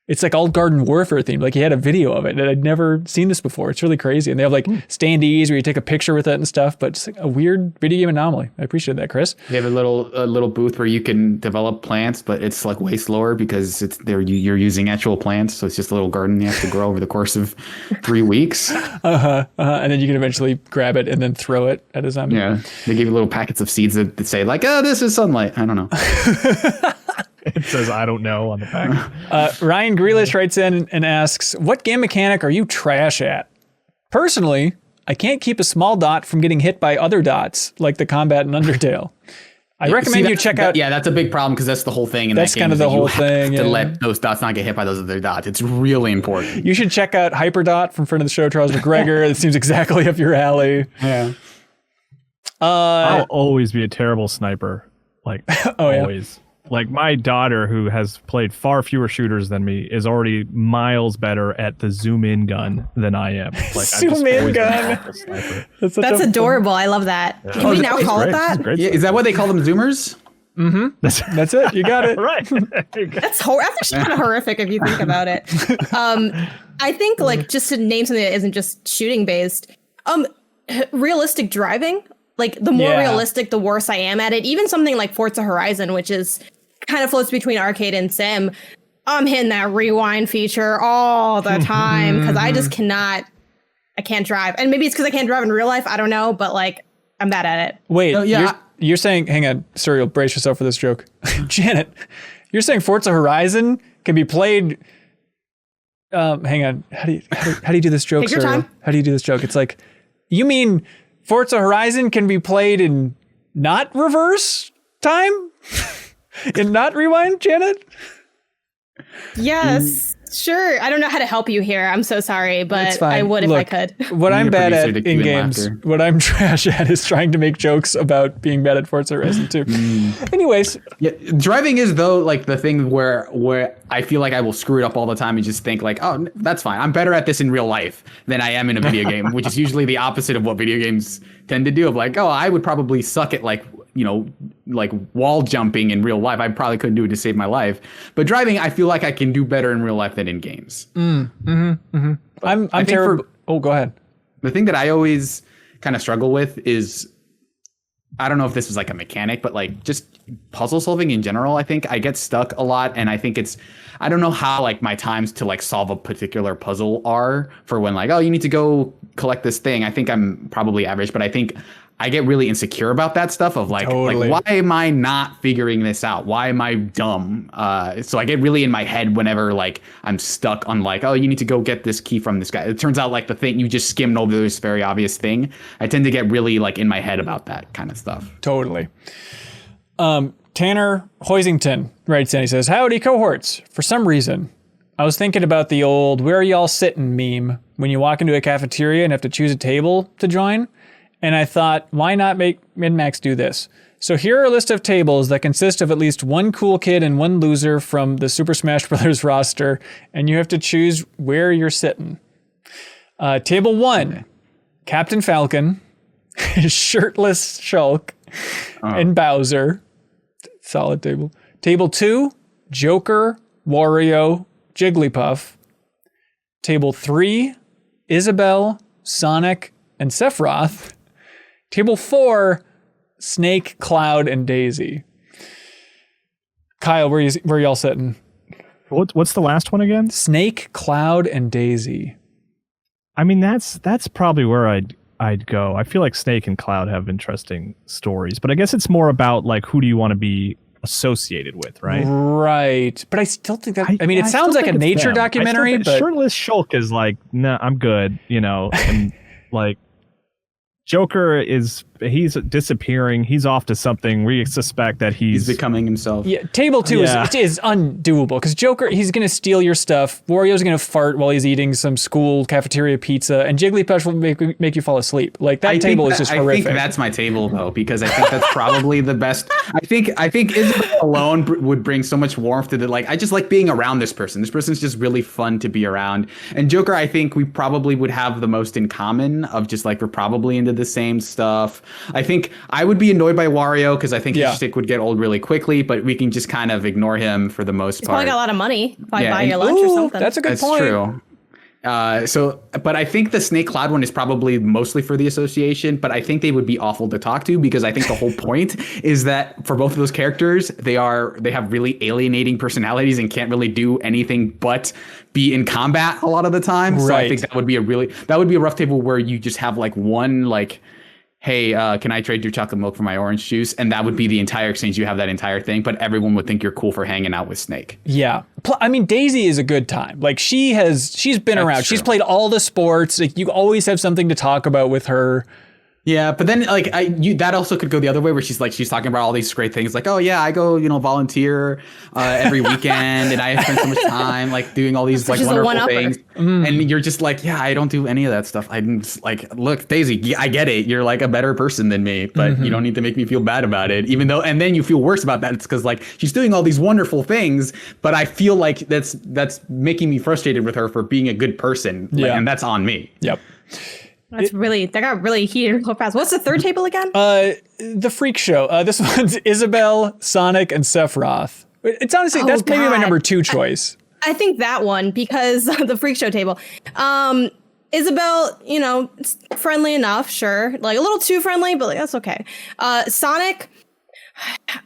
It's like all Garden Warfare themed. Like he had a video of it, and I'd never seen this before. It's really crazy. And they have like standees where you take a picture with it and stuff, but it's like a weird video game anomaly. I appreciate that, Chris. They have a little booth where you can develop plants, but it's like way slower because you're using actual plants. So it's just a little garden you have to grow over the course of 3 weeks. And then you can eventually grab it and then throw it at a zombie. Yeah. They give you little packets of seeds that say like, oh, this is sunlight. I don't know. It says, I don't know on the pack. Ryan Grealish writes in and asks, what game mechanic are you trash at? Personally, I can't keep a small dot from getting hit by other dots, like the combat in Undertale. I recommend you check out... Yeah, that's a big problem because that's the whole thing. That's kind of the whole thing. To let those dots not get hit by those other dots. It's really important. You should check out Hyperdot from friend of the show, Charles McGregor. It seems exactly up your alley. Yeah. I'll always be a terrible sniper. Like, always. Like my daughter, who has played far fewer shooters than me, is already miles better at the zoom in gun than I am. Like zoom in gun. That's adorable. I love that. Yeah. Can we now call it that? Yeah, is that what they call them, zoomers? Mm-hmm. That's it. You got it. Right. That's actually kind of horrific if you think about it. I think like just to name something that isn't just shooting based, realistic driving. Like the more realistic, the worse I am at it. Even something like Forza Horizon, which is kind of floats between arcade and sim. I'm hitting that rewind feature all the time because I just I can't drive. And maybe it's because I can't drive in real life. I don't know, but like I'm bad at it. Wait, you're saying, hang on, Serial, brace yourself for this joke. Janet, you're saying Forza Horizon can be played. Hang on, how do you do this joke, Take your Serial? time. How do you do this joke? It's like, you mean Forza Horizon can be played in not reverse time? In not rewind, Janet? Yes, sure. I don't know how to help you here. I'm so sorry, but I would if I could. What I'm bad at in games, what I'm trash at is trying to make jokes about being bad at Forza Horizon 2. Anyways. Yeah, driving is though like the thing where I feel like I will screw it up all the time and just think like, oh, that's fine. I'm better at this in real life than I am in a video game, which is usually the opposite of what video games tend to do. Of like, oh, I would probably suck at like, you know, like wall jumping in real life. I probably couldn't do it to save my life. But driving, I feel like I can do better in real life than in games. I'm terrible. Oh, go ahead. The thing that I always kind of struggle with is, I don't know if this is like a mechanic, but like just puzzle solving in general. I think I get stuck a lot, and I think I don't know how like my times to like solve a particular puzzle are for when like, oh, you need to go collect this thing. I think I'm probably average, but I think I get really insecure about that stuff of like why am I not figuring this out? Why am I dumb? So I get really in my head whenever like I'm stuck on like, oh, you need to go get this key from this guy. It turns out like the thing you just skimmed over this very obvious thing. I tend to get really like in my head about that kind of stuff. Totally. Tanner Hoisington writes in, he says, howdy cohorts. For some reason, I was thinking about the old where are y'all sitting meme when you walk into a cafeteria and have to choose a table to join. And I thought, why not make MinnMax do this? So here are a list of tables that consist of at least one cool kid and one loser from the Super Smash Bros. Roster, and you have to choose where you're sitting. Table 1, Captain Falcon, shirtless Shulk, and Bowser. Solid table. Table 2, Joker, Wario, Jigglypuff. Table 3, Isabelle, Sonic, and Sephiroth. Table 4, Snake, Cloud, and Daisy. Kyle, where y'all sitting? What's the last one again? Snake, Cloud, and Daisy. I mean, that's probably where I'd go. I feel like Snake and Cloud have interesting stories, but I guess it's more about like who do you want to be associated with, right? Right. But I still think that I mean it sounds like a nature documentary, but shirtless Shulk is like, nah, I'm good, you know, and like Joker he's disappearing. He's off to something. We suspect that he's becoming himself. Yeah, table 2 is undoable because Joker, he's going to steal your stuff. Wario's going to fart while he's eating some school cafeteria pizza, and Jigglypuff will make you fall asleep. Like that table is just horrific. I think that's my table though, because I think that's probably the best. I think Isabelle alone would bring so much warmth to the like. I just like being around this person. This person's just really fun to be around. And Joker, I think we probably would have the most in common of just like we're probably into the same stuff. I think I would be annoyed by Wario because I think his shtick would get old really quickly, but we can just kind of ignore him for the most part. He's probably got a lot of money. Probably buy your lunch or something. That's a good point. That's true. But I think the Snake Cloud one is probably mostly for the association, but I think they would be awful to talk to because I think the whole point is that for both of those characters, they have really alienating personalities and can't really do anything but be in combat a lot of the time. Right. So I think that would be a rough table where you just have like one like, hey, can I trade your chocolate milk for my orange juice? And that would be the entire exchange. You have that entire thing, but everyone would think you're cool for hanging out with Snake. Yeah. I mean, Daisy is a good time. Like she's been around. True. She's played all the sports. Like you always have something to talk about with her. Yeah, but then like that also could go the other way where she's talking about all these great things like, oh yeah, I go, volunteer every weekend and I spend so much time like doing all these like wonderful things. And you're just like, yeah, I don't do any of that stuff. I'm just like, look, Daisy, I get it. You're like a better person than me, but you don't need to make me feel bad about it. Even though, and then you feel worse about that. It's because like she's doing all these wonderful things, but I feel like that's making me frustrated with her for being a good person. Yeah. And that's on me. Yep. That got really heated real fast. What's the third table again? The Freak Show. This one's Isabelle, Sonic, and Sephiroth. It's honestly, that's maybe my number 2 choice. I think that one because the Freak Show table. Isabelle, it's friendly enough, sure. Like a little too friendly, but like that's okay. Sonic,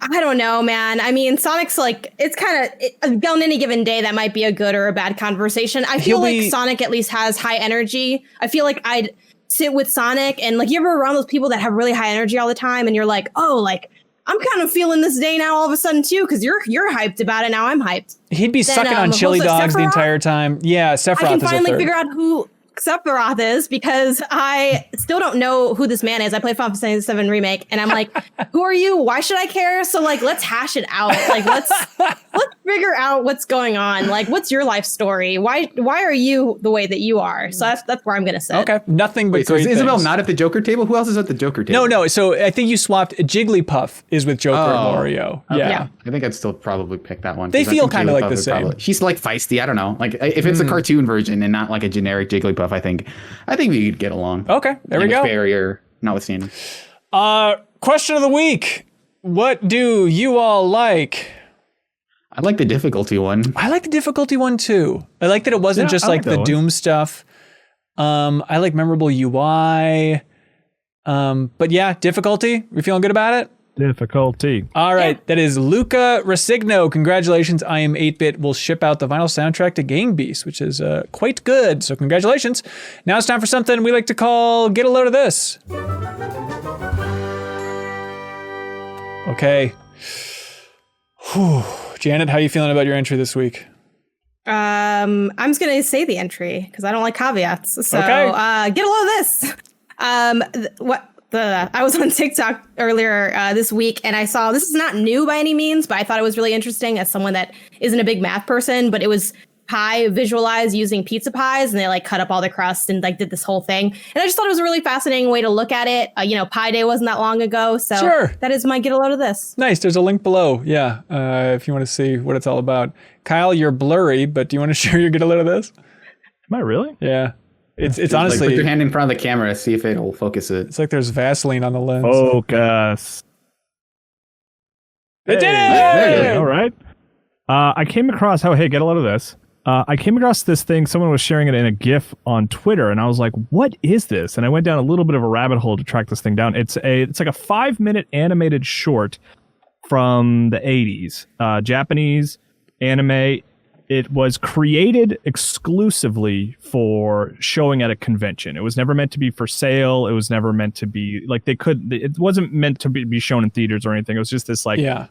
I don't know, man. I mean, Sonic's like, it's kind of, on any given day, that might be a good or a bad conversation. I feel like Sonic at least has high energy. I feel like I'd sit with Sonic and like, you ever around those people that have really high energy all the time and you're like, oh, like, I'm kind of feeling this day now all of a sudden too, because you're hyped about it. Now I'm hyped. He'd be sucking on chili dogs the entire time. Yeah, Sephiroth I can finally figure out who Sephiroth is because I still don't know who this man is. I played Final Fantasy VII Remake and I'm like, who are you? Why should I care? So like, let's hash it out. Like, let's figure out what's going on. Like, what's your life story? Why are you the way that you are? So that's where I'm going to sit. Okay. Nothing but so is Isabelle not at the Joker table? Who else is at the Joker table? No. So I think you swapped. Jigglypuff is with Joker and Wario. Okay. Yeah. I think I'd still probably pick that one. They feel kind of like the same. She's like feisty. I don't know. Like if it's a cartoon version and not like a generic Jigglypuff, I think we could get along. Okay, there we go. Barrier notwithstanding. Question of the week. What do you all like? I like the difficulty one. I like the difficulty one too. I like that it wasn't just like the Doom stuff. I like memorable UI. But yeah, difficulty. We feeling good about it? Difficulty. All right. That is Luca Resigno. Congratulations. I Am 8-Bit will ship out the vinyl soundtrack to Gang Beast, which is quite good. So congratulations. Now it's time for something we like to call Get a Load of This. Okay. Whew. Janet, how are you feeling about your entry this week? I'm just gonna say the entry because I don't like caveats. So Okay. get a load of this. I was on TikTok earlier this week and I saw, this is not new by any means, but I thought it was really interesting as someone that isn't a big math person, but it was pie visualized using pizza pies, and they like cut up all the crust and like did this whole thing. And I just thought it was a really fascinating way to look at it. Pie Day wasn't that long ago, so Sure. That is my get a load of this. Nice. There's a link below. Yeah. If you want to see what it's all about. Kyle, you're blurry, but do you want to share your get a load of this? Am I really? Yeah. It's Like, honestly, put your hand in front of the camera, see if it'll focus it. it's like there's Vaseline on the lens. Focus. It did it! there you go. All right. I came across, get a load of this. I came across this thing. Someone was sharing it in a GIF on Twitter, and I was like, "What is this?" And I went down a little bit of a rabbit hole to track this thing down. It's like a 5-minute animated short from the 80s, Japanese anime. It was created exclusively for showing at a convention. It was never meant to be for sale. It was never meant to be like it wasn't meant to be shown in theaters or anything. It was just this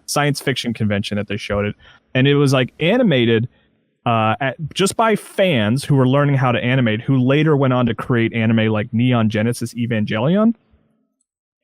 science fiction convention that they showed it. And it was like animated just by fans who were learning how to animate, who later went on to create anime like Neon Genesis Evangelion.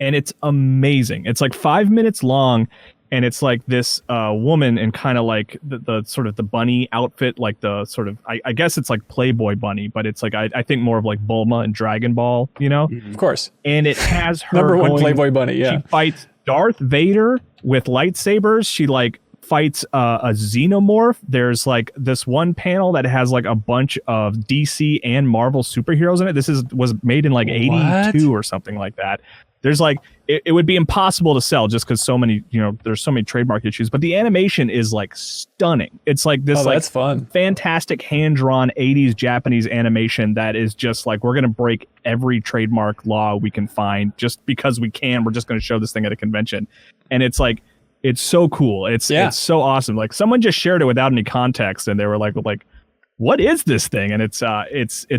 And it's amazing. It's like 5 minutes long. And it's like this woman in kind of like the sort of the bunny outfit, like the sort of, I guess it's like Playboy bunny, but it's like, I think more of like Bulma and Dragon Ball, Of course. And it has her Number one Playboy bunny, yeah. She fights Darth Vader with lightsabers. She like fights a xenomorph. There's like this one panel that has like a bunch of DC and Marvel superheroes in it. This was made in like 82 or something like that. There's like, it would be impossible to sell just because so many, there's so many trademark issues, but the animation is like stunning. It's like this that's fun. Fantastic hand-drawn 80s Japanese animation that is just like, we're going to break every trademark law we can find just because we can. We're just going to show this thing at a convention. And it's like, it's so cool. It's so awesome. Like someone just shared it without any context and they were like, what is this thing? And it's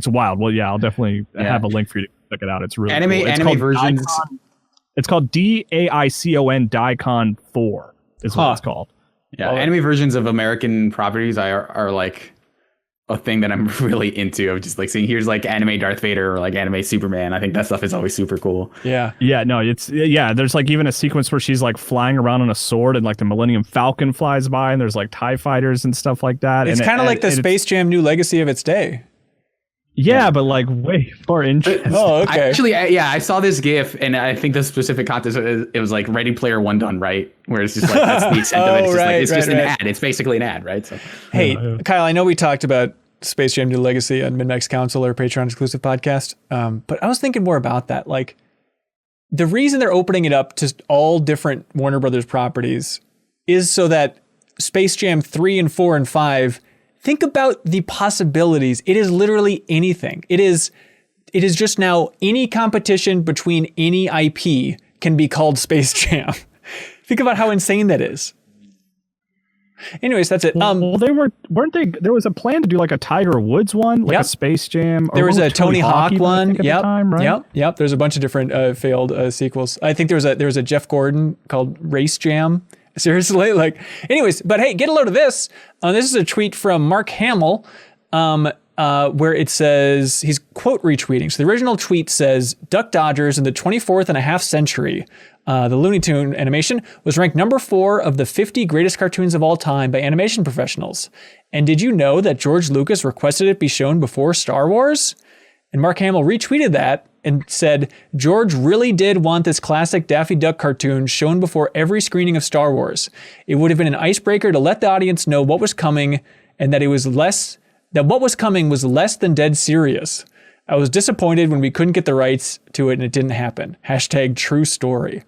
wild. Well, yeah, I'll definitely have a link for you to check it out. It's really cool. It's anime versions. It's called DAICON Daikon 4 is what it's called. Yeah, anime versions of American properties are like a thing that I'm really into, of just like seeing here's like anime Darth Vader or like anime Superman. I think that stuff is always super cool. Yeah. Yeah, no, there's like even a sequence where she's like flying around on a sword and like the Millennium Falcon flies by and there's like TIE fighters and stuff like that. It's kind of like the Space Jam New Legacy of its day. Yeah, but like way more interesting. Oh, okay. I saw this GIF, and I think the specific context it was like Ready Player One done right, where it's just like that's the extent of it. It's just an ad. It's basically an ad, right? So, hey, Kyle, I know we talked about Space Jam New Legacy on MinnMax Council, or Patreon exclusive podcast, but I was thinking more about that. Like, the reason they're opening it up to all different Warner Brothers properties is so that Space Jam 3 and 4 and 5. Think about the possibilities. It is literally anything. It is just now any competition between any IP can be called Space Jam. Think about how insane that is. Anyways, that's it. Well, weren't they? There was a plan to do like a Tiger Woods one, like a Space Jam. There was a Tony Hawk one. Yep. Right? Yep. There's a bunch of different failed sequels. I think there was a Jeff Gordon called Race Jam. Seriously, anyways, but hey, get a load of this. This is a tweet from Mark Hamill, where it says, he's quote retweeting. So the original tweet says, Duck Dodgers in the 24th and a half century. The Looney Tune animation was ranked number 4 of the 50 greatest cartoons of all time by animation professionals. And did you know that George Lucas requested it be shown before Star Wars? And Mark Hamill retweeted that and said, George really did want this classic Daffy Duck cartoon shown before every screening of Star Wars. It would have been an icebreaker to let the audience know what was coming, and that what was coming was less than dead serious. I was disappointed when we couldn't get the rights to it and it didn't happen. # true story.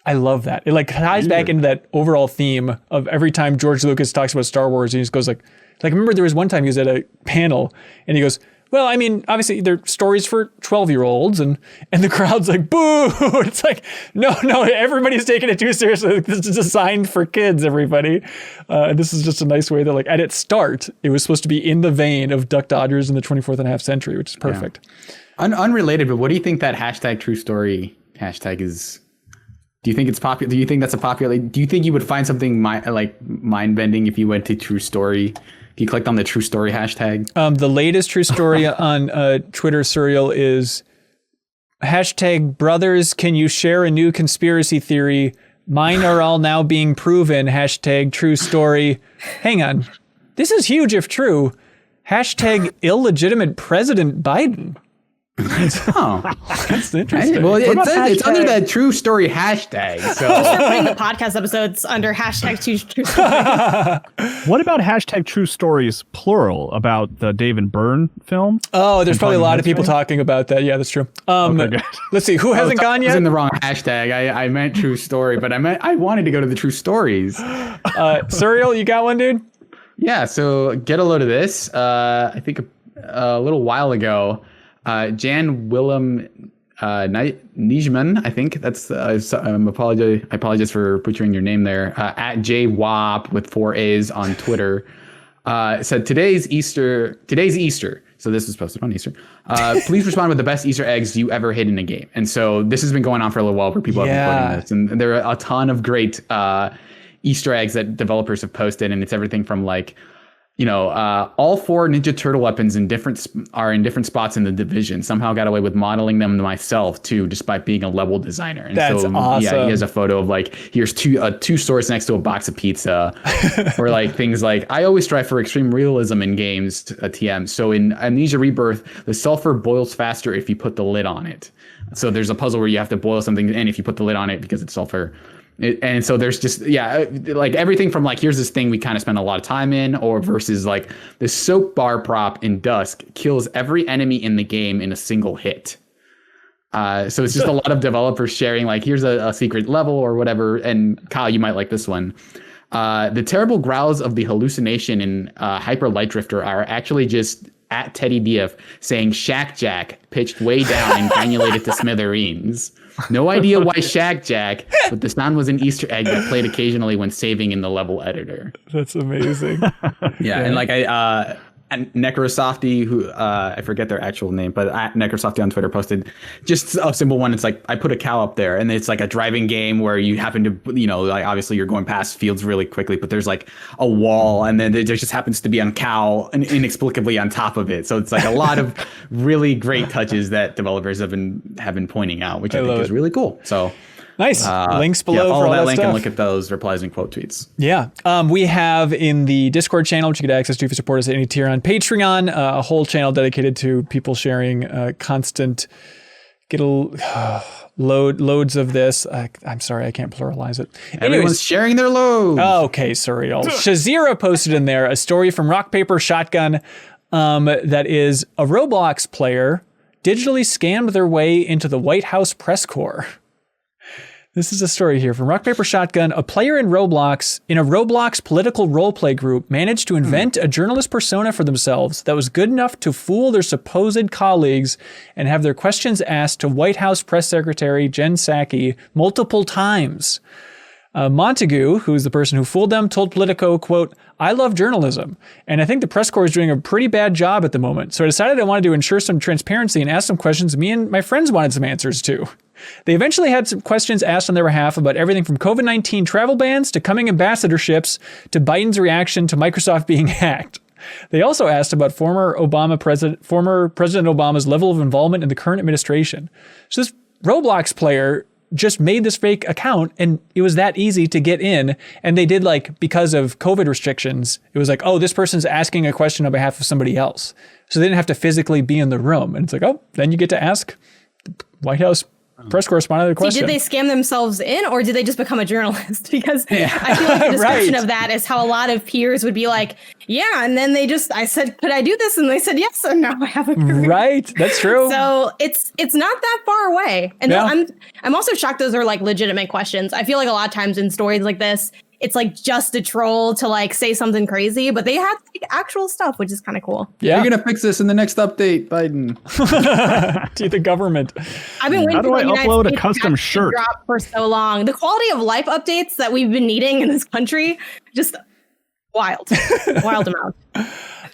I love that. It ties back into that overall theme of every time George Lucas talks about Star Wars, he just goes like I remember there was one time he was at a panel and he goes, well, I mean, obviously they're stories for 12-year-olds and the crowd's like, boo. It's like, no, everybody's taking it too seriously. This is designed for kids, everybody. This is just a nice way that at its start, it was supposed to be in the vein of Duck Dodgers in the 24th and a half century, which is perfect. Yeah. Unrelated, but what do you think that # true story hashtag is? Do you think it's popular? Do you think that's a popular? Do you think you would find something mind bending if you went to True Story? If you clicked on the True Story hashtag? The latest True Story on Twitter Serial is hashtag brothers, can you share a new conspiracy theory? Mine are all now being proven. Hashtag True Story. Hang on. This is huge if true. Hashtag illegitimate President Biden. Oh, That's interesting. Well, it's under that True Story hashtag. So Start putting the podcast episodes under hashtag True Story. What about hashtag True Stories plural about the David Byrne film? Oh, there's probably a lot of people talking about that. Yeah, that's true. Okay, good. Let's see. Who hasn't gone I was yet? in the wrong hashtag. I meant True Story, but I wanted to go to the True Stories. Serial, you got one, dude? Yeah. So get a load of this. I think a little while ago, Jan Willem Nijman, I think that's I apologize for butchering your name there. At JWAP with 4 A's on Twitter, said today's Easter. So this was posted on Easter. Please respond with the best Easter eggs you ever hid in a game. And so this has been going on for a little while where people have been putting this, and there are a ton of great Easter eggs that developers have posted, and it's everything from like, all 4 Ninja Turtle weapons are in different spots in the division. Somehow got away with modeling them myself too, despite being a level designer. And That's awesome. Yeah, he has a photo of like, here's two swords next to a box of pizza, or like things like, I always strive for extreme realism in games. TM. So in Amnesia Rebirth, the sulfur boils faster if you put the lid on it. So there's a puzzle where you have to boil something, and if you put the lid on it because it's sulfur. And so there's just, like everything from like, here's this thing we kind of spend a lot of time in, or versus like the soap bar prop in Dusk kills every enemy in the game in a single hit. So it's just a lot of developers sharing like, here's a secret level or whatever. And Kyle, you might like this one. The terrible growls of the hallucination in Hyper Light Drifter are actually just at Teddy BF saying Shack Jack pitched way down and granulated to smithereens. No idea why Shack Jack, but the sound was an Easter egg that played occasionally when saving in the level editor. That's amazing. Yeah, and like and Necrosofty, who I forget their actual name, but at Necrosofty on Twitter posted just a simple one. It's like, I put a cow up there, and it's like a driving game where you happen to, like obviously you're going past fields really quickly, but there's like a wall, and then there just happens to be a cow inexplicably on top of it. So it's like a lot of really great touches that developers have been pointing out, which I think is really cool. So nice. Links below follow for all that that link stuff. and look at those replies and quote tweets. Yeah. We have in the Discord channel, which you get access to if you support us at any tier on Patreon, a whole channel dedicated to people sharing constant, loads of this. I'm sorry, I can't pluralize it. Everyone's sharing their loads. Okay, Surreal. Shazira posted in there a story from Rock, Paper, Shotgun that is a Roblox player digitally scammed their way into the White House press corps. This is a story here from Rock, Paper, Shotgun. A player in a Roblox political roleplay group managed to invent a journalist persona for themselves that was good enough to fool their supposed colleagues and have their questions asked to White House Press Secretary Jen Psaki multiple times. Montague, who's the person who fooled them, told Politico, quote, "I love journalism, and I think the press corps is doing a pretty bad job at the moment. So I decided I wanted to ensure some transparency and ask some questions me and my friends wanted some answers to." They eventually had some questions asked on their behalf about everything from COVID-19 travel bans to coming ambassadorships to Biden's reaction to Microsoft being hacked. They also asked about former President Obama's level of involvement in the current administration. So this Roblox player just made this fake account, and it was that easy to get in. And they did, like, because of COVID restrictions, it was like, oh, this person's asking a question on behalf of somebody else. So they didn't have to physically be in the room. And it's like, oh, then you get to ask the White House press correspondent a question. Did they scam themselves in, or did they just become a journalist? Because I feel like the description of that is how a lot of peers would be like, yeah, and then I said, could I do this? And they said yes, and now I have a career. Right, that's true. So it's not that far away. And I'm also shocked those are like legitimate questions. I feel like a lot of times in stories like this, it's like just a troll to like say something crazy, but they had like actual stuff, which is kind of cool. Yeah. You're going to fix this in the next update, Biden. To the government. I've been waiting How do for I the United upload a States custom tax to shirt? drop for so long. The quality of life updates that we've been needing in this country, just wild amount.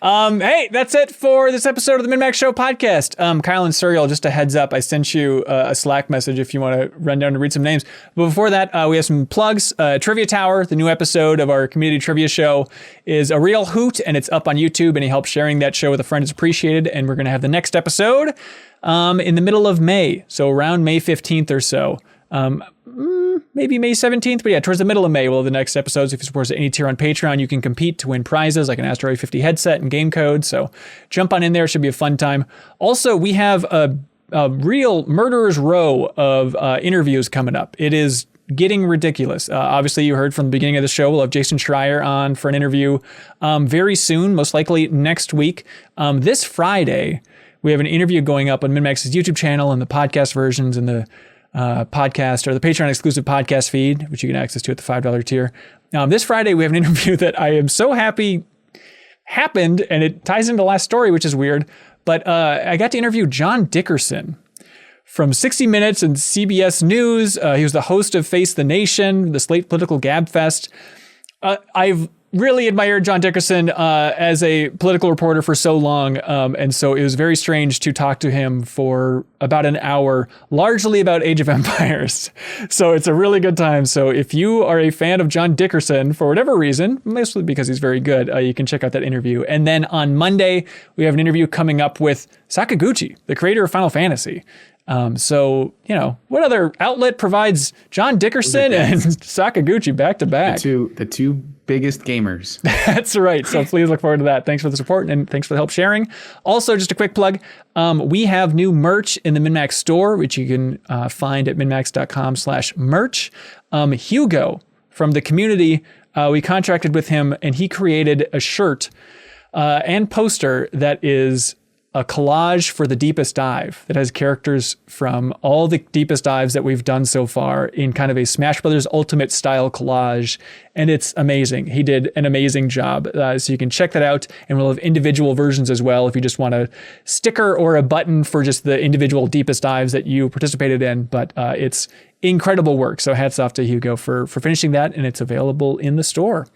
Hey, that's it for this episode of the MinnMax Show podcast. Kyle and Serial, just a heads up, I sent you a Slack message if you want to run down and read some names. But before that, we have some plugs. Trivia Tower, the new episode of our community trivia show, is a real hoot, and it's up on YouTube. Any help sharing that show with a friend is appreciated. And we're going to have the next episode in the middle of May, so around May 15th or so. Maybe May 17th, but yeah, towards the middle of May we'll have the next episodes. If you support us at any tier on Patreon, you can compete to win prizes like an Asteroid 50 headset and game code. So jump on in there. It should be a fun time. Also, we have a real murderer's row of interviews coming up. It is getting ridiculous. Obviously, you heard from the beginning of the show. We'll have Jason Schreier on for an interview very soon, most likely next week. This Friday, we have an interview going up on MinnMax's YouTube channel and the podcast versions and the podcast or the Patreon exclusive podcast feed, which you can access to at the $5 tier. This Friday, we have an interview that I am so happy happened, and it ties into the last story, which is weird. But I got to interview John Dickerson from 60 Minutes and CBS News. He was the host of Face the Nation, the Slate Political Gabfest. I've really admired John Dickerson as a political reporter for so long. And so it was very strange to talk to him for about an hour, largely about Age of Empires. So it's a really good time. So if you are a fan of John Dickerson for whatever reason, mostly because he's very good, you can check out that interview. And then on Monday, we have an interview coming up with Sakaguchi, the creator of Final Fantasy. So, you know, what other outlet provides John Dickerson and Sakaguchi back to back? The two biggest gamers. That's right. So please look forward to that. Thanks for the support and thanks for the help sharing. Also, just a quick plug. We have new merch in the MinnMax store, which you can find at minnmax.com/merch. Hugo from the community, we contracted with him and he created a shirt and poster that is a collage for the Deepest Dive that has characters from all the Deepest Dives that we've done so far in kind of a Smash Brothers Ultimate style collage. And it's amazing. He did an amazing job. So you can check that out, and we'll have individual versions as well if you just want a sticker or a button for just the individual Deepest Dives that you participated in. But it's incredible work. So hats off to Hugo for finishing that, and it's available in the store.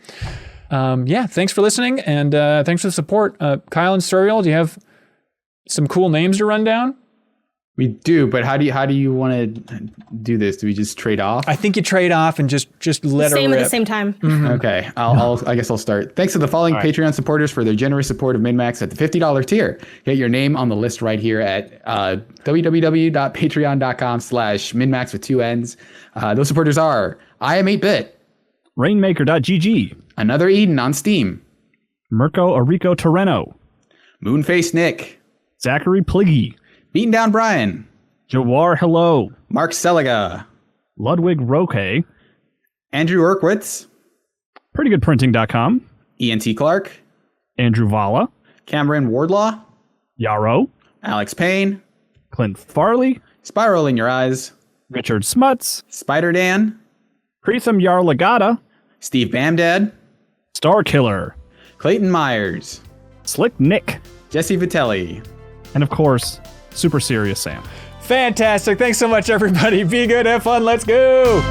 Thanks for listening, and thanks for the support. Kyle and Serial, do you have some cool names to run down? We do, but how do you want to do this? Do we just trade off? I think you trade off and just let her rip. Same at the same time. Mm-hmm. Okay, I guess I'll start. Thanks to the following Patreon supporters for their generous support of MinnMax at the $50 tier. Get your name on the list right here at www.patreon.com/MinnMax with 2 N's. Those supporters are I Am 8-Bit, Rainmaker.gg, Another Eden on Steam, Mirko Arico-Torreno, MoonFaceNick, Zachary Pligge, BeatenDownBrian, Jawarhello, Mark SaGa, Ludwig Roque, Andrew Uerkwitz, PrettyGoodPrinting.com, IanTClark, Andrew Vala, Cameron Wardlaw, Yarrow, Alex Payne, Clint Farley, SpiralInYourEyes, Richard Smuts, Spider Dan, Preetham Yarlagadda, Steve Bamdad, Starkiller, Clayton Myers, SlyckNic, Jesse Vitelli, and of course, SuperSeriousSam. Fantastic. Thanks so much, everybody. Be good. Have fun. Let's go.